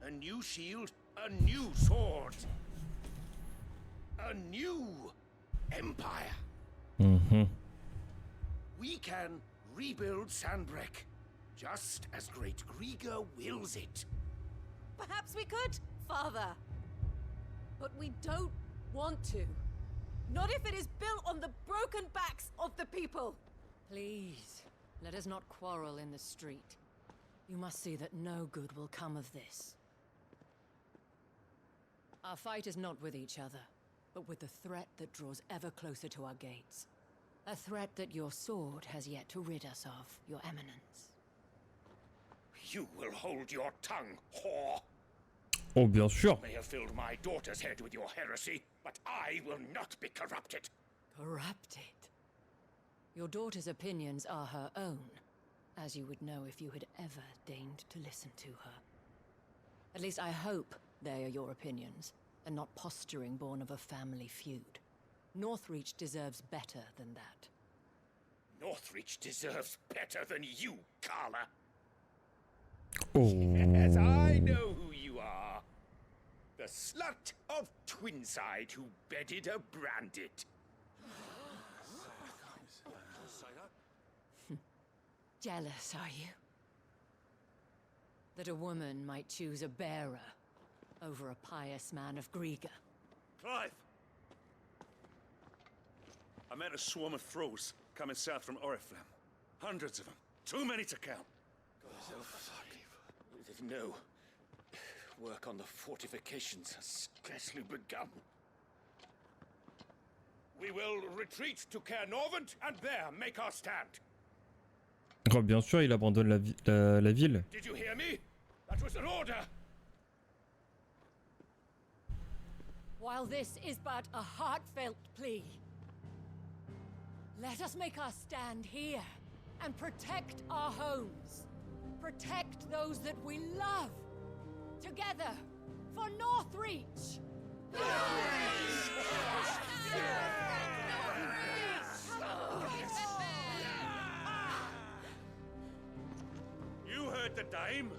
A new shield, a new sword. A new empire. Mm-hmm. We can rebuild Sandbreck, just as Great Grieger wills it. Perhaps we could, Father. But we don't want to. Not if it is built on the broken backs of the people. Please, let us not quarrel in the street. You must see that no good will come of this. Our fight is not with each other, but with the threat that draws ever closer to our gates. A threat that your sword has yet to rid us of, Your Eminence. You will hold your tongue, whore. Oh, bien sûr. You may have filled my daughter's head with your heresy, but I will not be corrupted. Corrupted? Your daughter's opinions are her own, as you would know if you had ever deigned to listen to her. At least I hope they are your opinions, and not posturing born of a family feud. Northreach deserves better than that. Northreach deserves better than you, Carla. Oh. Yes, I know who you are. The slut of Twinside who bedded a Brandit. Jealous, are you? That a woman might choose a bearer over a pious man of Grieger. Clive! I met a swarm of thralls coming south from Oriflamme. Hundreds of them. Too many to count. No. Work on the fortifications has scarcely begun. We will retreat to Caernarvon and there make our stand. Oh, bien sûr, il abandonne la ville. Did you hear me? That was an order. While this is but a heartfelt plea, let us make our stand here and protect our homes. Protect those that we love. Together for Northreach. You heard the dame?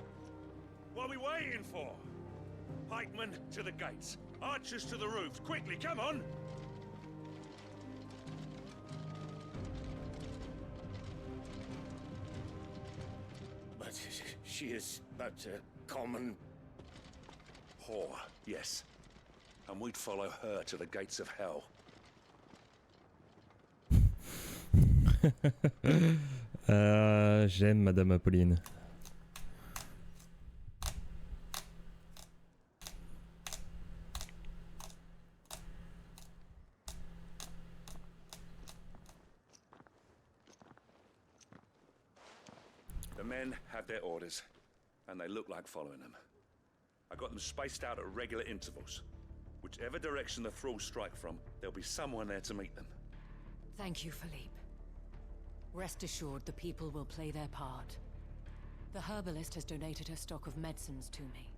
What are we waiting for? Pikemen to the gates. Archers to the roofs. Quickly, come on! But she is but a common... whore, yes. And we'd follow her to the gates of hell. J'aime Madame Apolline. The men have their orders, and they look like following them. I got them spaced out at regular intervals. Whichever direction the thralls strike from, there'll be someone there to meet them. Thank you, Philippe. Rest assured the people will play their part. The herbalist has donated her stock of medicines to me.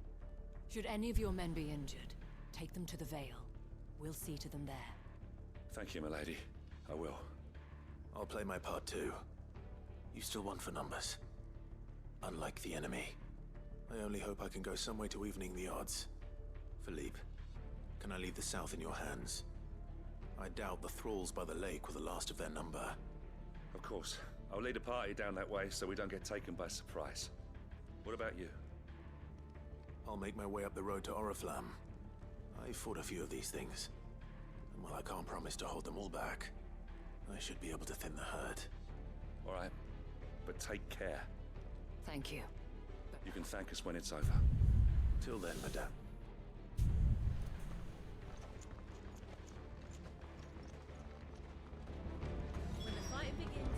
Should any of your men be injured, take them to the Vale. We'll see to them there. Thank you, milady. I will. I'll play my part too. You still won for numbers. Unlike the enemy. I only hope I can go some way to evening the odds. Philippe, can I leave the South in your hands? I doubt the thralls by the lake were the last of their number. Of course. I'll lead a party down that way so we don't get taken by surprise. What about you? I'll make my way up the road to Oriflamme. I fought a few of these things. And while I can't promise to hold them all back, I should be able to thin the herd. All right. But take care. Thank you. You can thank us when it's over. Till then, madame. When the fight begins.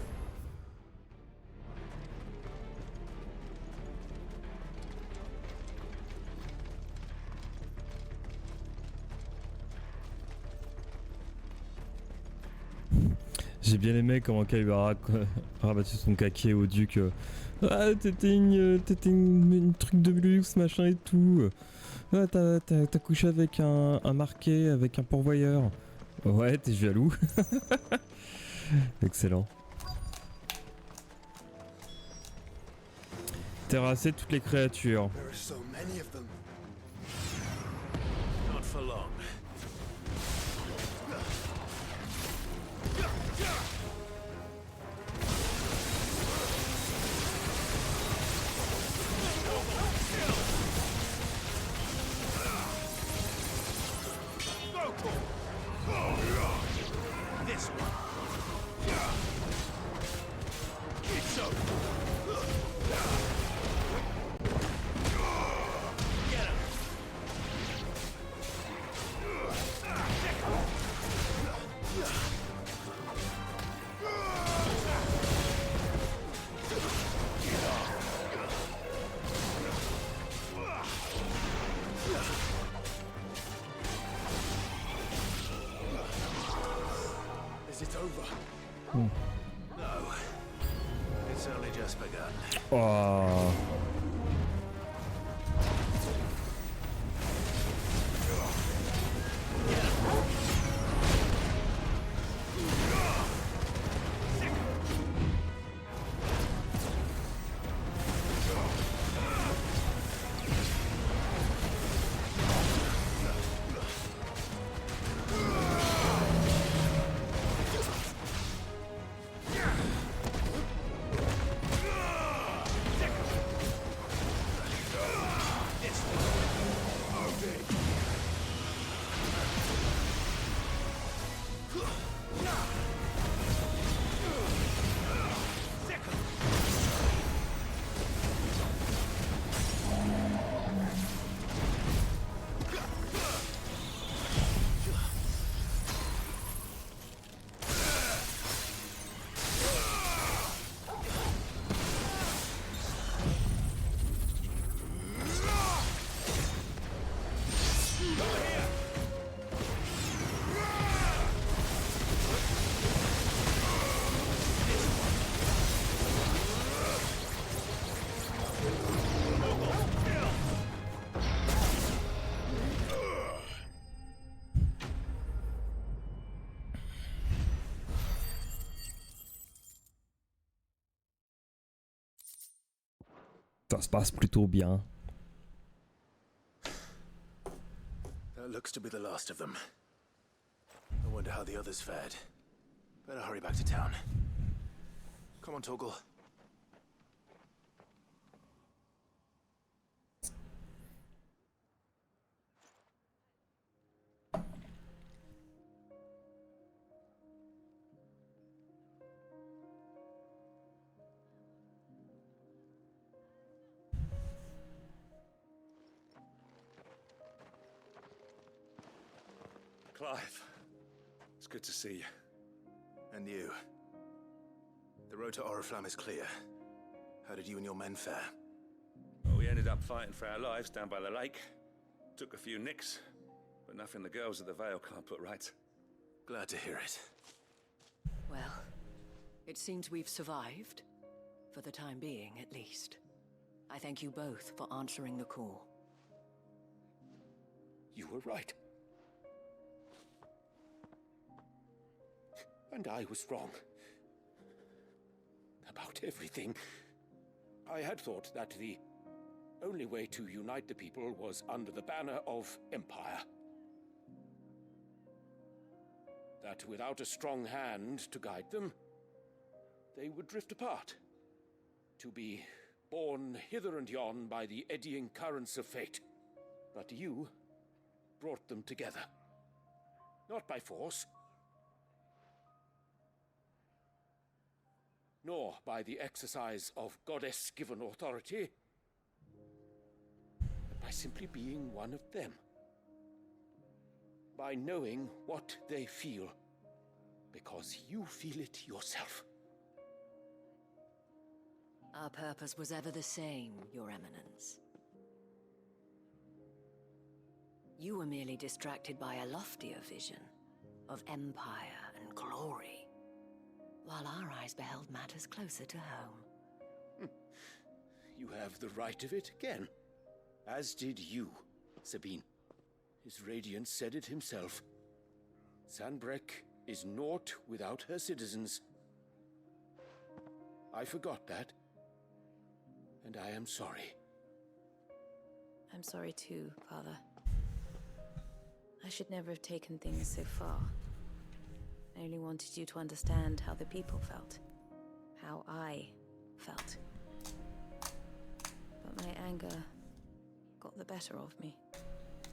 J'ai bien aimé comment qu'elle lui a rabattu son caquet au duc. Ah, t'étais une truc de luxe, machin et tout. Ah, t'as couché avec un marqué, avec un pourvoyeur. Ouais, t'es jaloux. Excellent. Terrasser toutes les créatures. There are so many of them. Not for long. This one. It's over. Get him. Is it over? Hmm. No. It's only just begun. Oh. Ça se passe plutôt bien. That looks to be the last of them. I wonder how the others fared. Better hurry back to town. Come on, Torgal. Clive, it's good to see you. And you. The road to Oriflamme is clear. How did you and your men fare? Well, we ended ended up fighting for our lives down by the lake. Took a few nicks, but nothing the girls of the Vale can't put right. Glad to hear it. Well, it seems we've survived. For the time being, at least. I thank you both for answering the call. You were right. And I was wrong. About everything. I had thought that the only way to unite the people was under the banner of Empire. That without a strong hand to guide them, they would drift apart. To be borne hither and yon by the eddying currents of fate. But you brought them together. Not by force, nor by the exercise of goddess-given authority, but by simply being one of them. By knowing what they feel, because you feel it yourself. Our purpose was ever the same, Your Eminence. You were merely distracted by a loftier vision of empire and glory, while our eyes beheld matters closer to home. You have the right of it again. As did you, Sabine. His Radiance said it himself. Sanbreque is naught without her citizens. I forgot that. And I am sorry. I'm sorry too, Father. I should never have taken things so far. I only wanted you to understand how the people felt. How I felt. But my anger got the better of me.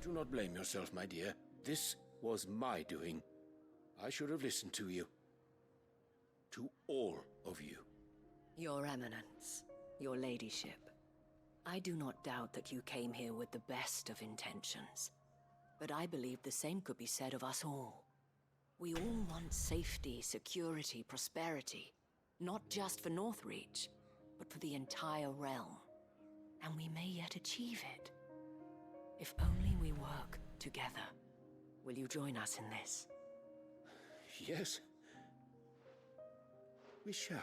Do not blame yourself, my dear. This was my doing. I should have listened to you. To all of you. Your Eminence, Your Ladyship, I do not doubt that you came here with the best of intentions. But I believe the same could be said of us all. We all want safety, security, prosperity. Not just for Northreach, but for the entire realm. And we may yet achieve it. If only we work together. Will you join us in this? Yes. We shall.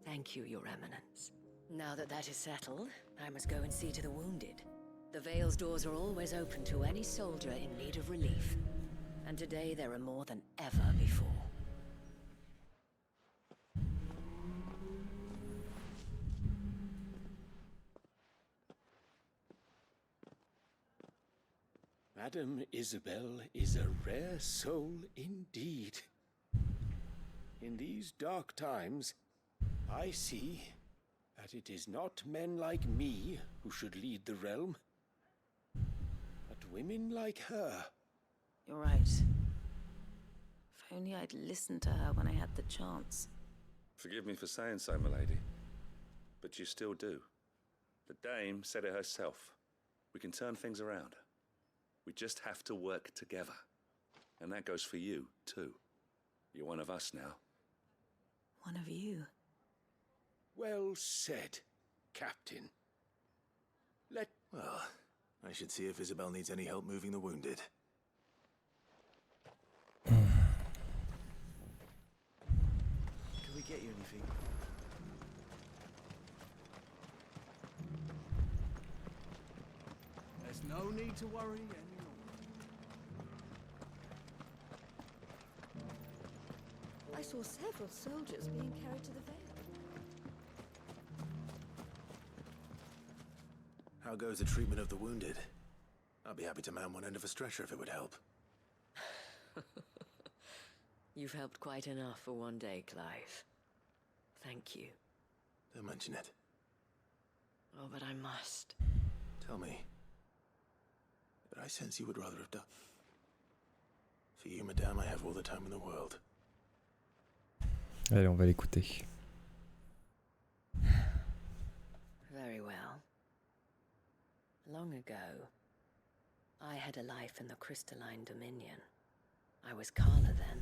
Thank you, Your Eminence. Now that that is settled, I must go and see to the wounded. The Vale's doors are always open to any soldier in need of relief. And today there are more than ever before. Madame Isabel is a rare soul indeed. In these dark times, I see that it is not men like me who should lead the realm, but women like her. You're right. If only I'd listened to her when I had the chance. Forgive me for saying so, milady, but you still do. The Dame said it herself. We can turn things around. We just have to work together. And that goes for you, too. You're one of us now. One of you? Well said, Captain. Well, I should see if Isabel needs any help moving the wounded. Can we get you anything? There's no need to worry anymore. I saw several soldiers being carried to the Vale. How goes the treatment of the wounded? I'll be happy to man one end of a stretcher if it would help. You've helped quite enough for one day, Clive. Thank you. Don't mention it. Oh, but I must. Tell me. But I sense you would rather have done. For you, madame, I have all the time in the world. Allez, on va l'écouter. Very well. Long ago, I had a life in the Crystalline Dominion. I was Carla then,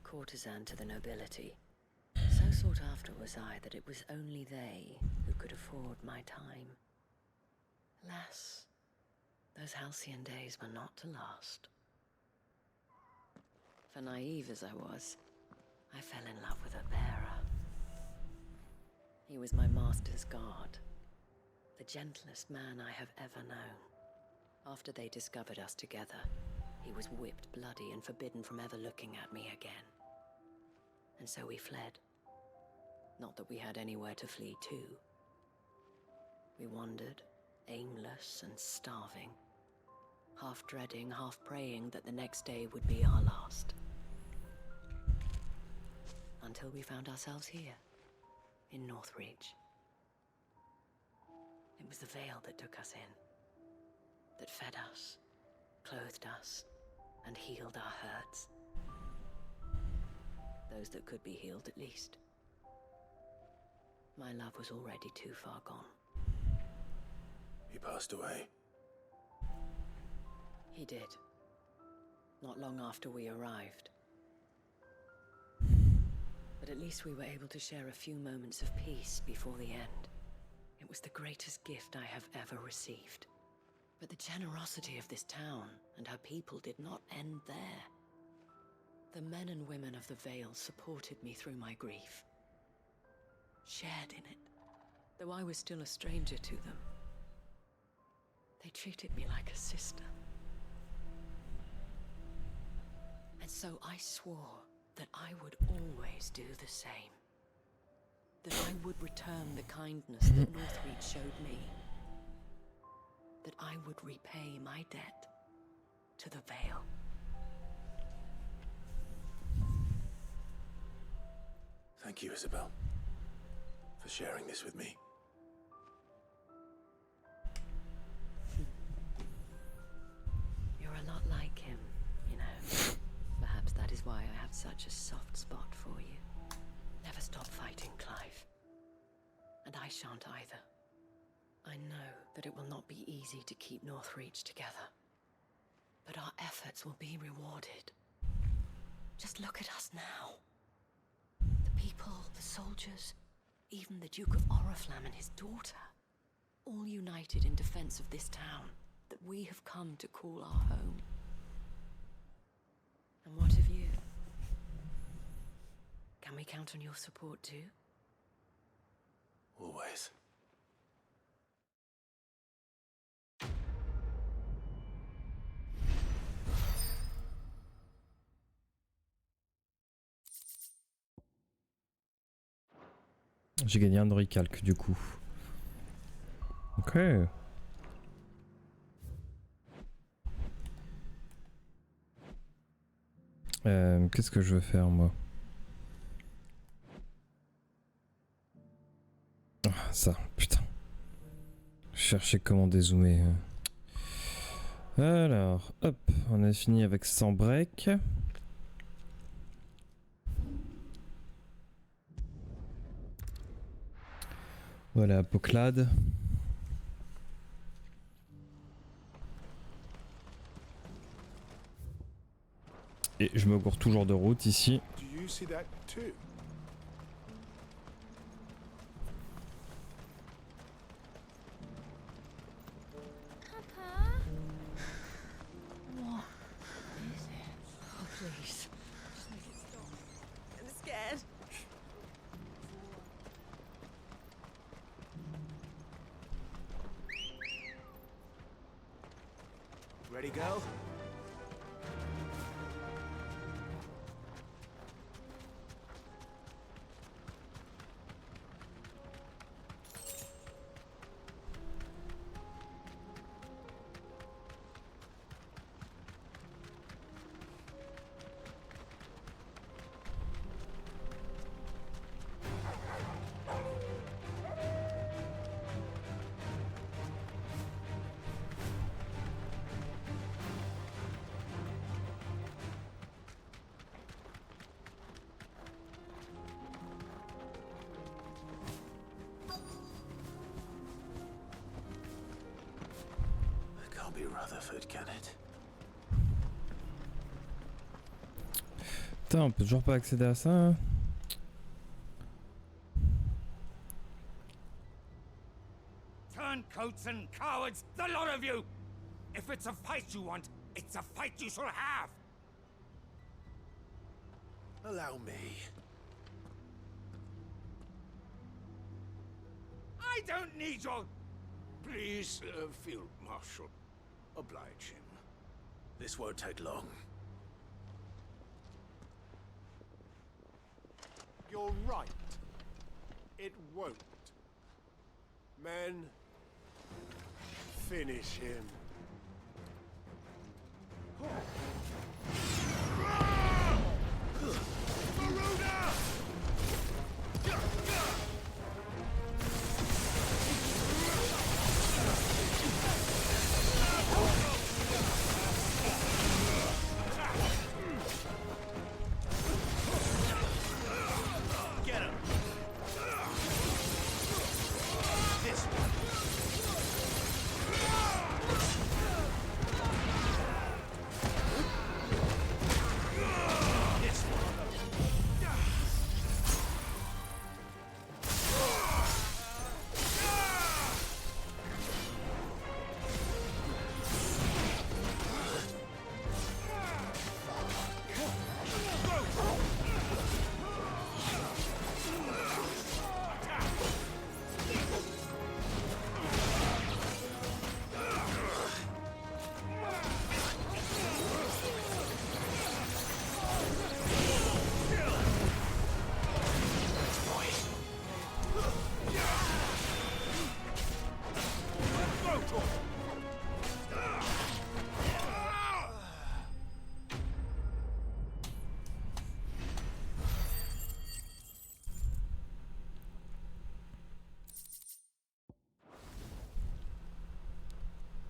courtesan to the nobility. So sought after was I that it was only they who could afford my time. Alas, those halcyon days were not to last. For naive as I was, I fell in love with a bearer. He was my master's guard, the gentlest man I have ever known. After they discovered us together, he was whipped bloody and forbidden from ever looking at me again. And so we fled. Not that we had anywhere to flee to. We wandered, aimless and starving, half dreading, half praying that the next day would be our last. Until we found ourselves here, in Northreach. It was the veil that took us in, that fed us, clothed us, and healed our hurts. Those that could be healed, at least. My love was already too far gone. He passed away. He did. Not long after we arrived. But at least we were able to share a few moments of peace before the end. It was the greatest gift I have ever received. But the generosity of this town and her people did not end there. The men and women of the Vale supported me through my grief. Shared in it, though I was still a stranger to them. They treated me like a sister. And so I swore that I would always do the same. That I would return the kindness that Northreach showed me. That I would repay my debt to the Vale. Thank you, Isabel, for sharing this with me. You're a lot like him, you know. Perhaps that is why I have such a soft spot for you. Never stop fighting, Clive. And I shan't either. I know that it will not be easy to keep Northreach together. But our efforts will be rewarded. Just look at us now. The people, the soldiers, even the Duke of Oriflamme and his daughter. All united in defense of this town that we have come to call our home. And what of you? Can we count on your support too? Always. J'ai gagné un recalque du coup. Ok. Qu'est-ce que je veux faire moi? Ah, ça, putain. Chercher comment dézoomer. Alors, hop, on a fini avec 100 breaks. Voilà, Poclade. Et je me gourre toujours de route ici. Do you see that too? Papa? What is it? Oh, please. Just make it stop. I'm scared. Ready, girl? Be Rutherford, can it? Putain, on peut toujours pas accéder à ça. Hein. Turn redcoats and cowards, the lot of you! If it's a fight you want, it's a fight you shall have! Allow me. I don't need your... Please, Field Marshal. Oblige him. This won't take long. You're right. It won't. Men, finish him. Get him! This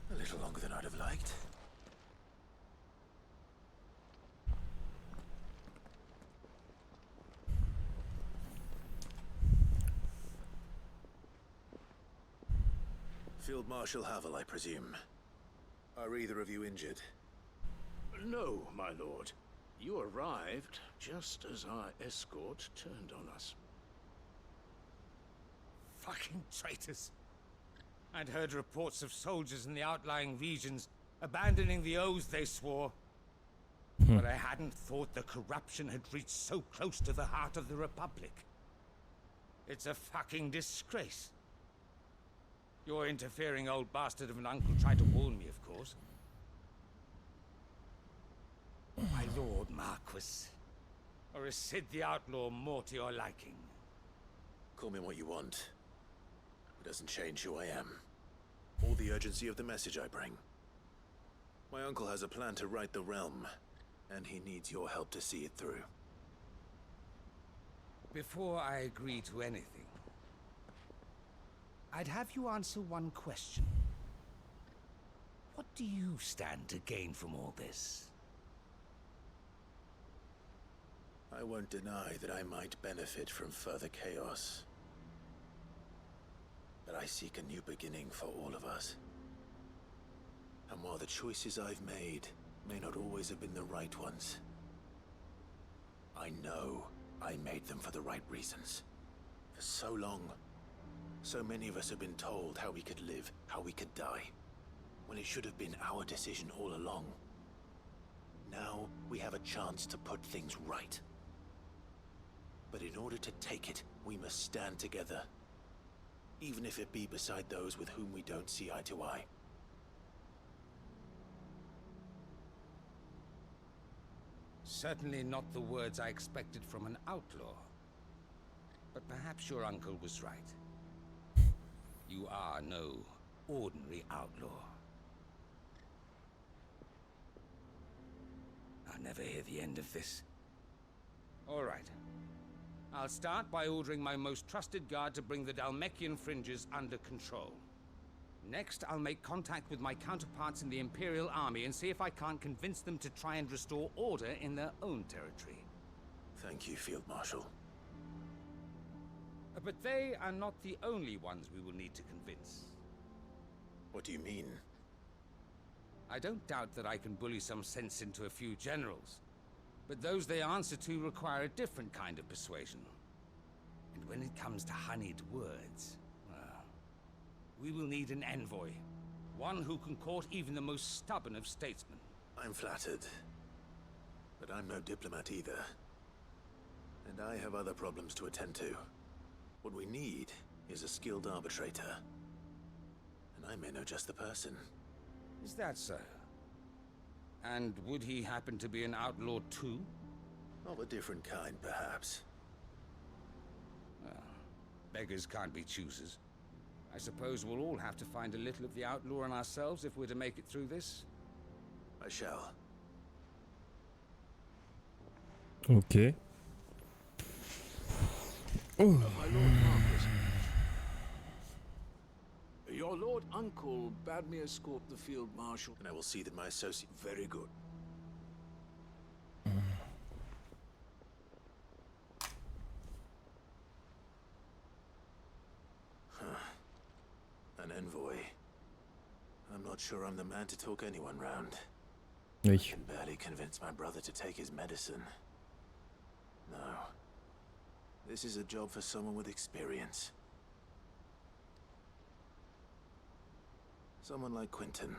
A little longer than I'd have liked. Field Marshal Havel, I presume. Are either of you injured? No, my lord. You arrived just as our escort turned on us. Fucking traitors. I'd heard reports of soldiers in the outlying regions abandoning the oaths they swore. But I hadn't thought the corruption had reached so close to the heart of the Republic. It's a fucking disgrace. Your interfering old bastard of an uncle tried to warn me, of course. My lord Marquis. Or is Sid the Outlaw more to your liking? Call me what you want. It doesn't change who I am. Or the urgency of the message I bring. My uncle has a plan to right the realm, and he needs your help to see it through. Before I agree to anything, I'd have you answer one question. What do you stand to gain from all this? I won't deny that I might benefit from further chaos. But I seek a new beginning for all of us. And while the choices I've made may not always have been the right ones, I know I made them for the right reasons. For so long, so many of us have been told how we could live, how we could die, when it should have been our decision all along. Now we have a chance to put things right. But in order to take it, we must stand together. Even if it be beside those with whom we don't see eye to eye. Certainly not the words I expected from an outlaw. But perhaps your uncle was right. You are no ordinary outlaw. I'll never hear the end of this. All right. I'll start by ordering my most trusted guard to bring the Dalmekian fringes under control. Next, I'll make contact with my counterparts in the Imperial Army and see if I can't convince them to try and restore order in their own territory. Thank you, Field Marshal. But they are not the only ones we will need to convince. What do you mean? I don't doubt that I can bully some sense into a few generals. But those they answer to require a different kind of persuasion. And when it comes to honeyed words, well, We will need an envoy. One who can court even the most stubborn of statesmen. I'm flattered. But I'm no diplomat either. And I have other problems to attend to. What we need is a skilled arbitrator. And I may know just the person. Is that so? And would he happen to be an outlaw too? Of a different kind, perhaps. Well, beggars can't be choosers. I suppose we'll all have to find a little of the outlaw in ourselves if we're to make it through this. I shall. Ok. Oh. My Lord Marquis. Your Lord Uncle bade me escort the Field Marshal. And I will see that my associate... Very good. An envoy. I'm not sure I'm the man to talk anyone round. Oui. I can barely convince my brother to take his medicine. No. This is a job for someone with experience. Someone like Quentin.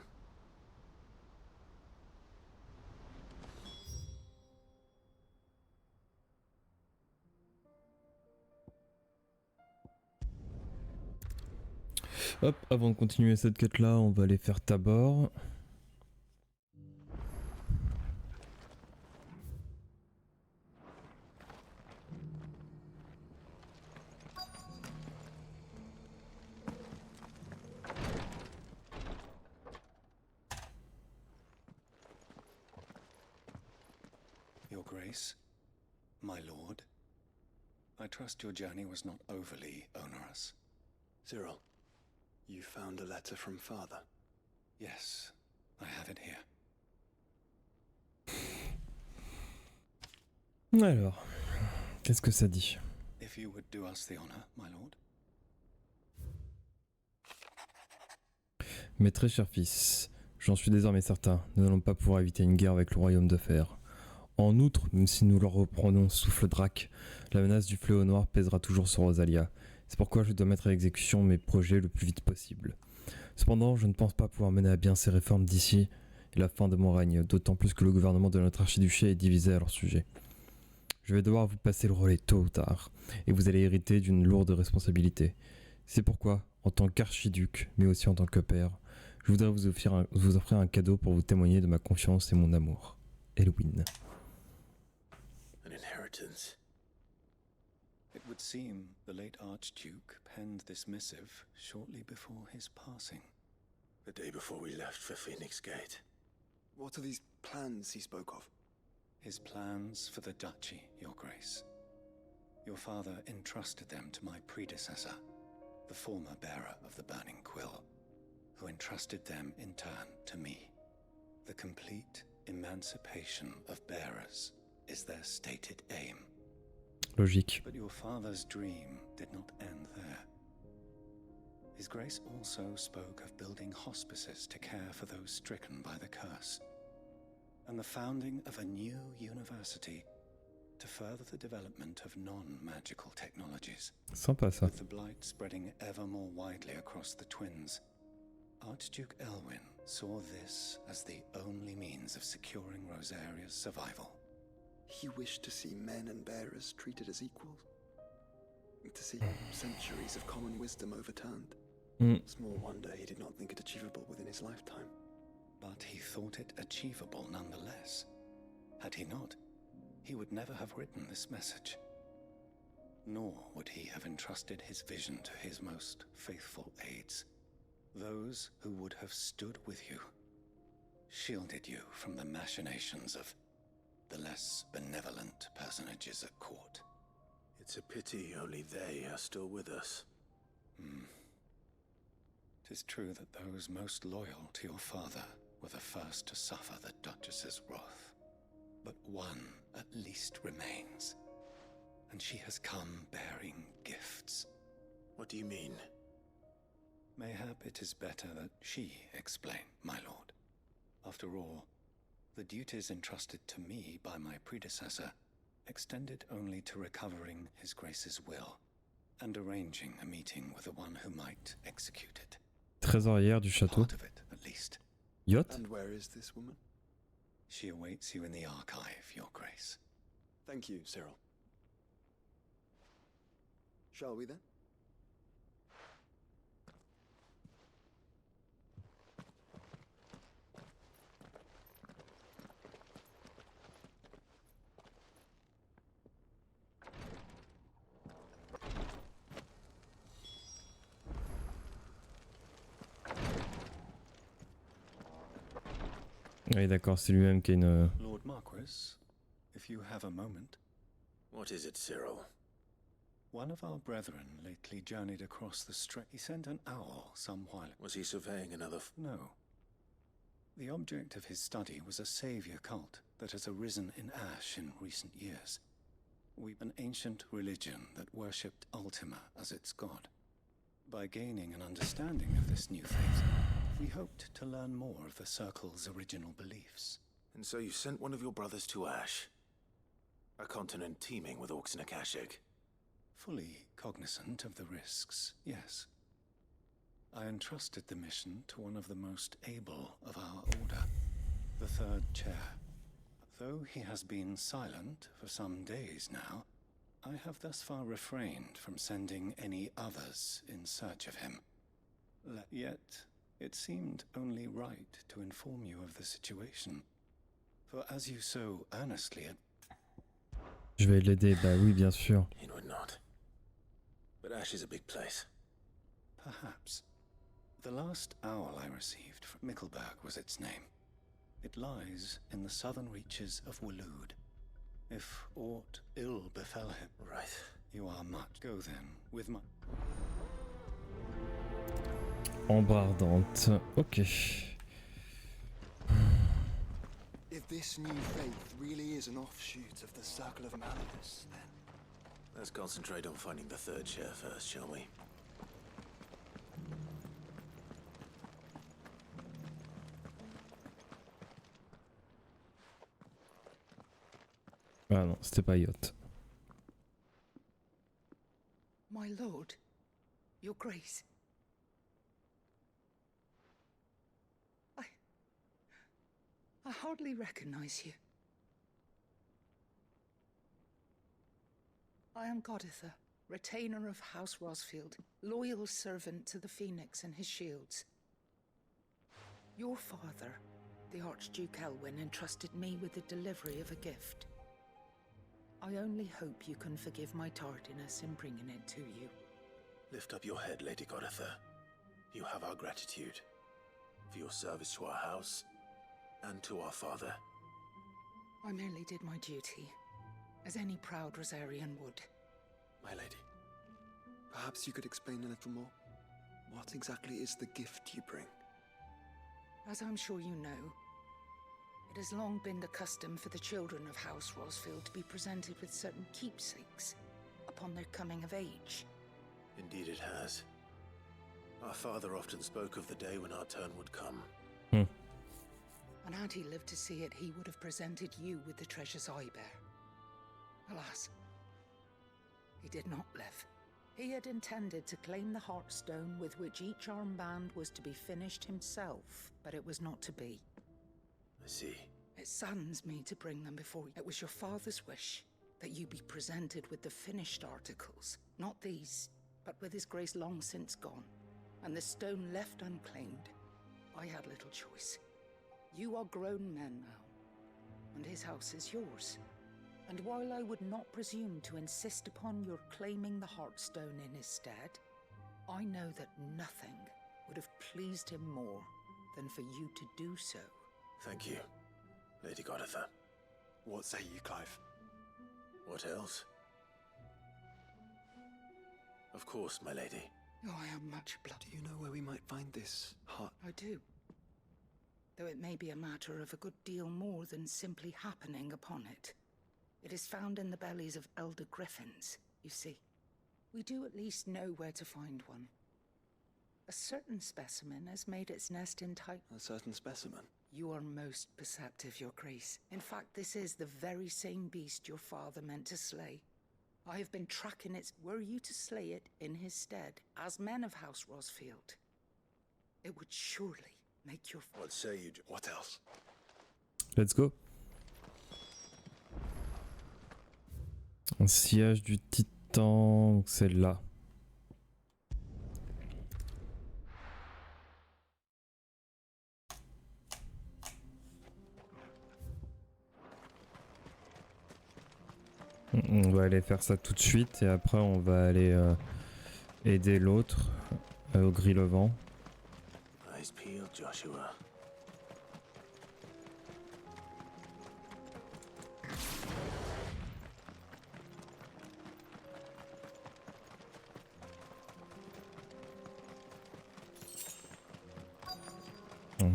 Hop, avant de continuer cette quête là, on va aller faire Tabor. Your Grace, my lord, I trust your journey was not overly onerous. Cyril, you found a letter from father? Yes, I have it here. Alors, qu'est-ce que ça dit? If you would do us the honor, my lord. Mes très chers fils, j'en suis désormais certain, nous n'allons pas pouvoir éviter une guerre avec le royaume de fer. En outre, même si nous leur reprenons souffle drac, la menace du fléau noir pèsera toujours sur Rosalia. C'est pourquoi je dois mettre à exécution mes projets le plus vite possible. Cependant, je ne pense pas pouvoir mener à bien ces réformes d'ici et la fin de mon règne, d'autant plus que le gouvernement de notre archiduché est divisé à leur sujet. Je vais devoir vous passer le relais tôt ou tard, et vous allez hériter d'une lourde responsabilité. C'est pourquoi, en tant qu'archiduc, mais aussi en tant que père, je voudrais vous offrir un cadeau pour vous témoigner de ma confiance et mon amour. Elwyn. An inheritance. It would seem the late Archduke penned this missive shortly before his passing. The day before we left for Phoenix Gate. What are these plans he spoke of? His plans for the duchy, Your Grace. Your father entrusted them to my predecessor, the former bearer of the Burning Quill, who entrusted them in turn to me. The complete emancipation of bearers is their stated aim. Logique. But your father's dream did not end there. His Grace also spoke of building hospices to care for those stricken by the curse, and the founding of a new university to further the development of non-magical technologies. Sympa ça. With the blight spreading ever more widely across the twins, Archduke Elwyn saw this as the only means of securing Rosaria's survival. He wished to see men and bearers treated as equals. To see centuries of common wisdom overturned. Small wonder he did not think it achievable within his lifetime. But he thought it achievable nonetheless. Had he not, he would never have written this message. Nor would he have entrusted his vision to his most faithful aides, those who would have stood with you, shielded you from the machinations of the less benevolent personages at court. It's a pity only they are still with us. 'Tis true that those most loyal to your father were the first to suffer the Duchess's wrath. But one at least remains, and she has come bearing gifts. What do you mean? Mayhap it is better that she explain, my lord. After all, the duties entrusted to me by my predecessor extended only to recovering His Grace's will and arranging a meeting with the one who might execute it. trésorière du château. Part of it, at least. Yacht? And where is this woman? She awaits you in the archive, Your Grace. Thank you, Cyril. Shall we then? Oui, d'accord, c'est lui-même qui a une... Lord Marquis, if you have a moment. What is it, Cyril? One of our brethren lately journeyed across the strait. He sent an owl some while. Was he surveying another? No. The object of his study was a savior cult that has arisen in Ash in recent years. An ancient religion that worshipped Ultima as its god. By gaining an understanding of this new faith, we hoped to learn more of the Circle's original beliefs. And so you sent one of your brothers to Ash? A continent teeming with orcs and Akashic? Fully cognizant of the risks, yes. I entrusted the mission to one of the most able of our order, the Third Chair. Though he has been silent for some days now, I have thus far refrained from sending any others in search of him. Yet, it seemed only right to inform you of the situation. For as you so earnestly... Je vais l'aider, bah oui, bien sûr. It would not. But Ash is a big place. Perhaps. The last owl I received from Mickleburg was its name. It lies in the southern reaches of Waloed. If aught ill befell him... Right. You are much. Go then, with my... Ombre ardente. Ok. If this new faith really is an offshoot of the Circle of Malleus, then... Let's concentrate on finding the Third Chair first, shall we? Ah non, c'était pas Yacht. My lord, your grace. I hardly recognize you. I am Goditha, retainer of House Rosfield, loyal servant to the Phoenix and his shields. Your father, the Archduke Elwyn, entrusted me with the delivery of a gift. I only hope you can forgive my tardiness in bringing it to you. Lift up your head, Lady Goditha. You have our gratitude for your service to our house and to our father. I merely did my duty, as any proud Rosarian would. My lady, perhaps you could explain a little more? What exactly is the gift you bring? As I'm sure you know, it has long been the custom for the children of House Rosfield to be presented with certain keepsakes upon their coming of age. Indeed it has. Our father often spoke of the day when our turn would come. And had he lived to see it, he would have presented you with the treasures I bear. Alas, he did not live. He had intended to claim the Heartstone with which each armband was to be finished himself, but it was not to be. I see. It saddens me to bring them before you. It was your father's wish that you be presented with the finished articles, not these, but with his grace long since gone, and the stone left unclaimed. I had little choice. You are grown men now, and his house is yours. And while I would not presume to insist upon your claiming the Heartstone in his stead, I know that nothing would have pleased him more than for you to do so. Thank you, Lady Goditha. What say you, Clive? What else? Of course, my lady. Oh, I am much obliged. Do you know where we might find this heart? I do. Though it may be a matter of a good deal more than simply happening upon it. It is found in the bellies of elder griffins, you see. We do at least know where to find one. A certain specimen has made its nest in tight... A certain specimen? You are most perceptive, Your Grace. In fact, this is the very same beast your father meant to slay. I have been tracking its... Were you to slay it in his stead, as men of House Rosfield, It would surely make your... What say you do? What else? Let's go. Un sillage du titan, celle-là. On va aller faire ça tout de suite et après on va aller aider l'autre au grill au vent. Eyes peeled, Joshua.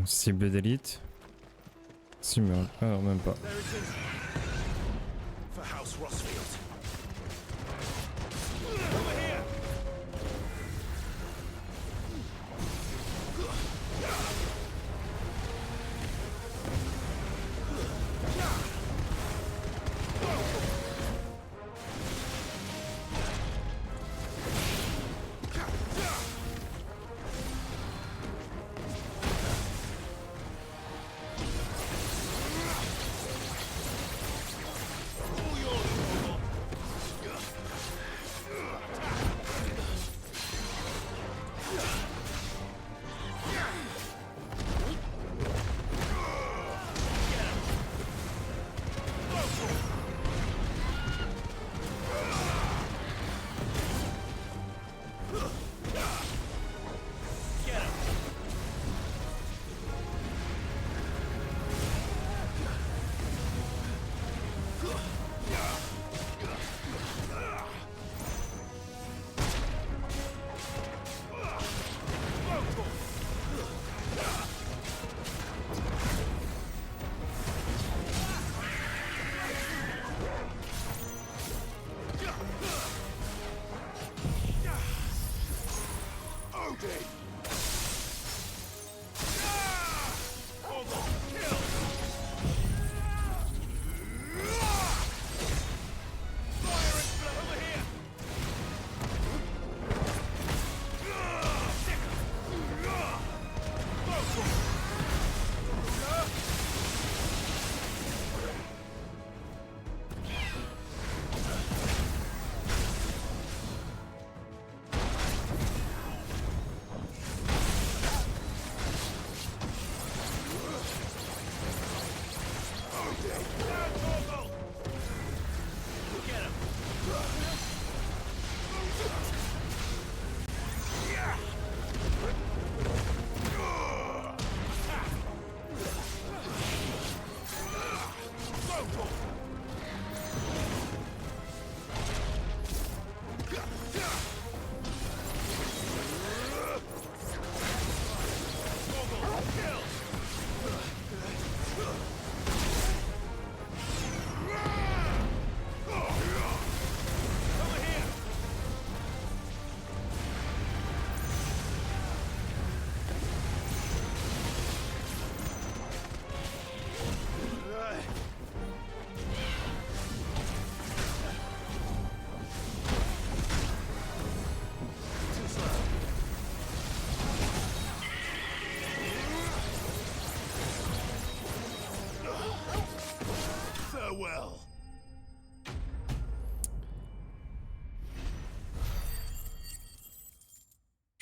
Cible d'élite. Si, mais alors même pas. For House Rossfield.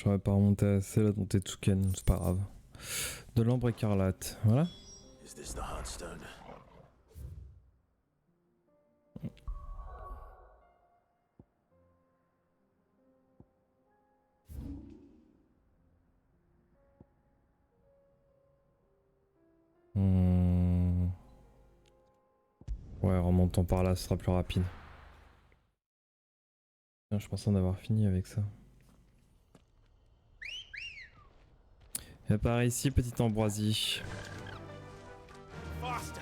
J'aurais pas remonté assez là dans Tetsuken, c'est pas grave. De l'ambre écarlate, voilà. Is this the Heartstone? Ouais, remontant par là, ce sera plus rapide. Je pensais en avoir fini avec ça. Et par ici, petite ambroisie. Faster.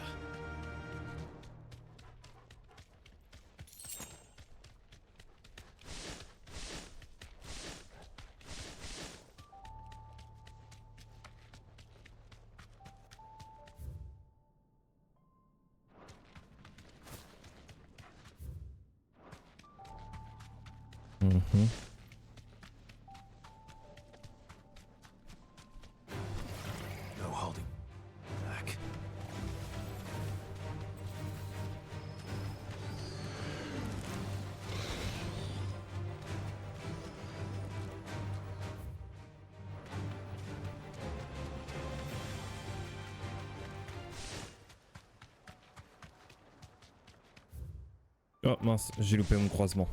Oh mince, j'ai loupé mon croisement.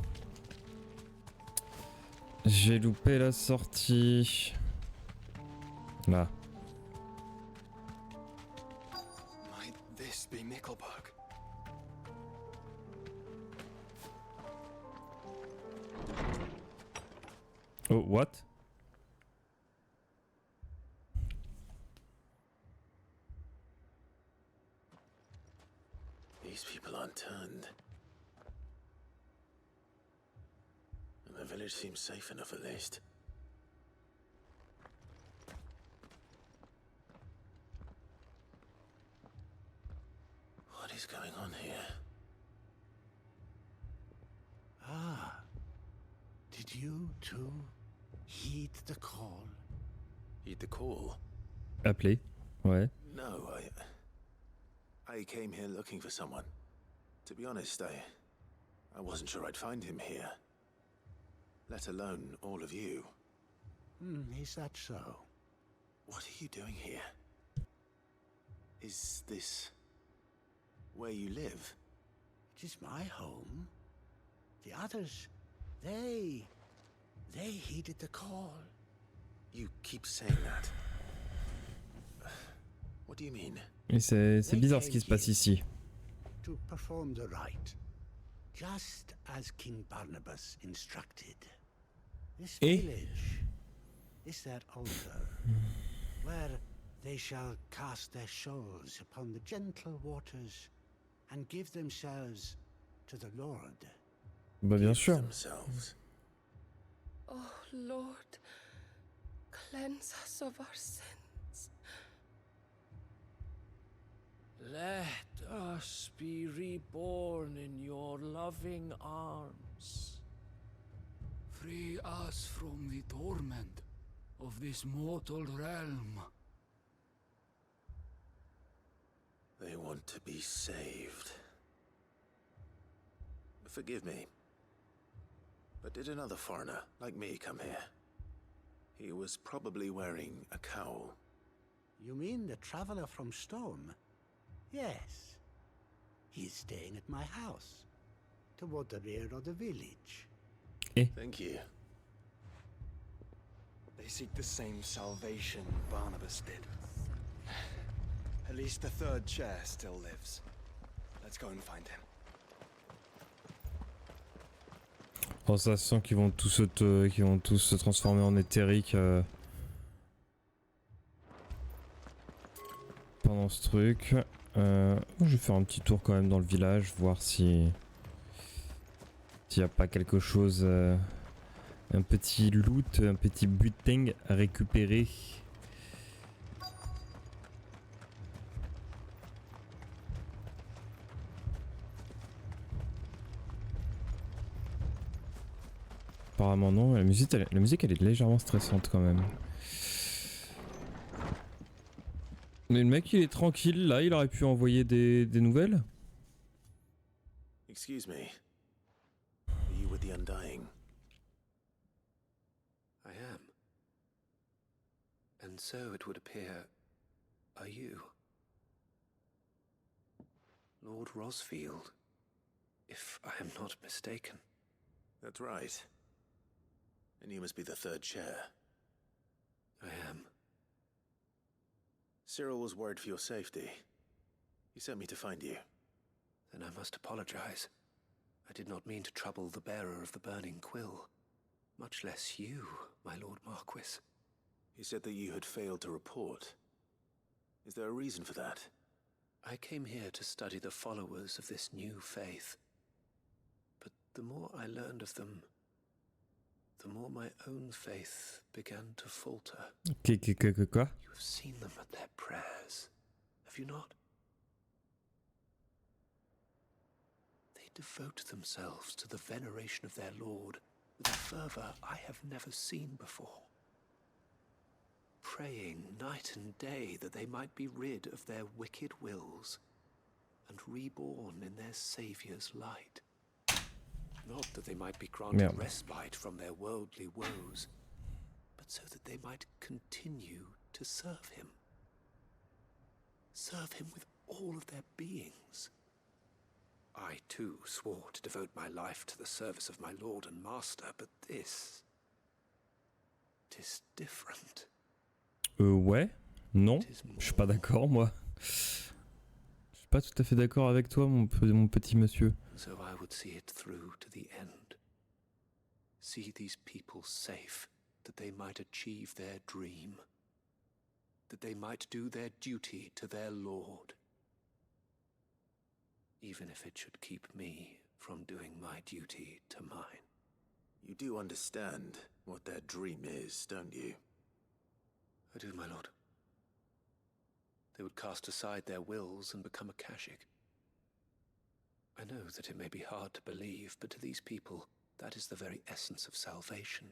J'ai loupé la sortie. Là. Might this be Nickelbug? Oh, what? These people aren't turned. And the village seems safe enough at least. What is going on here? Ah. Did you too heed the call? Heed the call? Appelé. Ouais. No, I came here looking for someone. To be honest, I wasn't sure I'd find him here. Let alone all of you. Is that so? What are you doing here? Is this where you live? It is my home. The others, they heeded the call. You keep saying that. What do you mean? Et c'est bizarre ce qui se passe ici. To perform the rite, just as King Barnabas instructed. This village is their altar, where they shall cast their souls upon the gentle waters and give themselves to the Lord. Bah bien sûr. Oh Lord, cleanse us of our sins. Let us be reborn in your loving arms. Free us from the torment of this mortal realm. They want to be saved. Forgive me, but did another foreigner like me come here? He was probably wearing a cowl. You mean the traveler from Stone? Yes. He's staying at my house, toward the rear of the village. Thank you. They seek the same salvation Barnabas did. At least the third chair still lives. Let's go and find him. Oh, ça sent qu'ils vont tous se transformer en éthérique pendant ce truc. Je vais faire un petit tour quand même dans le village, voir si s'il n'y a pas quelque chose, un petit loot, un petit butin à récupérer. Apparemment non, la musique elle est légèrement stressante quand même. Mais le mec il est tranquille là, il aurait pu envoyer des nouvelles. Excuse me. Are you with the Undying? I am. And so it would appear, are you? Lord Rosfield, if I am not mistaken. That's right. And you must be the third chair. I am. Cyril was worried for your safety. He sent me to find you. Then I must apologize. I did not mean to trouble the bearer of the burning quill. Much less you, my Lord Marquis. He said that you had failed to report. Is there a reason for that? I came here to study the followers of this new faith. But the more I learned of them, the more my own faith began to falter. Quoi? You have seen them at their prayers, have you not? They devote themselves to the veneration of their Lord with a fervor I have never seen before. Praying night and day that they might be rid of their wicked wills and reborn in their Saviour's light. Not that they might be granted respite from their worldly woes, but so that they might continue to serve him. Serve him with all of their beings. I too swore to devote my life to the service of my lord and master, but this... it is different. Ouais. Non. Je suis pas d'accord, moi. Je suis pas tout à fait d'accord avec toi, mon petit monsieur. So I would see it through to the end. See these people safe, that they might achieve their dream. That they might do their duty to their lord. Even if it should keep me from doing my duty to mine. You do understand what their dream is, don't you? I do, my lord. They would cast aside their wills and become a Kashik. I know that it may be hard to believe, but to these people, that is the very essence of salvation.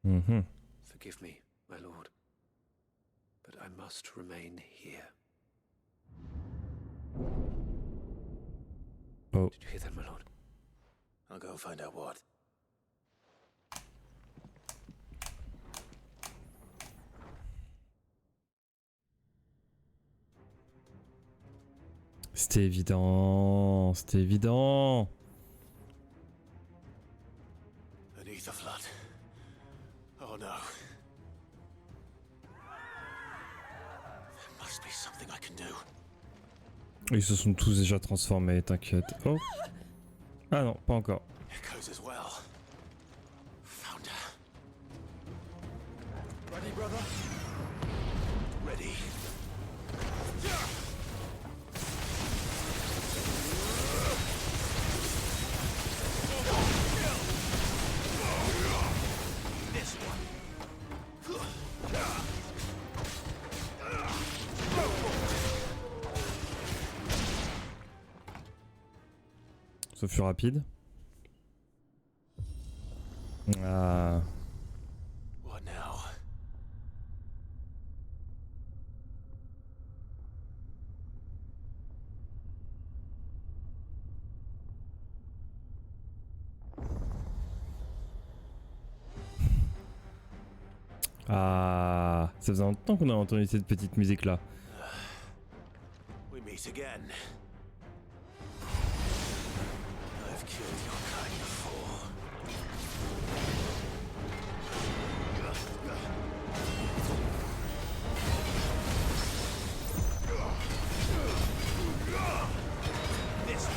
Mm-hmm. Forgive me, my lord, but I must remain here. Oh. Did you hear that, my lord? I'll go and find out what. C'était évident, c'était évident. Beneath the flood. Oh no. There must be something I can do. Ils se sont tous déjà transformés, t'inquiète. Oh. Ah non, pas encore. Echoes as well. Found her. Ready, brother? Ready. This one. Ça fut rapide. Ah. What now? Ah. Ça faisait longtemps qu'on a entendu cette petite musique là. We meet again. I've killed your kind before. This one.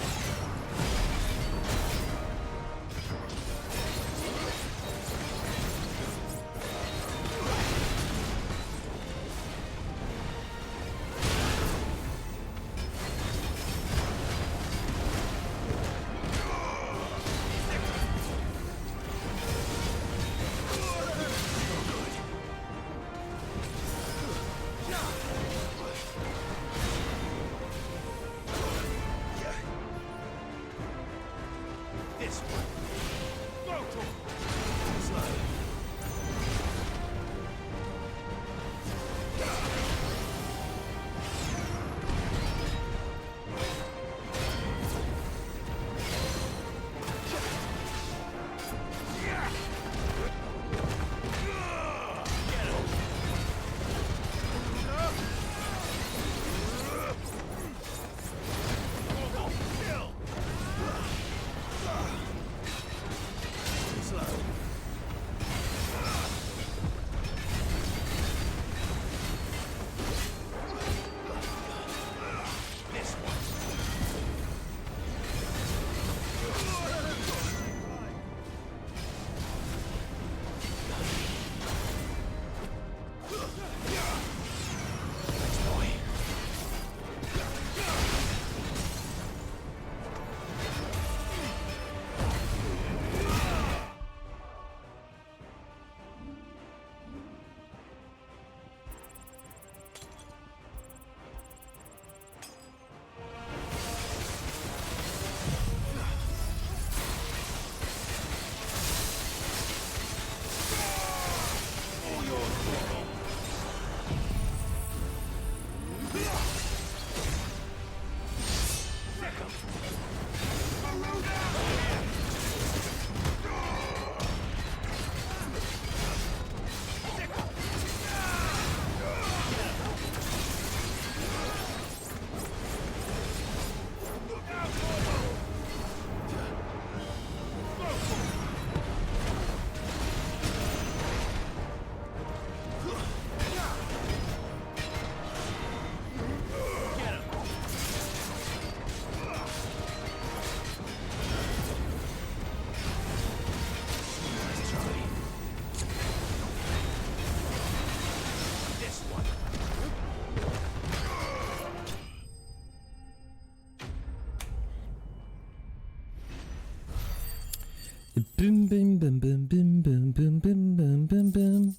Bim bim bim bim bim bim bim bim bim bim bim.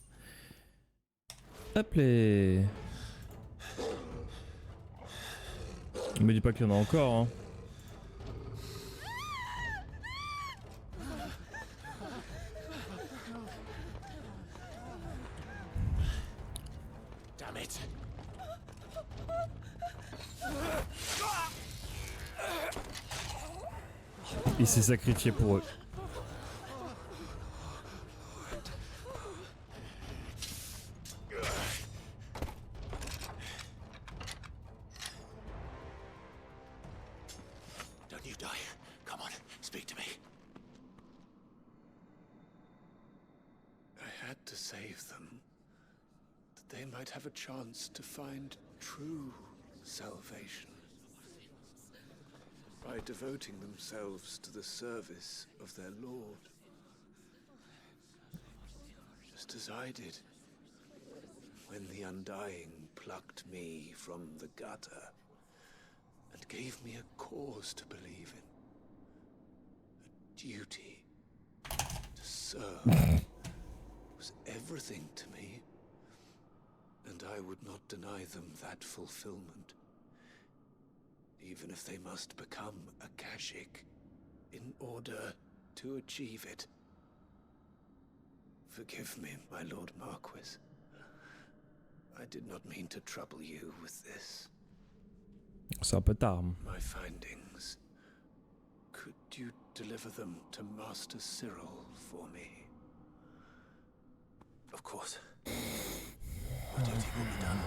Hop les. Me dis pas qu'il y en a encore, hein. Damn it. Il s'est sacrifié pour eux. Don't you die. Come on, speak to me. I had to save them, that they might have a chance to find true salvation. By devoting themselves to the service of their Lord. Just as I did when the Undying plucked me from the gutter and gave me a cause to believe in. A duty to serve was everything to me, and I would not deny them that fulfillment. Even if they must become a Kashik in order to achieve it. Forgive me, my Lord Marquis. I did not mean to trouble you with this. C'est un peu tard. My findings. Could you deliver them to Master Cyril for me? Of course. My duty will be done.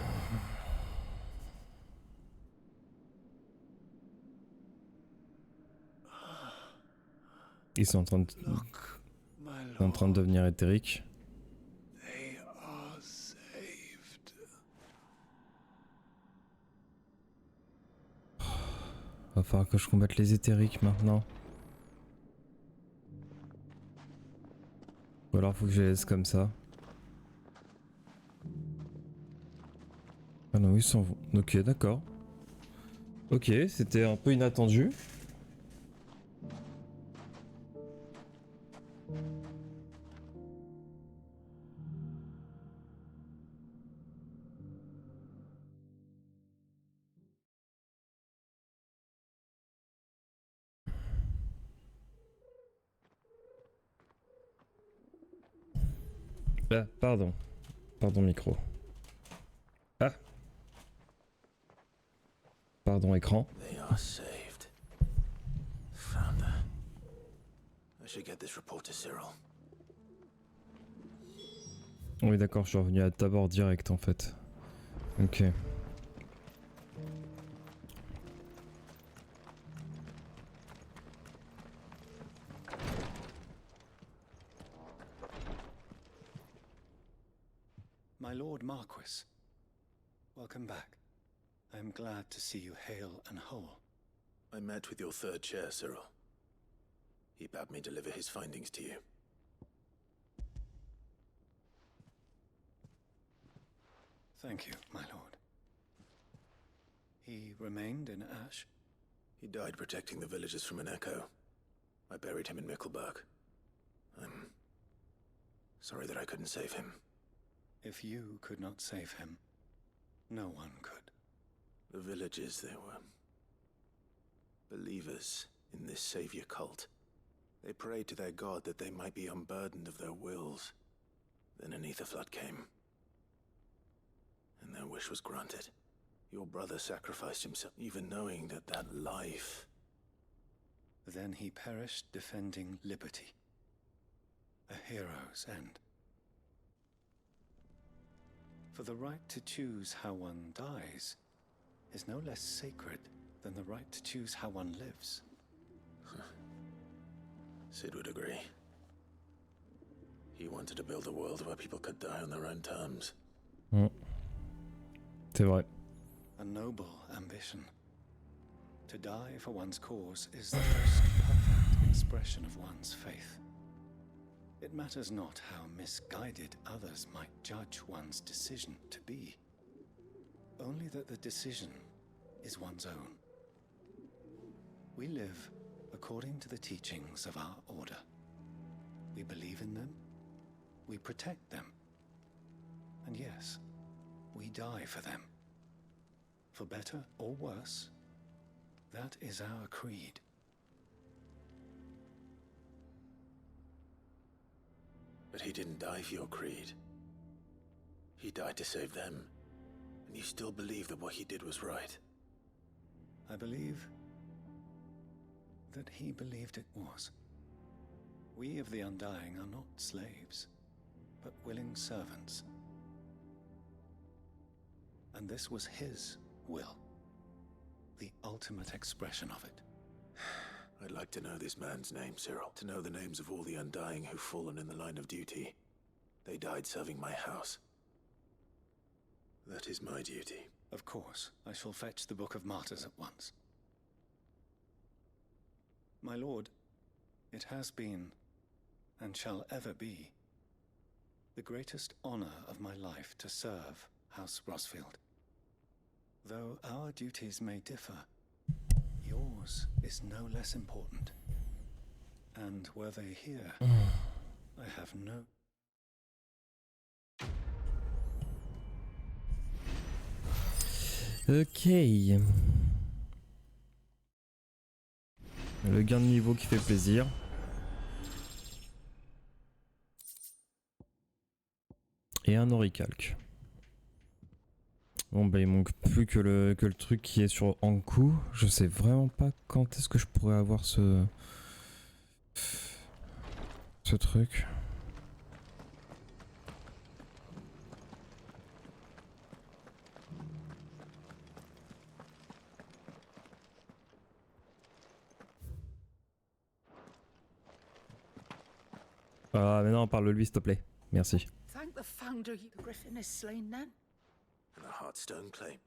Ils sont en train de devenir éthériques. They are saved. Va falloir que je combatte les éthériques maintenant. Ou alors faut que je les laisse comme ça. Ah non, ils s'en vont. Ok, d'accord. Ok, c'était un peu inattendu. Ah, pardon. Pardon, micro. Ah. Pardon, écran. They are saved. Founder. I should get this report to Cyril. Oui, d'accord, je suis revenu à d'abord direct en fait. Ok. My Lord Marquis, welcome back. I am glad to see you hale and whole. I met with your third chair, Cyril. He bade me deliver his findings to you. Thank you, my lord. He remained in Ash? He died protecting the villagers from an echo. I buried him in Mickelberg. I'm sorry that I couldn't save him. If you could not save him, no one could. The villagers, they were believers in this savior cult. They prayed to their god that they might be unburdened of their wills. Then an ether flood came, and their wish was granted. Your brother sacrificed himself, even knowing that that life... Then he perished defending liberty. A hero's end. For the right to choose how one dies is no less sacred than the right to choose how one lives. Sid would agree. He wanted to build a world where people could die on their own terms. C'est vrai. A noble ambition. To die for one's cause is the most perfect expression of one's faith. It matters not how misguided others might judge one's decision to be. Only that the decision is one's own. We live according to the teachings of our order. We believe in them, we protect them, and yes, we die for them. For better or worse, that is our creed. But he didn't die for your creed. He died to save them. And you still believe that what he did was right? I believe that he believed it was. We of the Undying are not slaves, but willing servants. And this was his will, the ultimate expression of it. I'd like to know this man's name, Cyril. To know the names of all the Undying who've fallen in the line of duty. They died serving my house. That is my duty. Of course, I shall fetch the Book of Martyrs at once. My lord, it has been, and shall ever be, the greatest honor of my life to serve House Rosfield. Though our duties may differ, yours is no less important. And were they here, I have no... Ok. Le gain de niveau qui fait plaisir. Et un oricalque. Bon bah il manque plus que le truc qui est sur Ankou. Je sais vraiment pas quand est-ce que je pourrais avoir ce truc. Ah mais non, parle-lui s'il te plaît. Merci. Thank the founder, the griffin is slain then. And the Heartstone claim.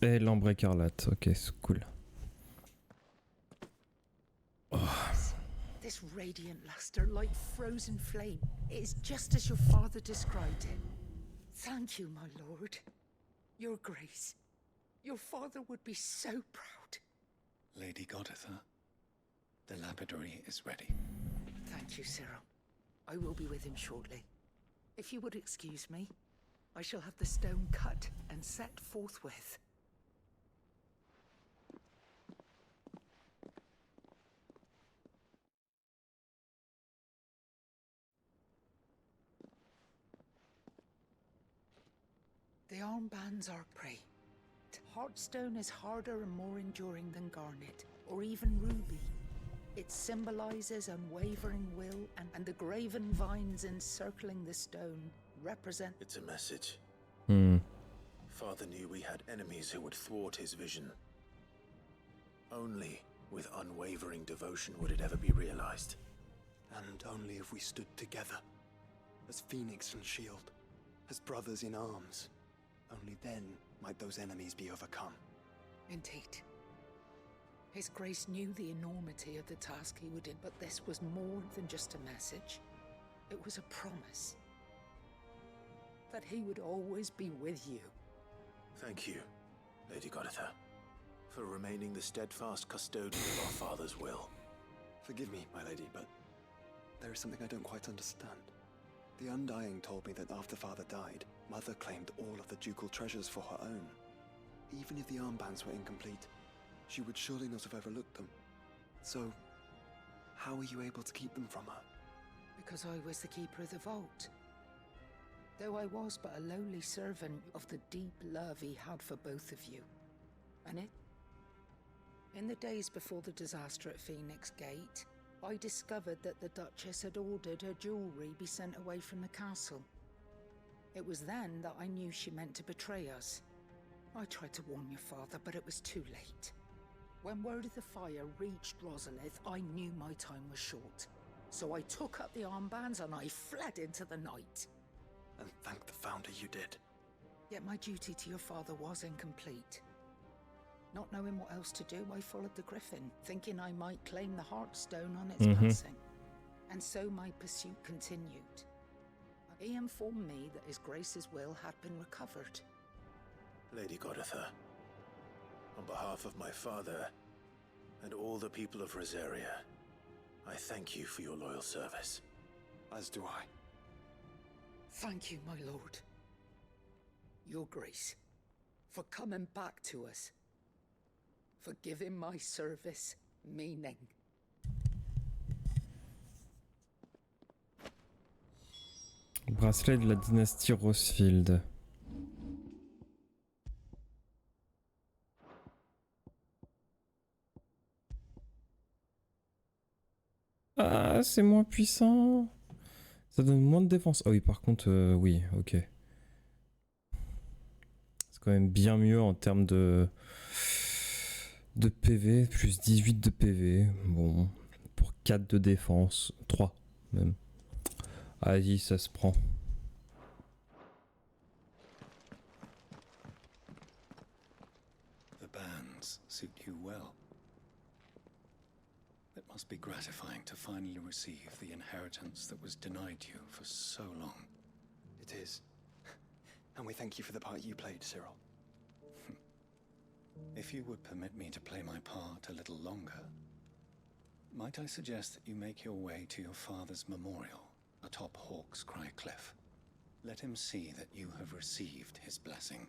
Et l'ambre écarlate, ok, c'est cool. Oh. This radiant luster, like frozen flame, it is just as your father described it. Thank you, my lord. Your grace. Your father would be so proud. Lady Goditha, the lapidary is ready. Thank you, Cyril. I will be with him shortly. If you would excuse me, I shall have the stone cut and set forthwith. The armbands are prey. Heartstone is harder and more enduring than garnet, or even ruby. It symbolizes unwavering will, and the graven vines encircling the stone represent... It's a message. Hmm. Father knew we had enemies who would thwart his vision. Only with unwavering devotion would it ever be realized. And only if we stood together, as Phoenix and Shield, as brothers in arms. Only then might those enemies be overcome. Indeed. His Grace knew the enormity of the task he would do, but this was more than just a message. It was a promise. That he would always be with you. Thank you, Lady Goditha, for remaining the steadfast custodian of our father's will. Forgive me, my lady, but there is something I don't quite understand. The Undying told me that after Father died, Mother claimed all of the ducal treasures for her own. Even if the armbands were incomplete, she would surely not have overlooked them. So, how were you able to keep them from her? Because I was the keeper of the vault. Though I was but a lowly servant of the deep love he had for both of you. And in the days before the disaster at Phoenix Gate, I discovered that the Duchess had ordered her jewelry be sent away from the castle. It was then that I knew she meant to betray us. I tried to warn your father, but it was too late. When word of the fire reached Rosalith, I knew my time was short. So I took up the armbands and I fled into the night. And thank the Founder you did. Yet my duty to your father was incomplete. Not knowing what else to do, I followed the Griffin, thinking I might claim the Heartstone on its passing. And so my pursuit continued. He informed me that His Grace's will had been recovered. Lady Goditha, on behalf of my father and all the people of Rosaria, I thank you for your loyal service. As do I. Thank you, my lord. Your grace, for coming back to us. For giving my service meaning. Bracelet de la dynastie Rosefield. Ah, c'est moins puissant. Ça donne moins de défense. Ah oui, par contre, oui, ok. C'est quand même bien mieux en termes de PV, plus 18 de PV. Bon, pour 4 de défense, 3 même. Vas-y, ça se prend. The bands suit you well. It must be gratifying to finally receive the inheritance that was denied you for so long. It is. And we thank you for the part you played, Cyril. If you would permit me to play my part a little longer, might I suggest that you make your way to your father's memorial atop Hawk's Cry Cliff? Let him see that you have received his blessing.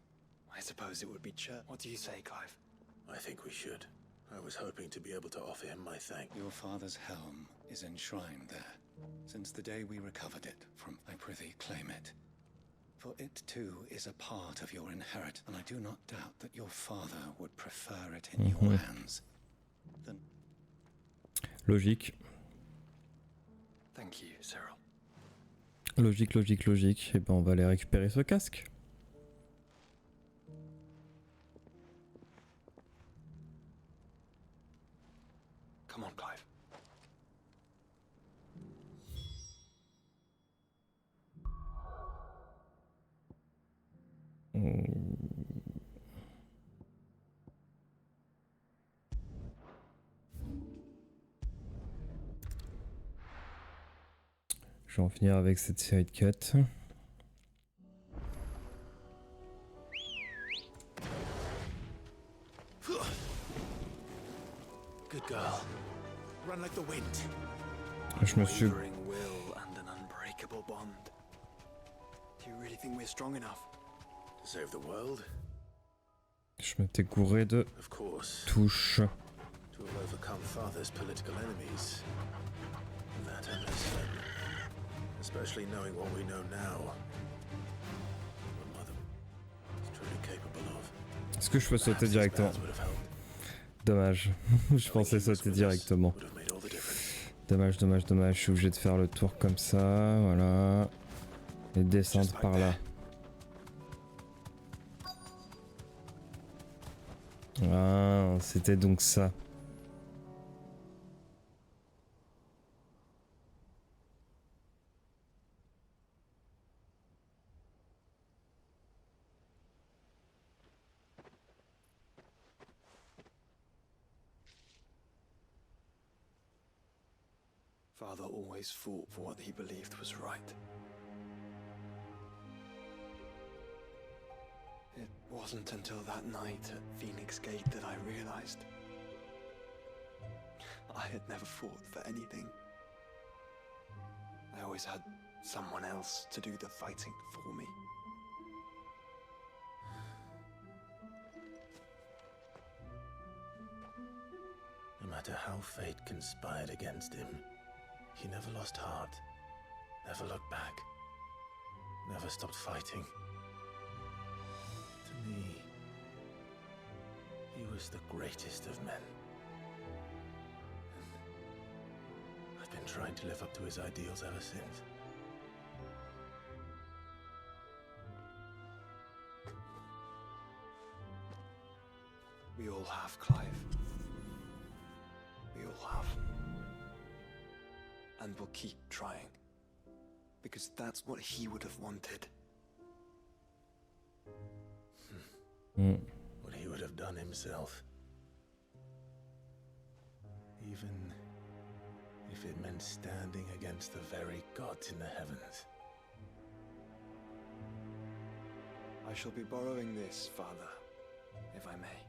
I suppose it would be church. What do you say, Clive? I think we should. I was hoping to be able to offer him my thanks. Your father's helm is enshrined there. Since the day we recovered it from, I prithee claim it. For it too is a part of your inheritance, and I do not doubt that your father would prefer it in your hands. Then... Logique. Thank you, Cyril. Logique, logique, logique. Et ben on va aller récupérer ce casque. Come on, Clive. Je vais en finir avec cette série de quêtes. Good girl. Run like the wind. Je me suis... Will and an unbreakable bond. Do you really think we're strong enough to save the world? Je m'étais gouré de touches. To have overcome father's political enemies. That I'm certain. Especially knowing what we know now. What mother is truly capable of. Est-ce que je peux sauter directement? Dommage. Je pensais sauter directement. Dommage, dommage, dommage. Je suis obligé de faire le tour comme ça. Voilà. Et descendre par là. Ah, c'était donc ça. Father always fought for what he believed was right. It wasn't until that night at Phoenix Gate that I realized I had never fought for anything. I always had someone else to do the fighting for me. No matter how fate conspired against him, he never lost heart, never looked back, never stopped fighting. To me, he was the greatest of men. And I've been trying to live up to his ideals ever since. We all have, Clive. We all have. And we'll keep trying. Because that's what he would have wanted. What he would have done himself. Even if it meant standing against the very gods in the heavens. I shall be borrowing this, Father, if I may.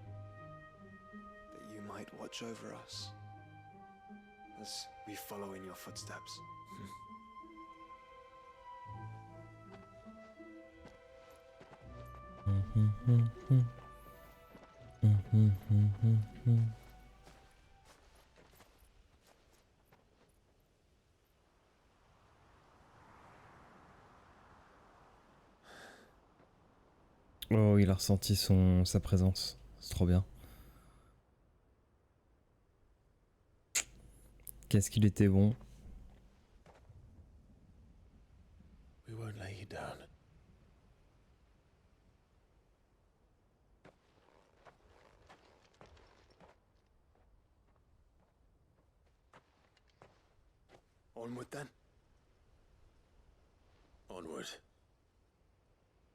That you might watch over us as we follow in your footsteps. Oh, il a ressenti sa présence. C'est trop bien. Qu'est-ce qu'il était bon. We won't lay you down. Onward then. Onward.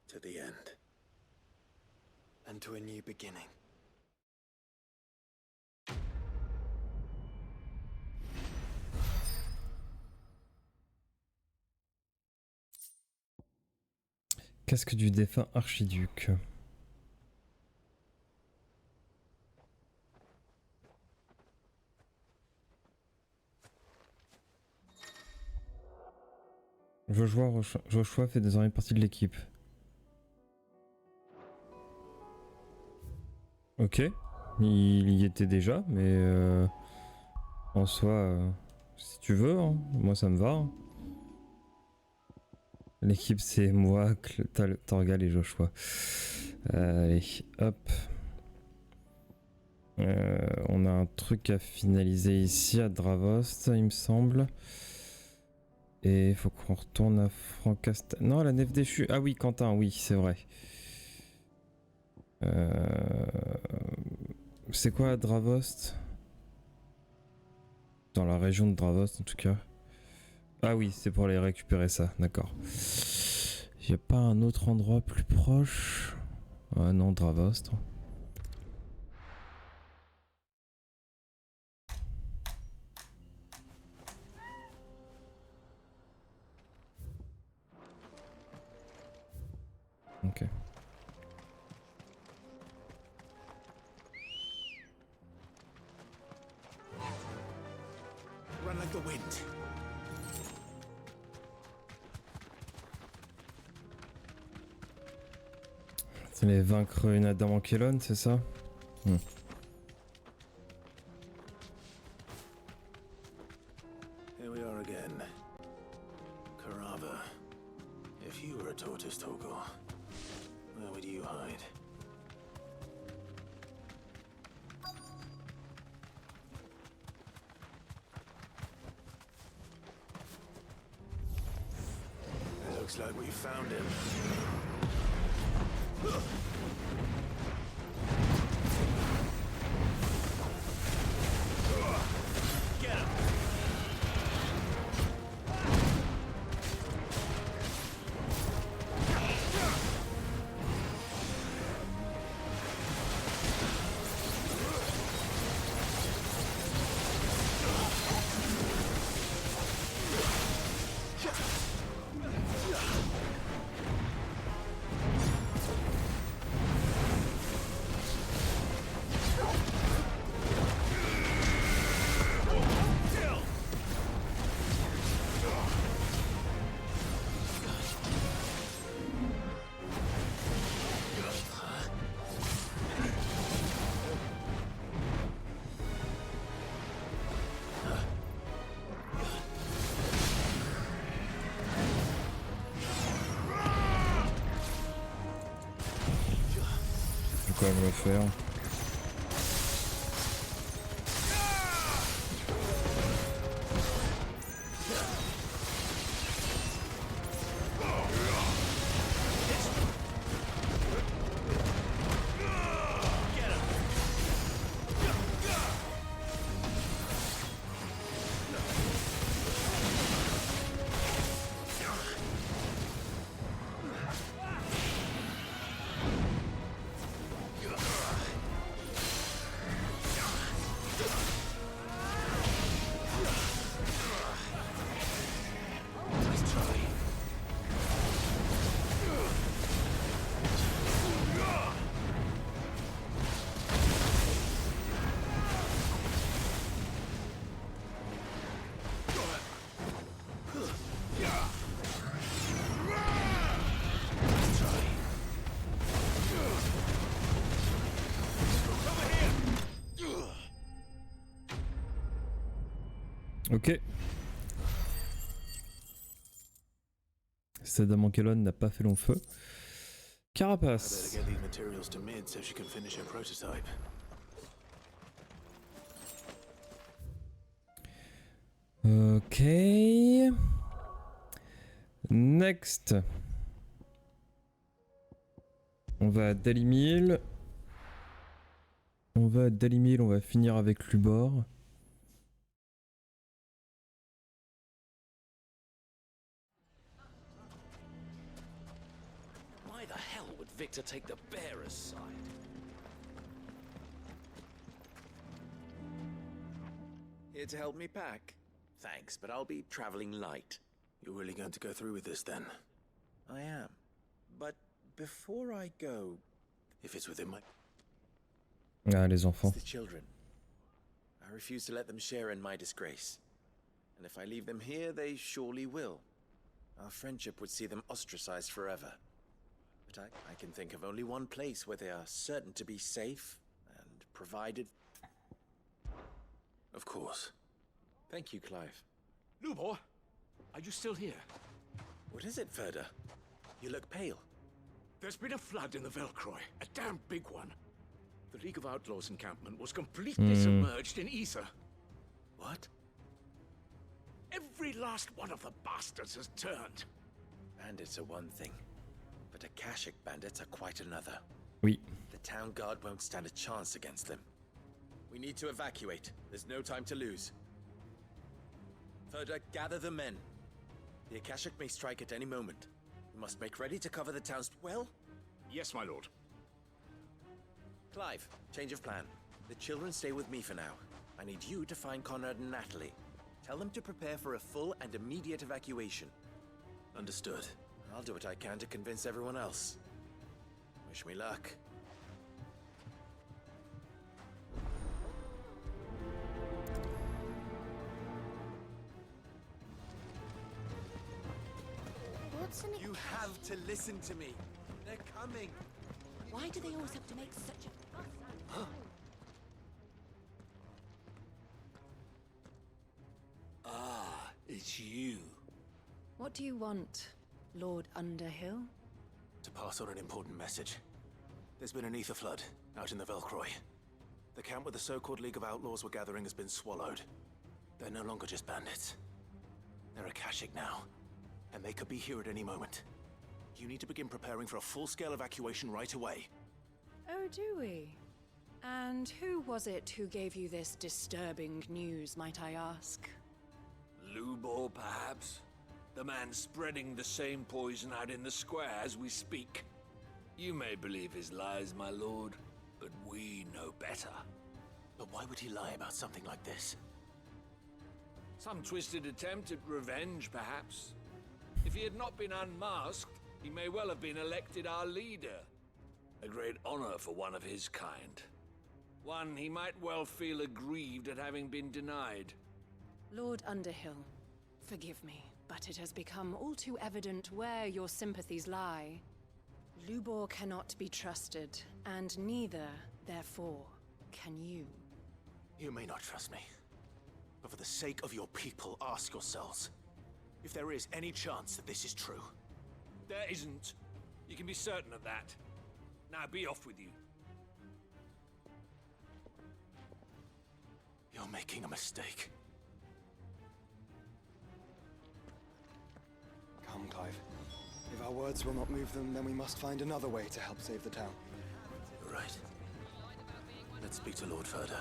To the end. And to a new beginning. Casque du défunt archiduc. Joshua fait désormais partie de l'équipe. Ok, il y était déjà, mais en soi, si tu veux, hein, moi ça me va. Hein. L'équipe c'est moi, Torgal et Joshua. Allez, hop. On a un truc à finaliser ici à Dravost, il me semble. Et il faut qu'on retourne à Francastel. Non, la nef déchue. Ah oui, Quentin, oui, c'est vrai. C'est quoi à Dravost? Dans la région de Dravost en tout cas. Ah oui, c'est pour aller récupérer ça, d'accord. Il n'y a pas un autre endroit plus proche? Ah non, Dravost. Ok. Run like the wind. C'est les vaincre une Adam Kelon, c'est ça? Here we are again. Karava. If you were a tortoise, Torgor, where would you hide? It looks like we found him. Get him! Je vais quand même le faire. Ok. Sadam Kelon n'a pas fait long feu. Carapace. Ok. Next. On va à Dalimil. On va finir avec Lubor. Why the hell would Victor take the bearer's side? Here to help me pack? Thanks, but I'll be traveling light. You're really going to go through with this then? I am. But before I go, if it's within my... Ah, les enfants. It's the children. I refuse to let them share in my disgrace. And if I leave them here, they surely will. Our friendship would see them ostracized forever. But I can think of only one place where they are certain to be safe and provided. Of course. Thank you, Clive. Lubor, are you still here? What is it, Ferda? You look pale. There's been a flood in the Velcroy, a damn big one. The League of Outlaws encampment was completely submerged in ether. What? Every last one of the bastards has turned. Bandits are one thing, but Akashic bandits are quite another. Oui. The town guard won't stand a chance against them. We need to evacuate. There's no time to lose. Ferda, gather the men. The Akashic may strike at any moment. We must make ready to cover the town's... Well? Yes, my lord. Clive, change of plan. The children stay with me for now. I need you to find Conrad and Natalie. Tell them to prepare for a full and immediate evacuation. Understood. I'll do what I can to convince everyone else. Wish me luck. You have to listen to me. They're coming. Why do they always have to make such a fuss? Huh? Ah, it's you. What do you want, Lord Underhill? To pass on an important message. There's been an ether flood out in the Velcroy. The camp where the so-called League of Outlaws were gathering has been swallowed. They're no longer just bandits. They're Akashic now, and they could be here at any moment. You need to begin preparing for a full-scale evacuation right away. Oh, do we? And who was it who gave you this disturbing news, might I ask? Lubor, perhaps? The man spreading the same poison out in the square as we speak. You may believe his lies, my lord, but we know better. But why would he lie about something like this? Some twisted attempt at revenge, perhaps. If he had not been unmasked, he may well have been elected our leader. A great honor for one of his kind. One he might well feel aggrieved at having been denied. Lord Underhill, forgive me, but it has become all too evident where your sympathies lie. Lubor cannot be trusted, and neither, therefore, can you. You may not trust me, but for the sake of your people, ask yourselves if there is any chance that this is true. There isn't. You can be certain of that. Now be off with you. You're making a mistake. Come, Clive. If our words will not move them, then we must find another way to help save the town. You're right. Let's speak to Lord Ferda.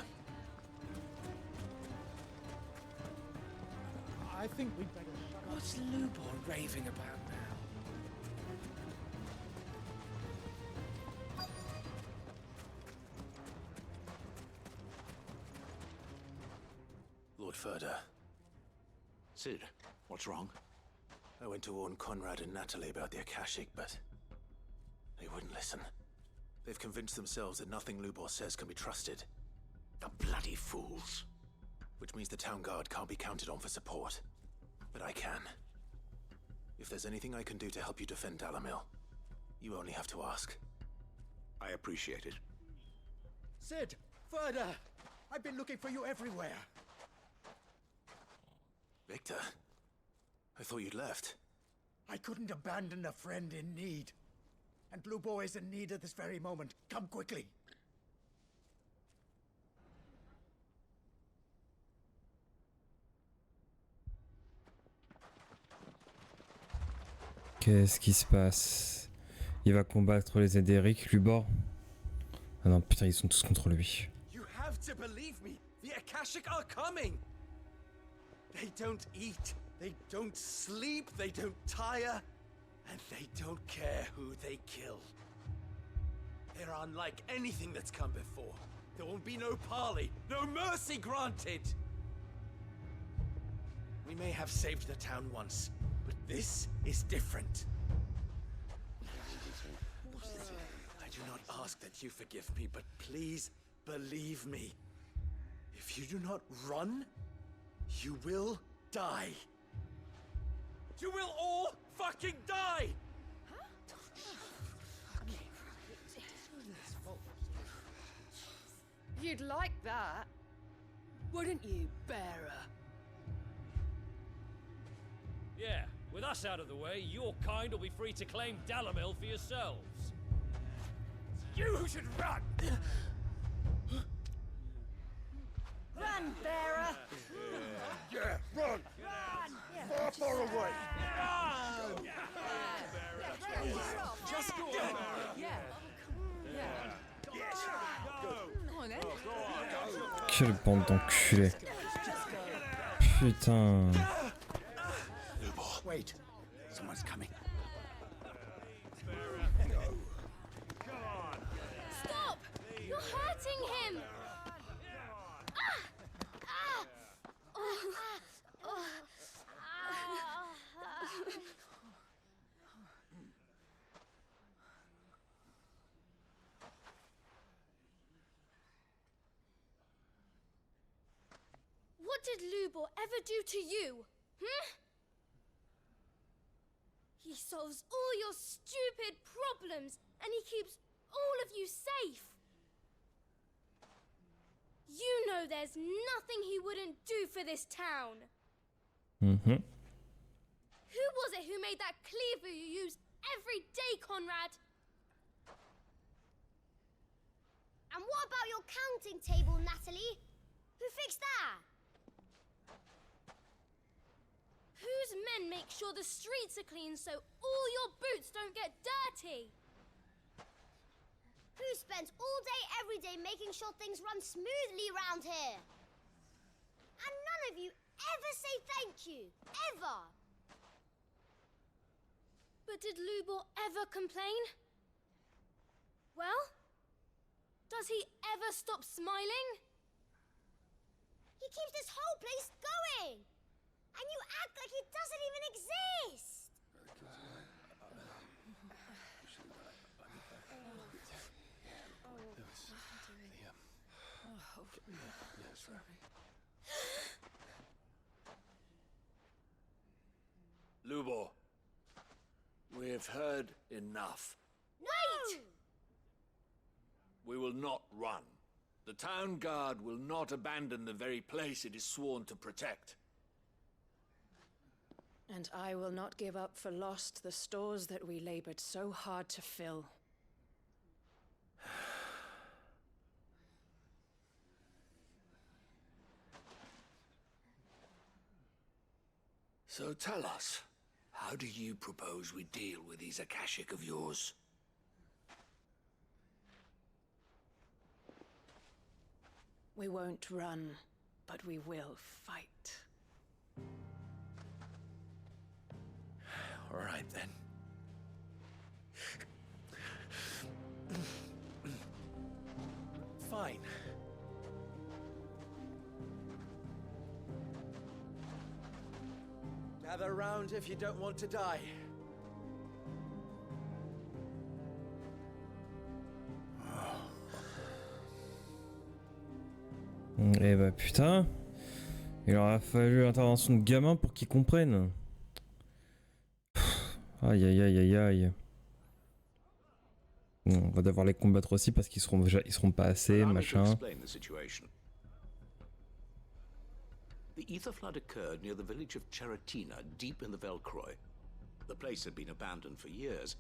I think we'd better... What's Lubor raving about now? Lord Ferda. Sid, what's wrong? I went to warn Conrad and Natalie about the Akashic, but they wouldn't listen. They've convinced themselves that nothing Lubor says can be trusted. The bloody fools. Which means the town guard can't be counted on for support. But I can. If there's anything I can do to help you defend Dalimil, you only have to ask. I appreciate it. Sid! Ferda! I've been looking for you everywhere. Victor, I thought you'd left. I couldn't abandon a friend in need. And Blue Boy is in need at this very moment. Come quickly. Qu'est-ce qui se passe? Il va combattre les Ederic, Lubor. Ah non, putain, ils sont tous contre lui. You have to believe me. The Akashic are coming. They don't eat, they don't sleep, they don't tire, and they don't care who they kill. They're unlike anything that's come before. There won't be no parley, no mercy granted. We may have saved the town once, but this is different. I do not ask that you forgive me, but please believe me. If you do not run, you will die. You will all fucking die! You'd like that, wouldn't you, bearer? Yeah, with us out of the way, your kind will be free to claim Dalamil for yourselves. You who should run! Run, bearer! Yeah, run! Far, far away! Just go on. Yeah. Go on, then. Quelle bande d'enculés. Putain. Wait, someone's coming. Stop! You're hurting him! What did Lubor ever do to you? He solves all your stupid problems, and he keeps all of you safe. You know there's nothing he wouldn't do for this town. Mm-hmm. Who was it who made that cleaver you use every day, Conrad? And what about your counting table, Natalie? Who fixed that? Whose men make sure the streets are clean so all your boots don't get dirty? Who spends all day every day making sure things run smoothly around here? And none of you ever say thank you. Ever. But did Lubor ever complain? Well, does he ever stop smiling? He keeps this whole place going. And you act like he doesn't even exist. Lubor, we have heard enough. Wait! We will not run. The town guard will not abandon the very place it is sworn to protect. And I will not give up for lost the stores that we labored so hard to fill. So tell us, how do you propose we deal with these Akashic of yours? We won't run, but we will fight. All right, then. Fine. Gather round if you don't want to die. Eh bah putain, il aura fallu l'intervention de gamin pour qu'ils comprennent. Aïe aïe aïe aïe aïe. Bon, on va devoir les combattre aussi parce qu'ils seront pas assez, machin. The ether flood occurred near the village of Cheratina, deep in the Velcroy. The place had been abandoned for years,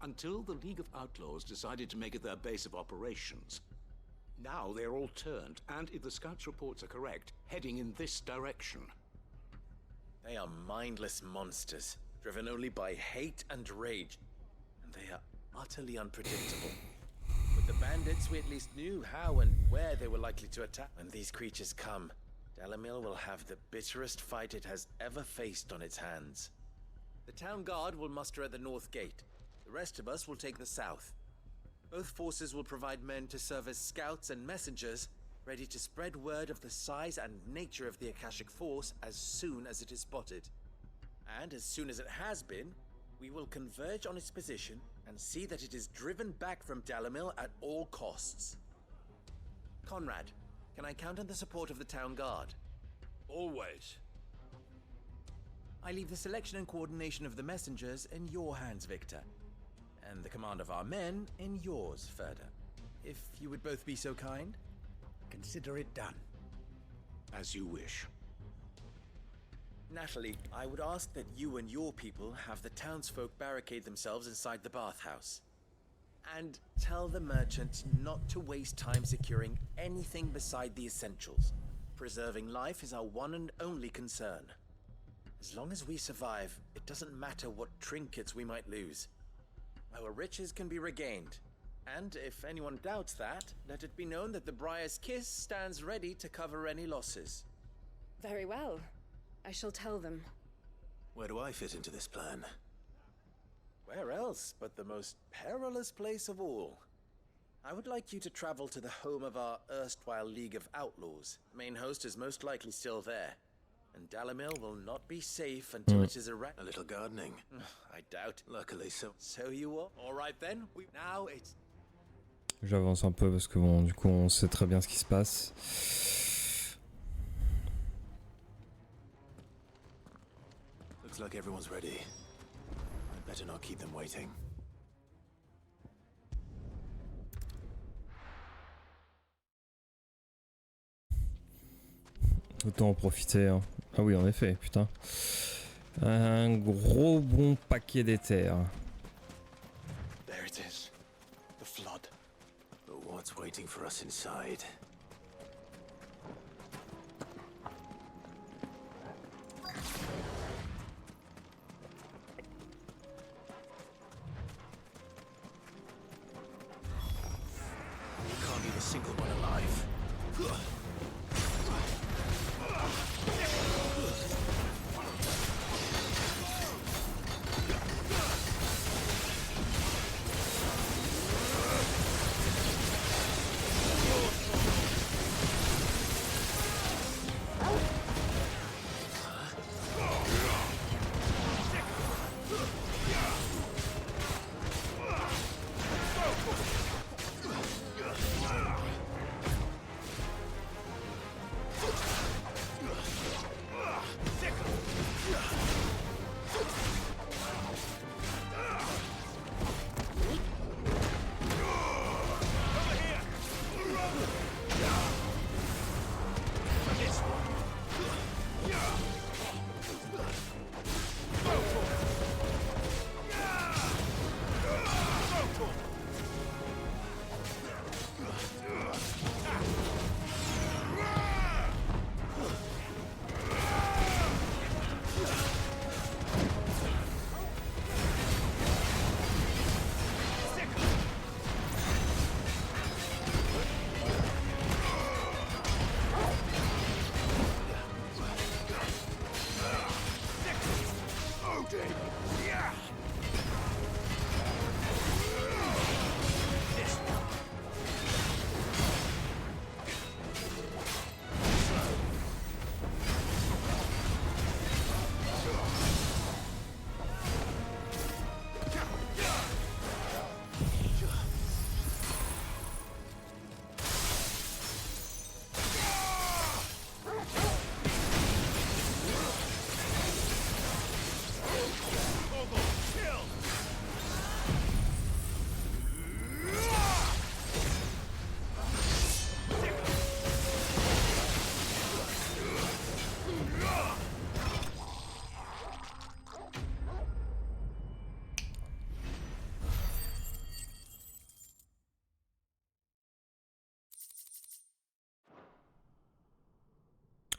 until the League of Outlaws decided to make it their base of operations. Now they're all turned, and if the scouts' reports are correct, heading in this direction. They are mindless monsters, driven only by hate and rage, and they are utterly unpredictable. With the bandits, we at least knew how and where they were likely to attack. When these creatures come, Dalamil will have the bitterest fight it has ever faced on its hands. The town guard will muster at the north gate. The rest of us will take the south. Both forces will provide men to serve as scouts and messengers, ready to spread word of the size and nature of the Akashic Force as soon as it is spotted. And as soon as it has been, we will converge on its position and see that it is driven back from Dalamil at all costs. Conrad, can I count on the support of the town guard? Always. I leave the selection and coordination of the messengers in your hands, Victor. And the command of our men in yours, Ferda. If you would both be so kind. Consider it done. As you wish. Natalie, I would ask that you and your people have the townsfolk barricade themselves inside the bathhouse. And tell the merchant not to waste time securing anything beside the essentials. Preserving life is our one and only concern. As long as we survive, it doesn't matter what trinkets we might lose. Our riches can be regained. And if anyone doubts that, let it be known that the Briar's Kiss stands ready to cover any losses. Very well. I shall tell them. Where do I fit into this plan? Where else but the most perilous place of all? I would like you to travel to the home of our erstwhile League of Outlaws. The main host is most likely still there. And Dalamil will not be safe until it is A little gardening. I doubt. Luckily, so you are. All right then. Now it's... J'avance un peu parce que bon, du coup, on sait très bien ce qui se passe. Looks like everyone's ready. I'd better not keep them waiting. Autant en profiter. Hein. Ah oui, en effet, putain. Un gros bon paquet d'éther. There it is. The flood. But what's waiting for us inside? Can't leave a single one alive.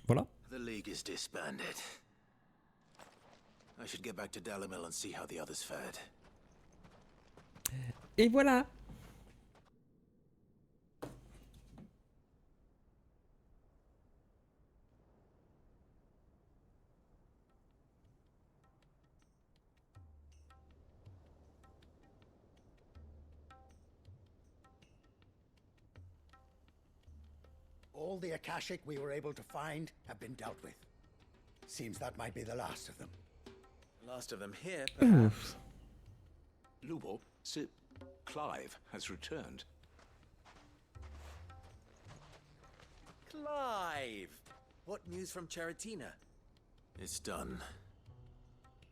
Voilà. The League is disbanded. I should get back to Dalimil and see how the others fared. Et voilà. All the Akashic we were able to find have been dealt with. Seems that might be the last of them. Last of them here, perhaps. Lubo, Sir Clive has returned. Clive! What news from Charatina? It's done.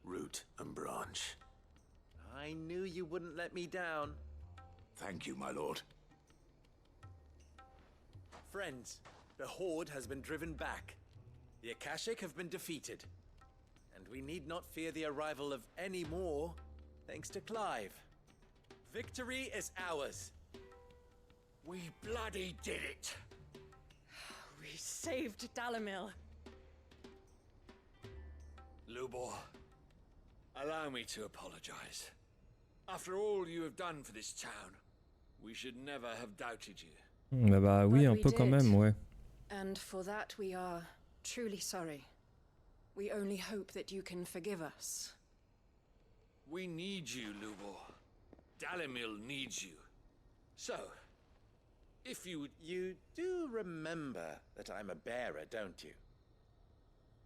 Root and branch. I knew you wouldn't let me down. Thank you, my lord. Friends, the Horde has been driven back. The Akashic have been defeated. And we need not fear the arrival of any more, thanks to Clive. Victory is ours. We bloody did it! We saved Dalimil. Lubor, allow me to apologize. After all you have done for this town, we should never have doubted you. Bah oui, un peu quand même, ouais. And for that we are truly sorry. We only hope that you can forgive us. We need you, Lubor. Dalimil needs you. So, if you would... You do remember that I'm a bearer, don't you?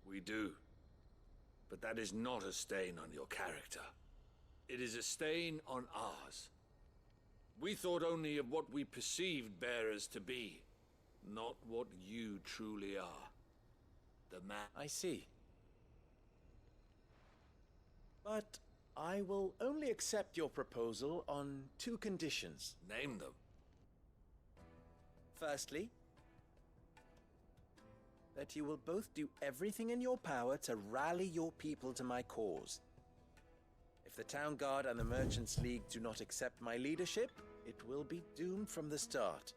We do. But that is not a stain on your character. It is a stain on ours. We thought only of what we perceived bearers to be, not what you truly are. The man... I see. But I will only accept your proposal on 2 conditions. Name them. Firstly, that you will both do everything in your power to rally your people to my cause. If the Town Guard and the Merchants League do not accept my leadership, it will be doomed from the start.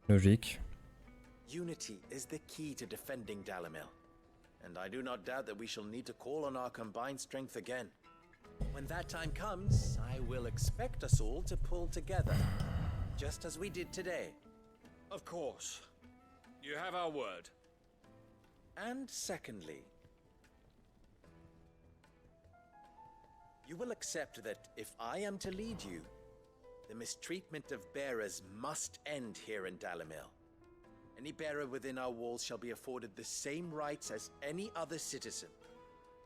Logique. Unity is the key to defending Dalimil, and I do not doubt that we shall need to call on our combined strength again. When that time comes, I will expect us all to pull together, just as we did today. Of course. You have our word. And secondly, you will accept that if I am to lead you, the mistreatment of bearers must end here in Dalimil. Any bearer within our walls shall be afforded the same rights as any other citizen.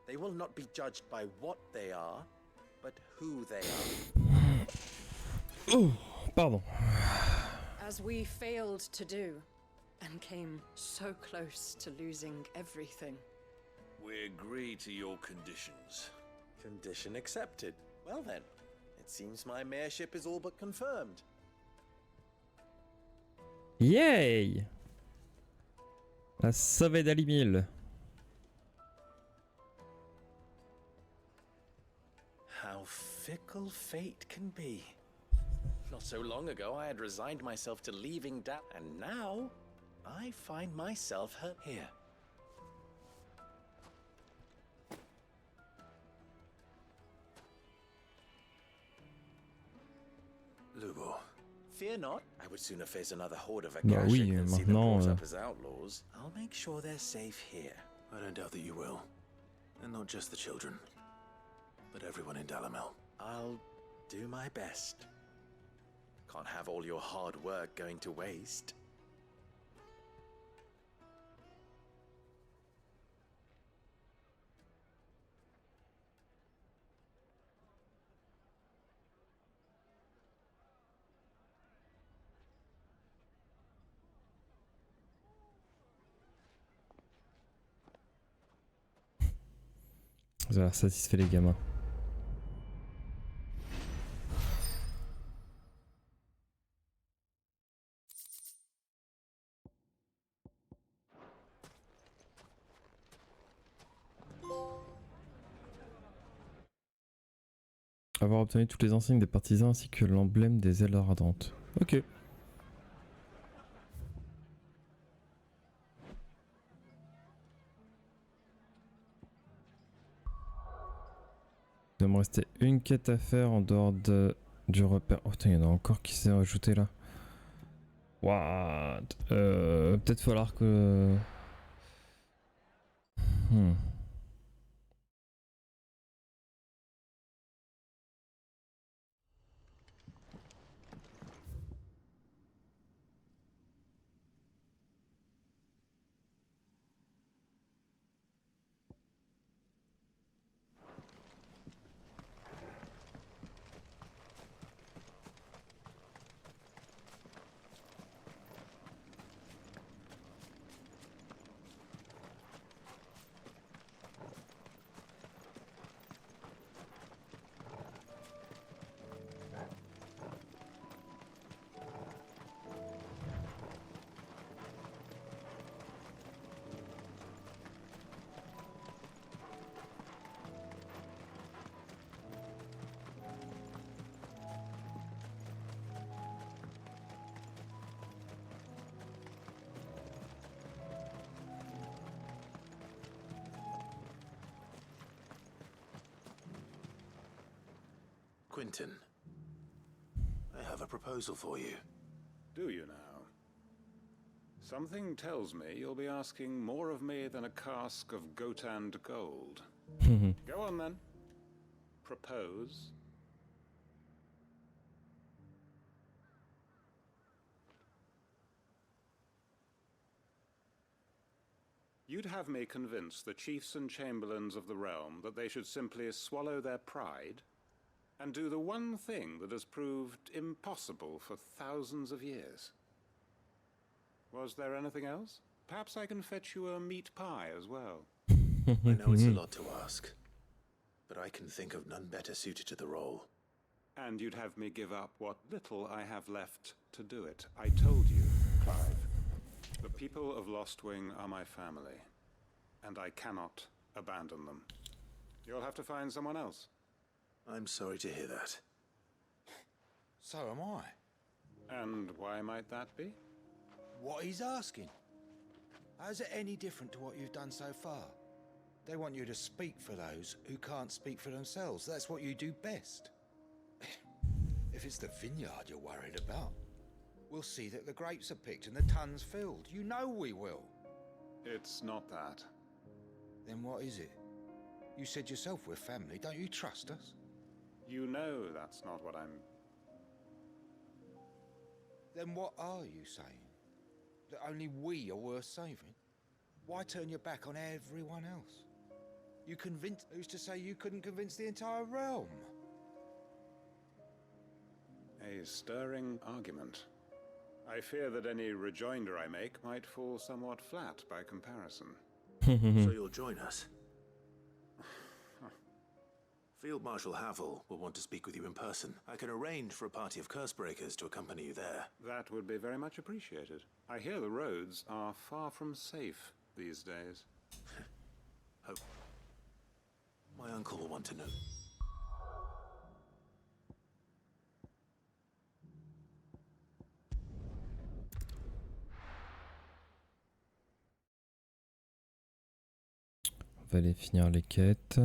They will not be judged by what they are, but who they are. Oh, pardon. As we failed to do, and came so close to losing everything. We agree to your conditions. Condition accepted. Well then, it seems my mayorship is all but confirmed. Yay! La sauvé Dalimil. How fickle fate can be. Not so long ago I had resigned myself to leaving and now I find myself here. Lubo. Fear not. I would sooner face another horde of Bah oui, Akashic than see them maintenant, brought up as outlaws. I'll make sure they're safe here. I don't doubt that you will. And not just the children, but everyone in Dalimil. I'll do my best. Can't have all your hard work going to waste. Vous avez l'air satisfait les gamins. Avoir obtenu toutes les enseignes des partisans ainsi que l'emblème des ailes ardentes. Ok. Il doit me rester une quête à faire en dehors du repère. Oh putain, il y en a encore qui s'est rajouté là. What? Peut-être falloir que... Quentin, I have a proposal for you. Do you now? Something tells me you'll be asking more of me than a cask of Gotand gold. Go on then. Propose. You'd have me convince the chiefs and chamberlains of the realm that they should simply swallow their pride and do the one thing that has proved impossible for thousands of years. Was there anything else? Perhaps I can fetch you a meat pie as well. I know it's a lot to ask, but I can think of none better suited to the role. And you'd have me give up what little I have left to do it. I told you, Clive. The people of Lostwing are my family, and I cannot abandon them. You'll have to find someone else. I'm sorry to hear that. So am I. And why might that be? What he's asking. How's it any different to what you've done so far? They want you to speak for those who can't speak for themselves. That's what you do best. If it's the vineyard you're worried about, we'll see that the grapes are picked and the tons filled. You know we will. It's not that. Then what is it? You said yourself we're family. Don't you trust us? You know that's not what I'm... Then what are you saying? That only we are worth saving? Why turn your back on everyone else? You convinced... Who's to say you couldn't convince the entire realm? A stirring argument. I fear that any rejoinder I make might fall somewhat flat by comparison. So you'll join us? Field Marshal Havel will want to speak with you in person. I can arrange for a party of Cursebreakers to accompany you there. That would be very much appreciated. I hear the roads are far from safe these days. Hope. My uncle will want to know. On va aller finir les quêtes.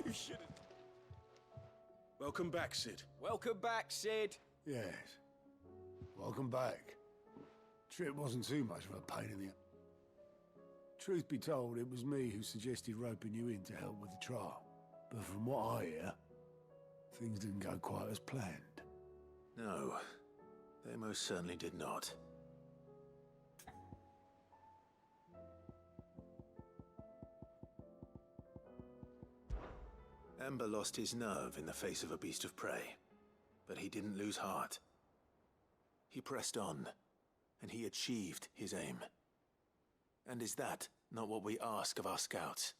You shouldn't. Welcome back, Sid. Welcome back, Sid. Yes. Welcome back. Trip wasn't too much of a pain in the... Truth be told, it was me who suggested roping you in to help with the trial. But from what I hear, things didn't go quite as planned. No, they most certainly did not. Ember lost his nerve in the face of a beast of prey, but he didn't lose heart. He pressed on, and he achieved his aim. And is that not what we ask of our scouts?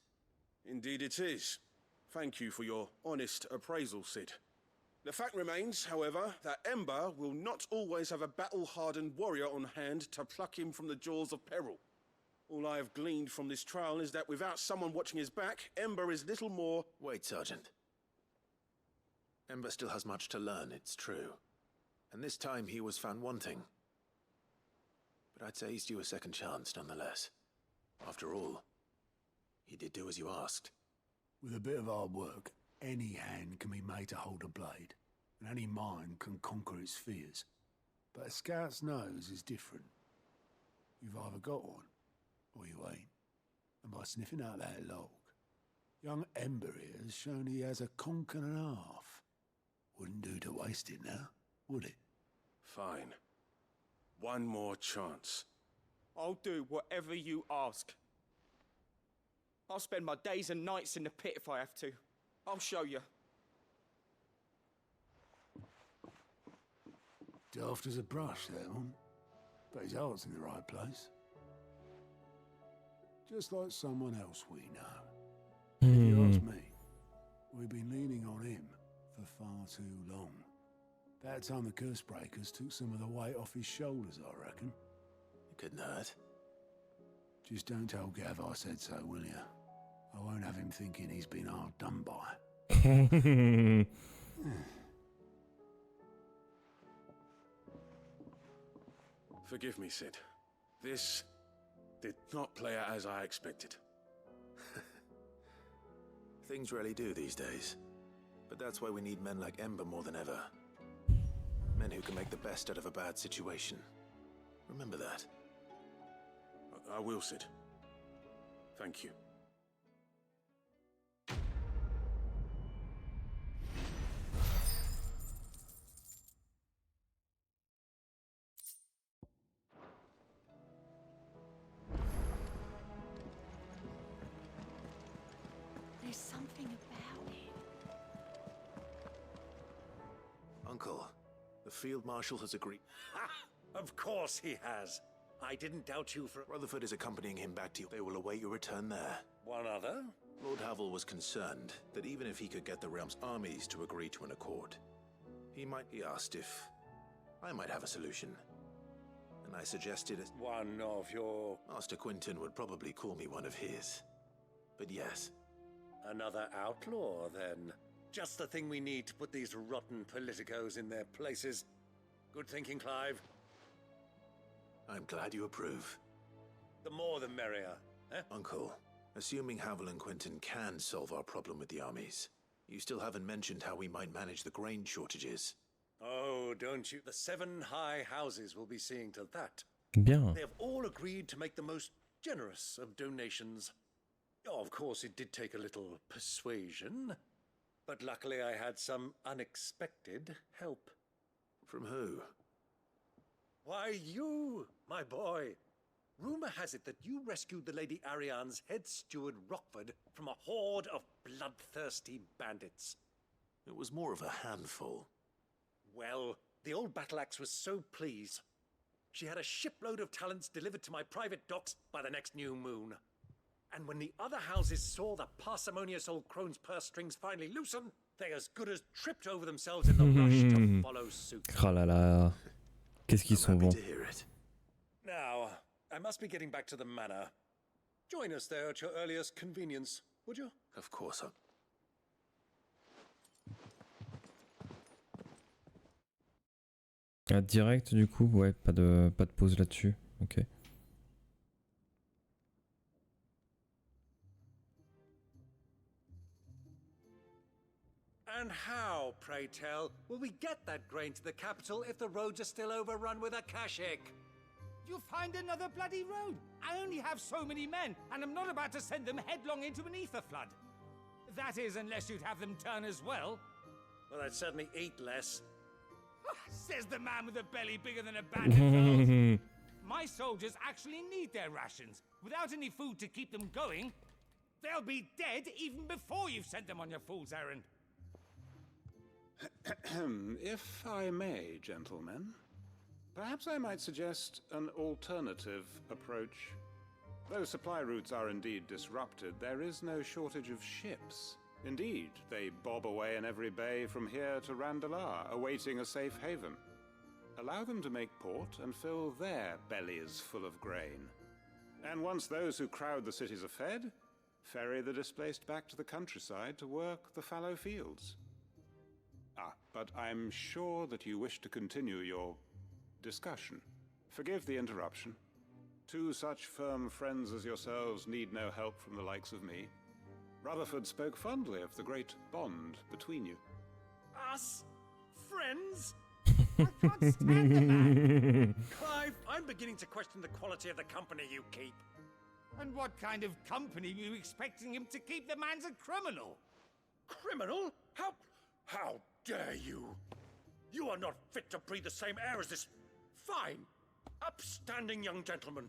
Indeed it is. Thank you for your honest appraisal, Sid. The fact remains, however, that Ember will not always have a battle-hardened warrior on hand to pluck him from the jaws of peril. All I have gleaned from this trial is that without someone watching his back, Ember is little more... Wait, Sergeant. Ember still has much to learn, it's true. And this time he was found wanting. But I'd say he's due a second chance nonetheless. After all, he did do as you asked. With a bit of hard work, any hand can be made to hold a blade, and any mind can conquer its fears. But a scout's nose is different. You've either got one, or you ain't. And by sniffing out that log, young Ember here has shown he has a conch and a half. Wouldn't do to waste it now, would it? Fine. One more chance. I'll do whatever you ask. I'll spend my days and nights in the pit if I have to. I'll show you. Daft as a brush, that one. But his heart's in the right place. Just like someone else we know. If you ask me, we've been leaning on him for far too long. About time the curse breakers took some of the weight off his shoulders, I reckon. It couldn't hurt. Just don't tell Gav I said so, will you? I won't have him thinking he's been hard done by. Forgive me, Sid. This did not play out as I expected. Things rarely do these days. But that's why we need men like Ember more than ever. Men who can make the best out of a bad situation. Remember that. I will, Sid. Thank you. There's something about it. Uncle, the Field Marshal has agreed. Ha! Of course he has. I didn't doubt you for... Rutherford is accompanying him back to you. They will await your return there. One other? Lord Havel was concerned that even if he could get the realm's armies to agree to an accord, he asked if I might have a solution. And I suggested it. One of your... Master Quinton would probably call me one of his. But yes. Another outlaw, then. Just the thing we need to put these rotten politicos in their places. Good thinking, Clive. I'm glad you approve. The more the merrier, eh? Uncle, assuming Havel and Quinton can solve our problem with the armies, you still haven't mentioned how we might manage the grain shortages. Oh, don't you? The 7 high houses will be seeing to that. Bien. They have all agreed to make the most generous of donations. Oh, of course, it did take a little persuasion, but luckily I had some unexpected help. From who? Why, you, my boy. Rumor has it that you rescued the Lady Ariane's head steward Rockford from a horde of bloodthirsty bandits. It was more of a handful. Well, the old battle axe was so pleased. She had a shipload of talents delivered to my private docks by the next new moon. And when the other houses saw the parsimonious old crone's purse strings finally loosen, they as good as tripped over themselves in the rush to follow suit. Oh là là. Qu'est-ce qu'ils sont bons. Now, I must be getting back to the manor. Join us there at your earliest convenience, would you? Of course. Ah, direct du coup, ouais, pas de pause là-dessus. Ok. And how, pray tell, will we get that grain to the capital if the roads are still overrun with Akashic? You'll find another bloody road. I only have so many men, and I'm not about to send them headlong into an ether flood. That is, unless you'd have them turn as well. Well, I'd certainly eat less. Says the man with a belly bigger than a bandit. My soldiers actually need their rations. Without any food to keep them going, they'll be dead even before you've sent them on your fool's errand. If I may, gentlemen, perhaps I might suggest an alternative approach. Though supply routes are indeed disrupted, there is no shortage of ships. Indeed, they bob away in every bay from here to Randalar, awaiting a safe haven. Allow them to make port and fill their bellies full of grain. And once those who crowd the cities are fed, ferry the displaced back to the countryside to work the fallow fields. But I'm sure that you wish to continue your discussion. Forgive the interruption. Two such firm friends as yourselves need no help from the likes of me. Rutherford spoke fondly of the great bond between you. Us? Friends? I can't stand the man. Clive, I'm beginning to question the quality of the company you keep. And what kind of company are you expecting him to keep? The man's a criminal. Criminal? How dare you? You are not fit to breathe the same air as this fine, upstanding young gentleman.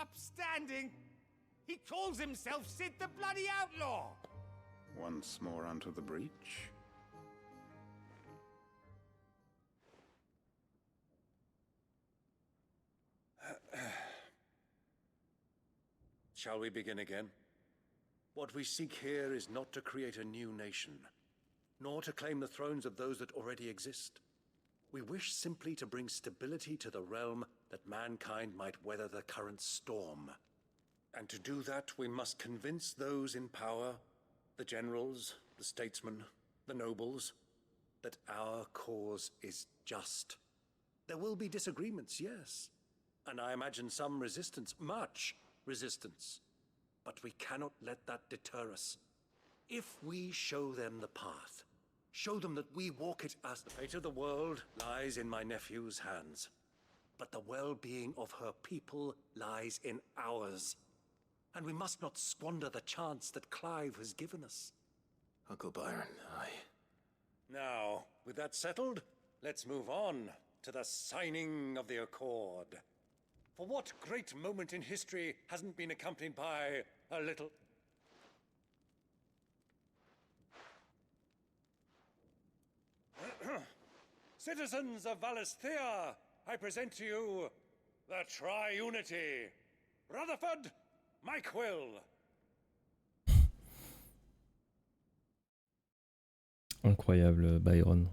Upstanding? He calls himself Sid the Bloody Outlaw. Once more onto the breach. Shall we begin again? What we seek here is not to create a new nation, nor to claim the thrones of those that already exist. We wish simply to bring stability to the realm that mankind might weather the current storm. And to do that, we must convince those in power, the generals, the statesmen, the nobles, that our cause is just. There will be disagreements, yes, and I imagine some resistance, much resistance. But we cannot let that deter us. If we show them the path, show them that we walk it as the fate of the world lies in my nephew's hands, but the well-being of her people lies in ours. And we must not squander the chance that Clive has given us. Uncle Byron, Now, with that settled, let's move on to the signing of the Accord. For what great moment in history hasn't been accompanied by a little... Citizens of Valisthea, I present to you the Tri-Unity. Rutherford, Mike Will. Incroyable, Byron.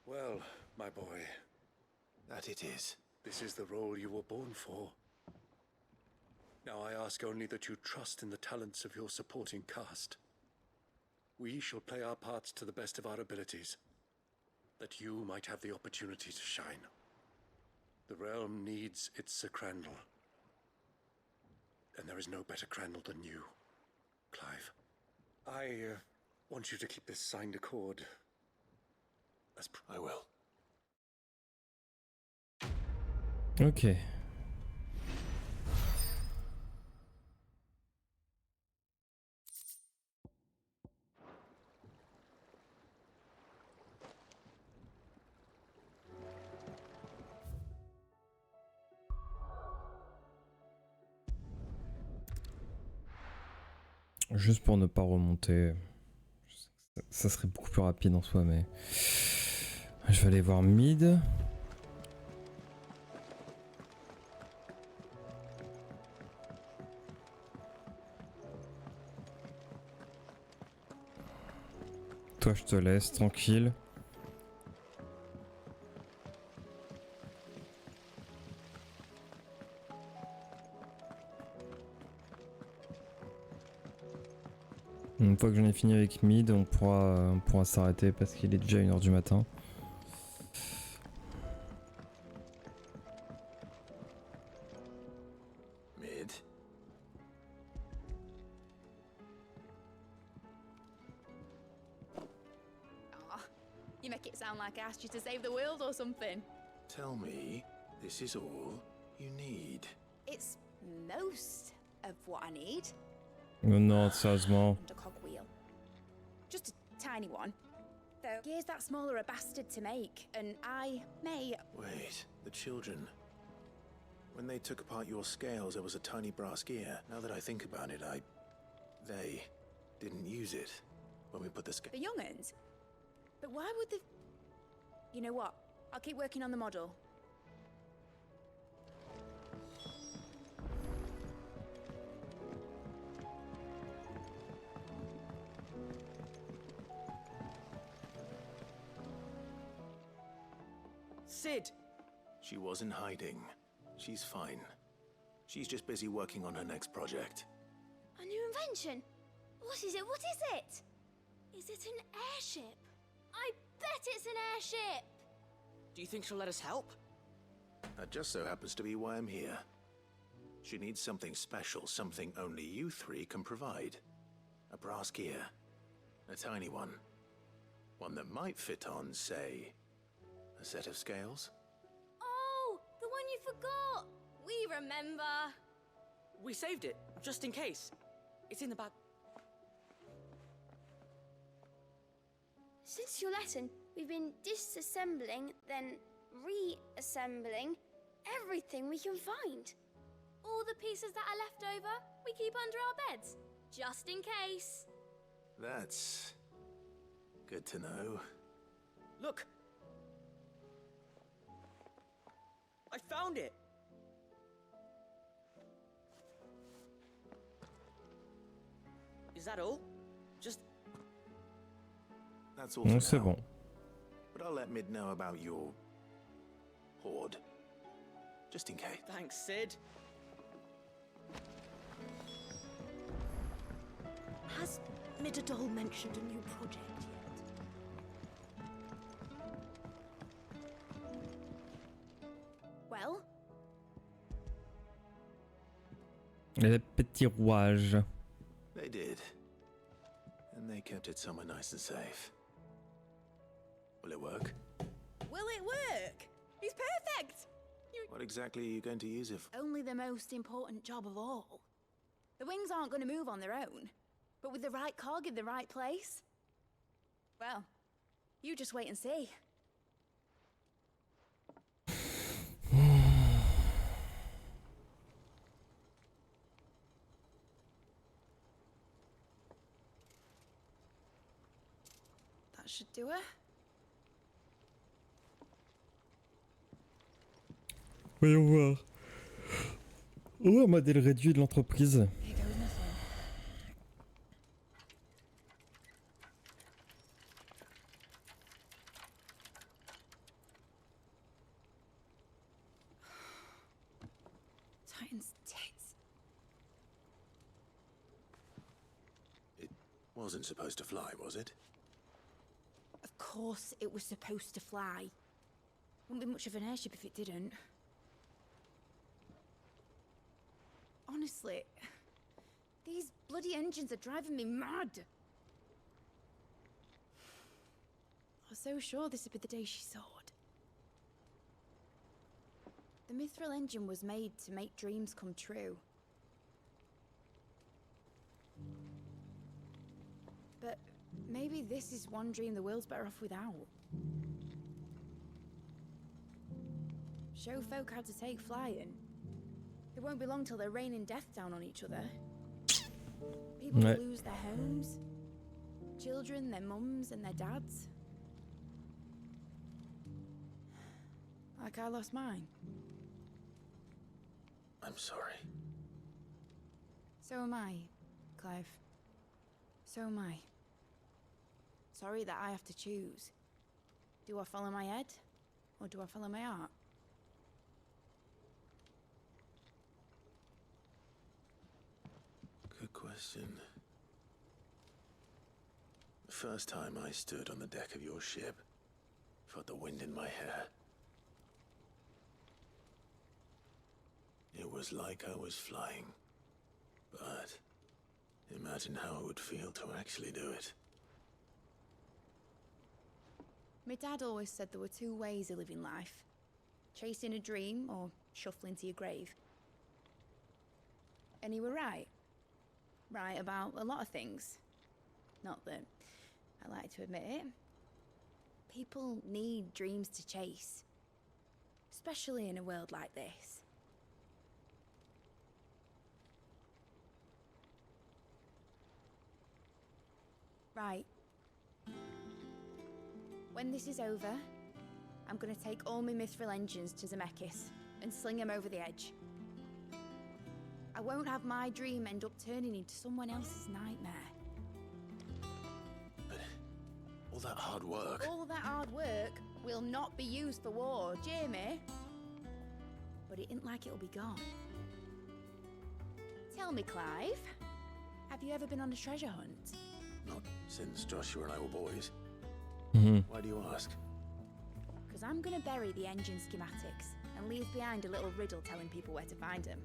Well, my boy. That it is. This is the role you were born for. Now I ask only that you trust in the talents of your supporting cast. We shall play our parts to the best of our abilities, that you might have the opportunity to shine. The realm needs its Sir Crandall. And there is no better Crandall than you, Clive. I want you to keep this signed accord. I will. Ok. Juste pour ne pas remonter. Ça serait beaucoup plus rapide en soi, mais... Je vais aller voir mid. Toi, je te laisse, tranquille. Une fois que j'en ai fini avec mid, on pourra s'arrêter parce qu'il est déjà 1h du matin. Mid. Aw, you make it sound like I asked you to save the world or something. Tell me, this is all you need. It's most of what I need. Non, sérieusement. And a cogwheel. Just a tiny one. Though gears that small are a bastard to make, and I may... Wait, the children. When they took apart your scales, there was a tiny brass gear. Now that I think about it, they didn't use it when we put the The young'uns? But why would the... You know what? I'll keep working on the model. Sid! She wasn't hiding. She's fine. She's just busy working on her next project. A new invention? What is it? What is it? Is it an airship? I bet it's an airship! Do you think she'll let us help? That just so happens to be why I'm here. She needs something special, something only you three can provide. A brass gear. A tiny one. One that might fit on, say, a set of scales? Oh, the one you forgot! We remember! We saved it, just in case. It's in the bag. Since your lesson, we've been disassembling, then reassembling everything we can find. All the pieces that are left over, we keep under our beds, just in case. That's good to know. Look! I found it! Is that all? Just... That's all Non, for c'est now. bon. But I'll let Mid know about your hoard. Just in case. Thanks, Sid. Has Midadol mentioned a new project yet? Well, Les petits rouages. They did. And they kept it somewhere nice and safe. Will it work? will it work? He's perfect! What exactly are you going to use it for? Only the most important job of all. The wings aren't going to move on their own, but with the right cog in the right place, well, you just wait and see. That should do it. Voyons voir. Oh, un modèle réduit de l'entreprise. Here goes nothing. Titan's tits. It wasn't supposed to fly, was it? Of course it was supposed to fly. Wouldn't be much of an airship if it didn't. Honestly, these bloody engines are driving me mad. I was so sure this would be the day she soared. The mithril engine was made to make dreams come true. But maybe this is one dream the world's better off without. Show folk how to take flying. It won't be long till they're raining death down on each other. People Ouais. lose their homes. Children, their mums and their dads. Like I lost mine. I'm sorry. So am I, Clive. So am I. Sorry that I have to choose. Do I follow my head? Or do I follow my heart? Good question. The first time I stood on the deck of your ship, felt the wind in my hair. It was like I was flying. But imagine how it would feel to actually do it. My dad always said there were two ways of living life. Chasing a dream or shuffling to your grave. And he were right. Right about a lot of things. Not that I like to admit it. People need dreams to chase. Especially in a world like this. Right. When this is over, I'm gonna take all my mithril engines to Zemeckis and sling them over the edge. I won't have my dream end up turning into someone else's nightmare. But all that hard work. All that hard work will not be used for war, Jamie. But it ain't like it'll be gone. Tell me, Clive, have you ever been on a treasure hunt? Not since Joshua and I were boys. Why do you ask? Because I'm gonna bury the engine schematics and leave behind a little riddle telling people where to find them.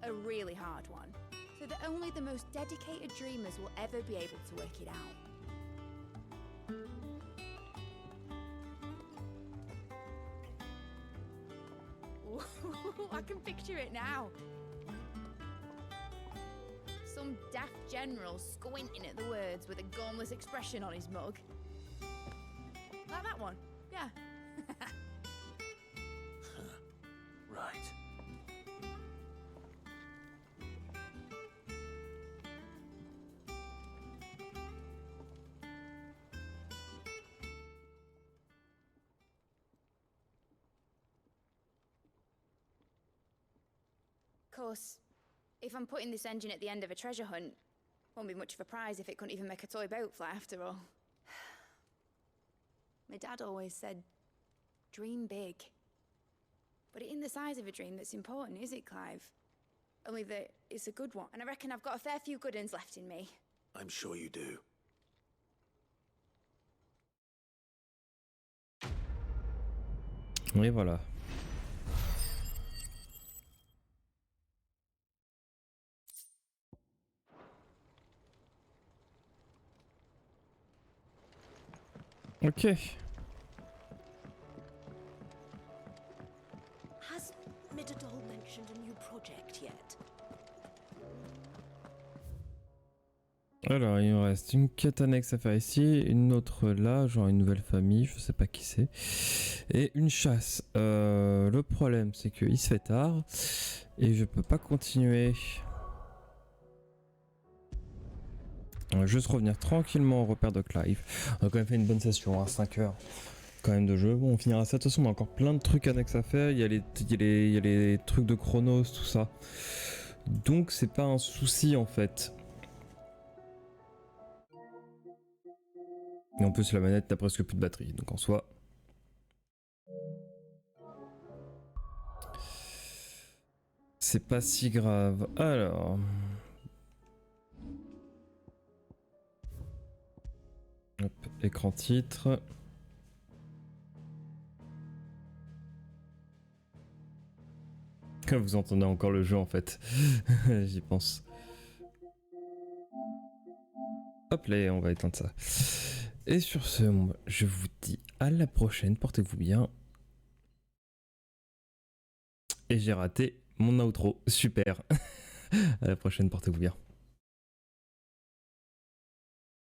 A really hard one, so that only the most dedicated dreamers will ever be able to work it out. Ooh, I can picture it now. Some daft general squinting at the words with a gormless expression on his mug. Like that one, yeah. Right. Of course, if I'm putting this engine at the end of a treasure hunt, won't be much of a prize if it couldn't even make a toy boat fly after all. My dad always said, dream big. But it ain't the size of a dream that's important, is it, Clive? Only that it's a good one, and I reckon I've got a fair few good uns left in me. I'm sure you do. Et voilà. Ok. Has Midadol mentioned a new project yet? Alors, il me reste une quête annexe à faire ici, une autre là, genre une nouvelle famille, je sais pas qui c'est, et une chasse. Le problème, c'est qu'il se fait tard et je peux pas continuer. On va juste revenir tranquillement au repère de Clive. On a quand même fait une bonne session, hein, 5 heures quand même de jeu. Bon, on finira ça. De toute façon, on a encore plein de trucs annexes à faire. Il y a les trucs de Chronos, tout ça. Donc, c'est pas un souci en fait. Et en plus, la manette n'a presque plus de batterie. Donc, en soi. C'est pas si grave. Alors. Hop, écran titre. Vous entendez encore le jeu en fait. J'y pense. Hop là, on va éteindre ça. Et sur ce, je vous dis à la prochaine. Portez-vous bien. Et j'ai raté mon outro. Super. À la prochaine, portez-vous bien.